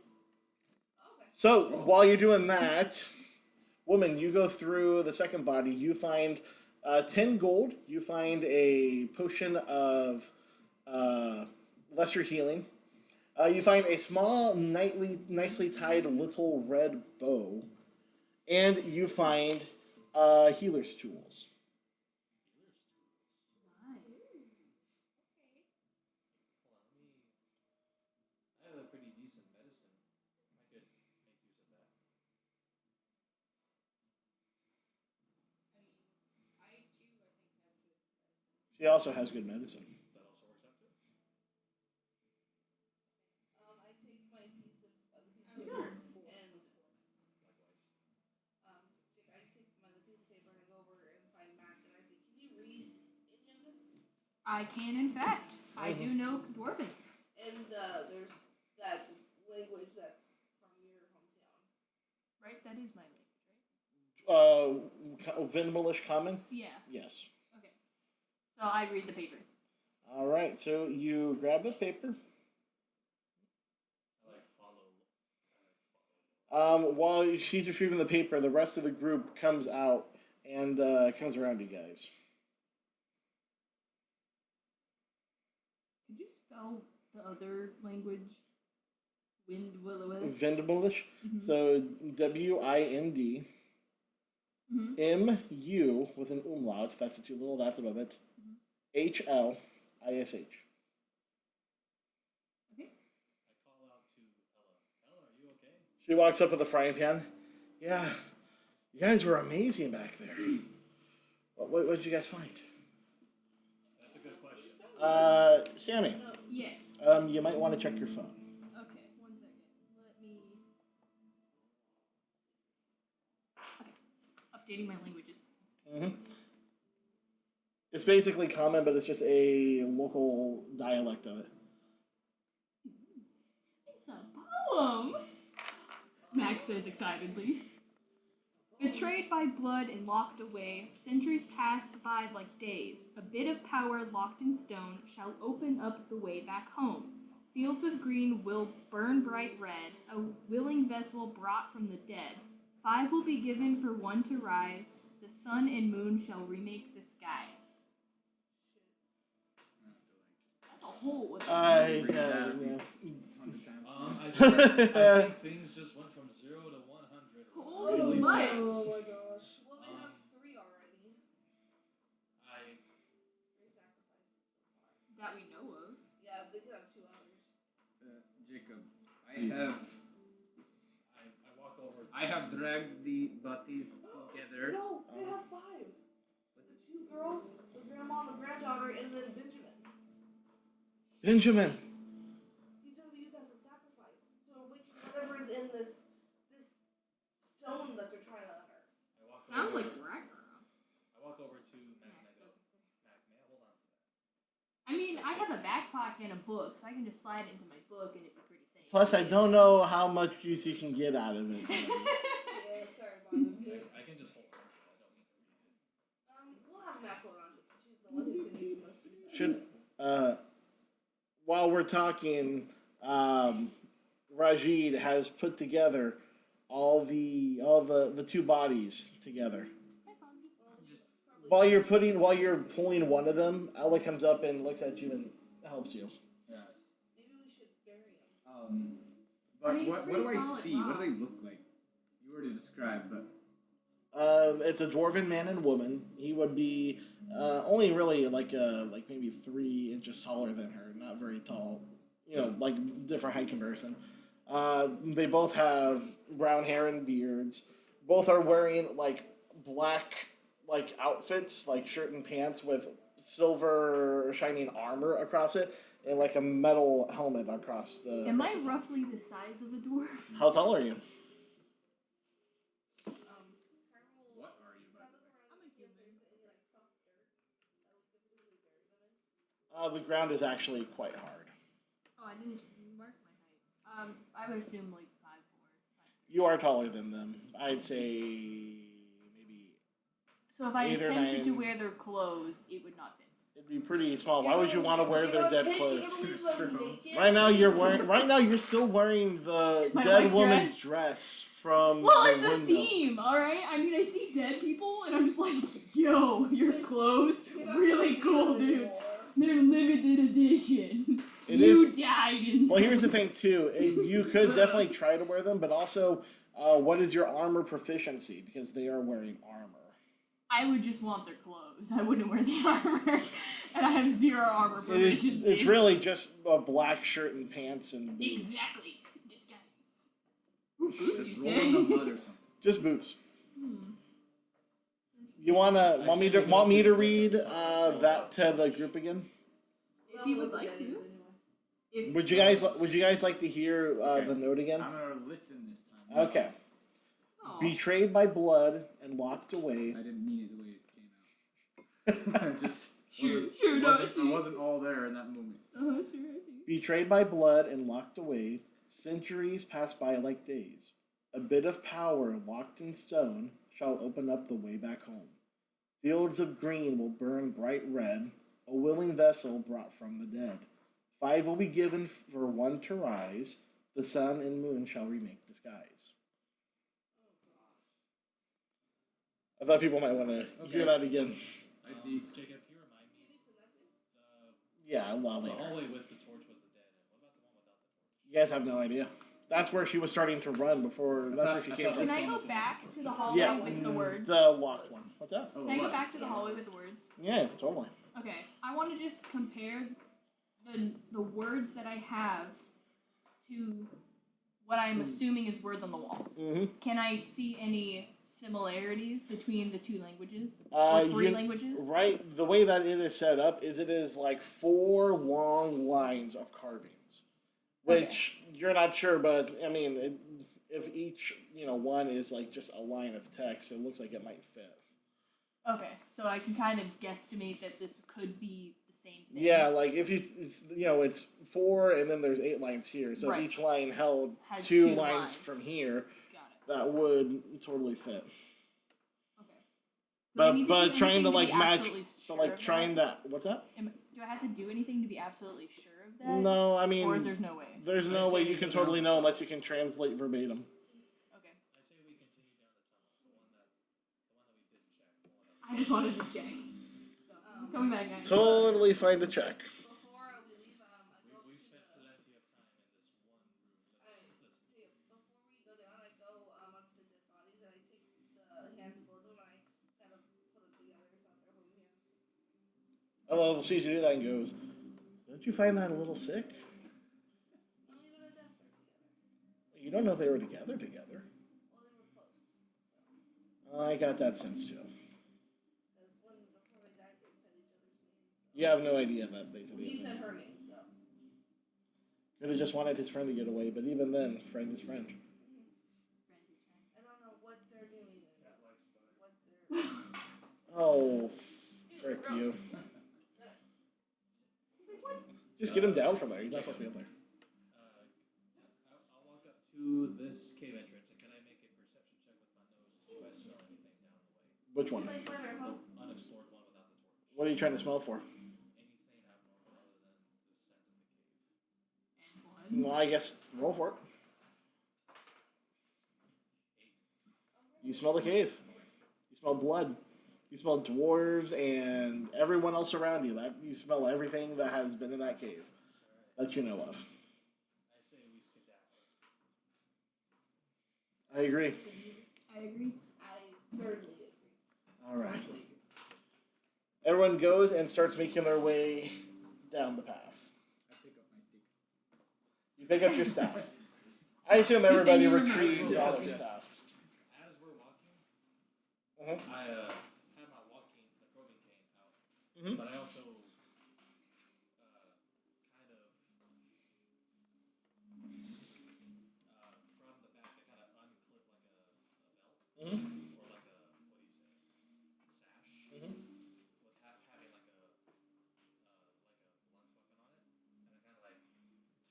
[SPEAKER 2] Okay.
[SPEAKER 3] So while you're doing that, woman, you go through the second body. You find 10 gold. You find a potion of lesser healing. You find a small, nicely tied little red bow. And you find healer's tools.
[SPEAKER 1] I have a pretty decent medicine. I could make use of that.
[SPEAKER 3] She also has good medicine.
[SPEAKER 1] That also works out too.
[SPEAKER 2] I take my piece of the piece of
[SPEAKER 5] Oh,
[SPEAKER 2] paper
[SPEAKER 5] yeah.
[SPEAKER 2] and
[SPEAKER 1] Likewise.
[SPEAKER 2] I take my piece of paper and I go over and find Mac and I say, "Can you read any of this?"
[SPEAKER 5] I can, in fact. I do know Dwarven.
[SPEAKER 2] And there's that language that's from your hometown.
[SPEAKER 5] Right? That is my language, right?
[SPEAKER 3] Vindmulish Common?
[SPEAKER 5] Yeah.
[SPEAKER 3] Yes.
[SPEAKER 5] Okay. So I read the paper.
[SPEAKER 3] All right, so you grab the paper.
[SPEAKER 1] I like follow.
[SPEAKER 3] While she's retrieving the paper, the rest of the group comes out and comes around you guys.
[SPEAKER 5] Could you spell the other language? Wind Willoweth?
[SPEAKER 3] Vindmulish.
[SPEAKER 5] Mhm.
[SPEAKER 3] So WIND
[SPEAKER 5] Mhm.
[SPEAKER 3] MU with an umlaut. That's the 2 little dots above it. HLISH.
[SPEAKER 5] Okay.
[SPEAKER 1] I call out to Ella. Ella, are you okay?
[SPEAKER 3] She walks up with a frying pan. Yeah, you guys were amazing back there. What did you guys find?
[SPEAKER 1] That's a good question.
[SPEAKER 3] Sammy,
[SPEAKER 5] Yes.
[SPEAKER 3] you might want to check your phone.
[SPEAKER 5] Okay, 1 second. Let me. Okay. Updating my languages.
[SPEAKER 3] It's basically common, but it's just a local dialect of it.
[SPEAKER 5] It's a poem! Max says excitedly. Betrayed by blood and locked away, centuries pass by like days. A bit of power locked in stone shall open up the way back home. Fields of green will burn bright red, a willing vessel brought from the dead. 5 will be given for 1 to rise, the sun and moon shall remake the skies. That's a whole.
[SPEAKER 3] Yeah.
[SPEAKER 4] 100 times.
[SPEAKER 1] I think things just went from 0 to 100.
[SPEAKER 5] Holy
[SPEAKER 1] really
[SPEAKER 5] much.
[SPEAKER 1] fast.
[SPEAKER 2] Oh my gosh. Well, they have 3 already.
[SPEAKER 1] I
[SPEAKER 2] 3 sacrifices so far.
[SPEAKER 5] That we know of.
[SPEAKER 2] Yeah, they could have 2 others.
[SPEAKER 4] Jacob,
[SPEAKER 1] I
[SPEAKER 4] I have dragged the bodies together.
[SPEAKER 2] No, they have 5. The 2 girls, the grandma and the granddaughter, and then Benjamin.
[SPEAKER 3] Benjamin.
[SPEAKER 2] He's gonna be used as a sacrifice to witch whatever is in this stone that they're trying to unearth.
[SPEAKER 5] Sounds
[SPEAKER 1] over,
[SPEAKER 5] like Ragnarok.
[SPEAKER 1] I walk over to Mac and I go, Mac, may I hold on to that?
[SPEAKER 5] I mean, I have a backpack and a book, so I can just slide it into my book and it'd be pretty safe.
[SPEAKER 3] Plus, I don't know how much use you can get out of it.
[SPEAKER 2] Yeah, sorry about it.
[SPEAKER 1] I can just hold on to it. I don't need to read it.
[SPEAKER 2] We'll have Mac hold on to it. She's the one who can make the most use of it.
[SPEAKER 3] Should while we're talking, Rajid has put together all the two bodies together.
[SPEAKER 5] Hi, Fonzie.
[SPEAKER 2] Well, we
[SPEAKER 4] Just-
[SPEAKER 2] should probably
[SPEAKER 3] While you're pulling one of them, Ella comes up and looks at you and helps you.
[SPEAKER 4] Yes.
[SPEAKER 2] maybe we should bury him.
[SPEAKER 4] But
[SPEAKER 5] I mean, it's
[SPEAKER 4] what do I
[SPEAKER 5] pretty solid
[SPEAKER 4] see? What
[SPEAKER 5] rock.
[SPEAKER 4] do they look like? You already described, but
[SPEAKER 3] It's a dwarven man and woman. He would be only really like maybe 3 inches taller than her, not very tall. Like different height comparison. They both have brown hair and beards. Both are wearing like black like outfits, like shirt and pants with silver shining armor across it, and like a metal helmet across the.
[SPEAKER 5] Am I
[SPEAKER 3] across the top.
[SPEAKER 5] roughly the size of a dwarf?
[SPEAKER 3] How tall are you?
[SPEAKER 2] Can I roll?
[SPEAKER 4] what are you?
[SPEAKER 2] Can I
[SPEAKER 4] By the
[SPEAKER 2] look
[SPEAKER 4] way?
[SPEAKER 2] around
[SPEAKER 5] I'm
[SPEAKER 2] and
[SPEAKER 5] a
[SPEAKER 2] see if
[SPEAKER 5] human.
[SPEAKER 2] there's any like soft dirt that we could easily bury them in?
[SPEAKER 3] The ground is actually quite hard.
[SPEAKER 5] Oh, I didn't mark my height. I would assume like 5'4".
[SPEAKER 3] You are taller than them. I'd say maybe
[SPEAKER 5] So if I
[SPEAKER 3] 8 or
[SPEAKER 5] attempted to
[SPEAKER 3] 9.
[SPEAKER 5] wear their clothes, it would not fit.
[SPEAKER 3] it'd be pretty small. Why would you want to wear their dead clothes?
[SPEAKER 4] True.
[SPEAKER 3] Right now you're still wearing the
[SPEAKER 5] My
[SPEAKER 3] dead
[SPEAKER 5] white
[SPEAKER 3] woman's dress from
[SPEAKER 5] Well,
[SPEAKER 3] the
[SPEAKER 5] it's a
[SPEAKER 3] window.
[SPEAKER 5] theme, alright? I mean, I see dead people, and I'm just like, yo, your clothes, really cool, dude. They're limited edition.
[SPEAKER 3] It
[SPEAKER 5] you
[SPEAKER 3] is-
[SPEAKER 5] died in
[SPEAKER 3] Well, here's the
[SPEAKER 5] them.
[SPEAKER 3] thing too. You could definitely try to wear them, but also, what is your armor proficiency? Because they are wearing armor.
[SPEAKER 5] I would just want their clothes. I wouldn't wear the armor. And I have 0 armor proficiency.
[SPEAKER 3] It's really just a black shirt and pants and boots.
[SPEAKER 5] Exactly. Disguise. Boots,
[SPEAKER 4] Just
[SPEAKER 5] you
[SPEAKER 4] roll
[SPEAKER 5] say?
[SPEAKER 4] in the mud or something.
[SPEAKER 3] Just boots.
[SPEAKER 5] Hmm.
[SPEAKER 3] You want me
[SPEAKER 1] say we go
[SPEAKER 3] to
[SPEAKER 1] to
[SPEAKER 3] read
[SPEAKER 1] different-
[SPEAKER 3] that to the group again?
[SPEAKER 5] If you would like to. If
[SPEAKER 3] Would you guys like to hear
[SPEAKER 4] Okay.
[SPEAKER 3] the note again?
[SPEAKER 4] I'm gonna listen this time.
[SPEAKER 3] Okay.
[SPEAKER 5] Aw.
[SPEAKER 3] Betrayed by blood and locked away.
[SPEAKER 4] I didn't mean it the way it came out. I just
[SPEAKER 5] Sure, no, I see.
[SPEAKER 4] I wasn't all there in that moment.
[SPEAKER 5] Uh-huh, sure, I see.
[SPEAKER 3] Betrayed by blood and locked away, centuries pass by like days. A bit of power locked in stone shall open up the way back home. Fields of green will burn bright red, a willing vessel brought from the dead. 5 will be given for 1 to rise, the sun and moon shall remake the skies. I thought people might want to hear
[SPEAKER 4] Okay.
[SPEAKER 3] that again.
[SPEAKER 4] I see.
[SPEAKER 1] Jacob, can you remind me? The,
[SPEAKER 3] Yeah, a while
[SPEAKER 1] the
[SPEAKER 3] later.
[SPEAKER 1] hallway with the torch was the dead end. What about the one without the torch?
[SPEAKER 3] You guys have no idea. That's where she was starting to run before. That's where she came
[SPEAKER 5] Can
[SPEAKER 3] from.
[SPEAKER 5] I go back to the hallway
[SPEAKER 3] Yeah,
[SPEAKER 5] with the words?
[SPEAKER 3] the locked one. What's that?
[SPEAKER 4] Oh,
[SPEAKER 5] Can I go
[SPEAKER 4] what?
[SPEAKER 5] back to the hallway with the words?
[SPEAKER 3] Yeah, totally.
[SPEAKER 5] Okay, I want to just compare the words that I have to what I'm assuming is words on the wall.
[SPEAKER 3] Mm-hmm.
[SPEAKER 5] Can I see any similarities between the 2 languages or 3 languages?
[SPEAKER 3] Right, the way that it is set up is it is like 4 long lines of carvings, which you're not sure, but I mean, if each one is like just a line of text, it looks like it might fit.
[SPEAKER 5] Okay, so I can kind of guesstimate that this could be the same thing.
[SPEAKER 3] Yeah, like if it's 4 and then there's 8 lines here, so
[SPEAKER 5] Right.
[SPEAKER 3] if each line held
[SPEAKER 5] Has
[SPEAKER 3] 2
[SPEAKER 5] 2
[SPEAKER 3] lines
[SPEAKER 5] lines.
[SPEAKER 3] from here,
[SPEAKER 5] Got it.
[SPEAKER 3] that would totally fit.
[SPEAKER 5] Okay. Do I need to
[SPEAKER 3] But
[SPEAKER 5] do
[SPEAKER 3] trying to
[SPEAKER 5] anything
[SPEAKER 3] like
[SPEAKER 5] be
[SPEAKER 3] match,
[SPEAKER 5] absolutely
[SPEAKER 3] but
[SPEAKER 5] sure
[SPEAKER 3] like
[SPEAKER 5] of
[SPEAKER 3] trying
[SPEAKER 5] that?
[SPEAKER 3] that. What's that?
[SPEAKER 5] Do I have to do anything to be absolutely sure of that?
[SPEAKER 3] No, I mean,
[SPEAKER 5] Or is there no way?
[SPEAKER 3] there's
[SPEAKER 1] I
[SPEAKER 3] no
[SPEAKER 1] say
[SPEAKER 3] way
[SPEAKER 1] we
[SPEAKER 3] you can
[SPEAKER 1] go
[SPEAKER 3] totally
[SPEAKER 1] down.
[SPEAKER 3] know unless you can translate verbatim.
[SPEAKER 5] Okay.
[SPEAKER 1] I say we continue down the tunnel. The one that we didn't check. The one that
[SPEAKER 5] I just wanted to check. So, coming back, guys.
[SPEAKER 3] Totally fine to check.
[SPEAKER 2] Before we leave, I go up
[SPEAKER 1] we've
[SPEAKER 2] to
[SPEAKER 1] spent
[SPEAKER 2] the.
[SPEAKER 1] plenty of time in this one room. Let's
[SPEAKER 2] Before we go down, I go up to the dead bodies and I take the hands of both of them and I kind of put them together so that they're holding hands.
[SPEAKER 3] Although the sees you do that and goes, "Don't you find that a little sick?
[SPEAKER 2] No, even at death they're together.
[SPEAKER 3] You don't know if they were together together."
[SPEAKER 2] Well, they were close.
[SPEAKER 3] I got that sense too.
[SPEAKER 2] Because before they died, they said each other's names.
[SPEAKER 3] You have no idea that they said
[SPEAKER 2] He
[SPEAKER 3] the
[SPEAKER 2] said
[SPEAKER 3] other.
[SPEAKER 2] her name, so.
[SPEAKER 3] Could have just wanted his friend to get away, but even then, friend is friend.
[SPEAKER 2] I don't know what they're doing and
[SPEAKER 1] cat likes butter.
[SPEAKER 2] what they're.
[SPEAKER 3] Oh, frick you! Just get him down from there. He's not supposed to be up there.
[SPEAKER 1] I'll walk up to this cave entrance and can I make a perception check with my nose to see if I smell anything down the way?
[SPEAKER 3] Which one?
[SPEAKER 2] Like butter, huh?
[SPEAKER 1] The unexplored one without the torch.
[SPEAKER 3] What are you trying to smell for?
[SPEAKER 1] Anything abnormal other than the scent of the cave.
[SPEAKER 5] And blood.
[SPEAKER 3] Well, I guess roll for it. You smell the cave. You smell blood. You smell dwarves and everyone else around you. That you smell everything that has been in that cave that you know of.
[SPEAKER 1] I say we skedaddle.
[SPEAKER 3] I agree.
[SPEAKER 5] I agree.
[SPEAKER 2] I thoroughly agree.
[SPEAKER 3] All right. Everyone goes and starts making their way down the path.
[SPEAKER 4] I pick up my stick.
[SPEAKER 3] You pick up your staff. I assume everybody
[SPEAKER 5] you remember.
[SPEAKER 3] retrieves all their
[SPEAKER 1] Yes.
[SPEAKER 3] stuff.
[SPEAKER 1] As we're walking,
[SPEAKER 3] Uh-huh.
[SPEAKER 1] I have my walking, the probing cane out,
[SPEAKER 3] Mhm.
[SPEAKER 1] but I also kind of from the back, I kind of unclip like a belt
[SPEAKER 3] Mhm.
[SPEAKER 1] or like a what do you say, sash
[SPEAKER 3] Mhm.
[SPEAKER 1] with having like a blunt weapon on it, and I kind of like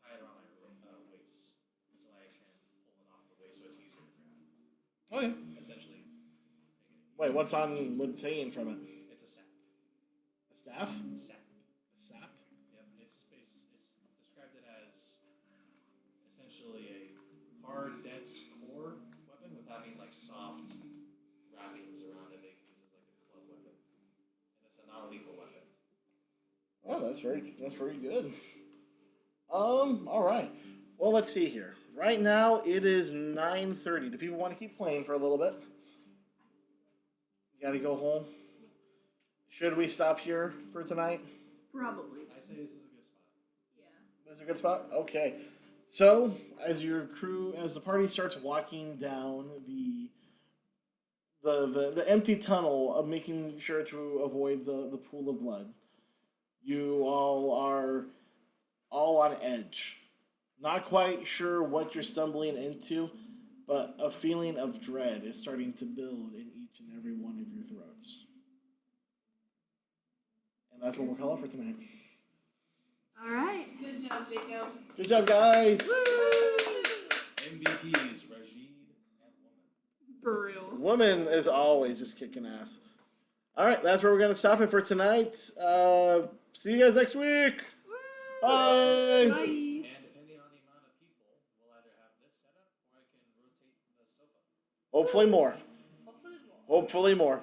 [SPEAKER 1] tie it around my waist so I can pull it off the waist so it's easier to grab.
[SPEAKER 3] Okay.
[SPEAKER 1] Essentially, making it
[SPEAKER 3] Wait, what's hanging from it?
[SPEAKER 1] It's a sap.
[SPEAKER 3] A staff?
[SPEAKER 1] Sap.
[SPEAKER 3] A sap?
[SPEAKER 1] Yep. It's described it as essentially a hard, dense core weapon with having like soft wrappings around it. They can use as like a club weapon, and it's a non-lethal weapon.
[SPEAKER 3] Oh, that's very good. All right. Well, let's see here. Right now it is 9:30. Do people want to keep playing for a little bit? You got to go home. Should we stop here for tonight?
[SPEAKER 5] Probably.
[SPEAKER 1] I say this is a good spot.
[SPEAKER 5] Yeah.
[SPEAKER 3] This is a good spot. Okay. So, as the party starts walking down the empty tunnel of making sure to avoid the pool of blood, you all are all on edge. Not quite sure what you're stumbling into, but a feeling of dread is starting to build in each and every one of your throats. And that's what we'll call it for tonight.
[SPEAKER 5] All right.
[SPEAKER 2] Good job, Jacob.
[SPEAKER 3] Good job, guys!
[SPEAKER 1] MVPs: Rajid and Woman.
[SPEAKER 5] For real.
[SPEAKER 3] Woman is always just kicking ass. All right, that's where we're going to stop it for tonight. See you guys next week. Bye.
[SPEAKER 5] Bye.
[SPEAKER 1] And depending on the amount of people, we'll either have this set up or I can rotate the sofa.
[SPEAKER 3] Hopefully more.
[SPEAKER 2] Hopefully more.
[SPEAKER 3] Hopefully more.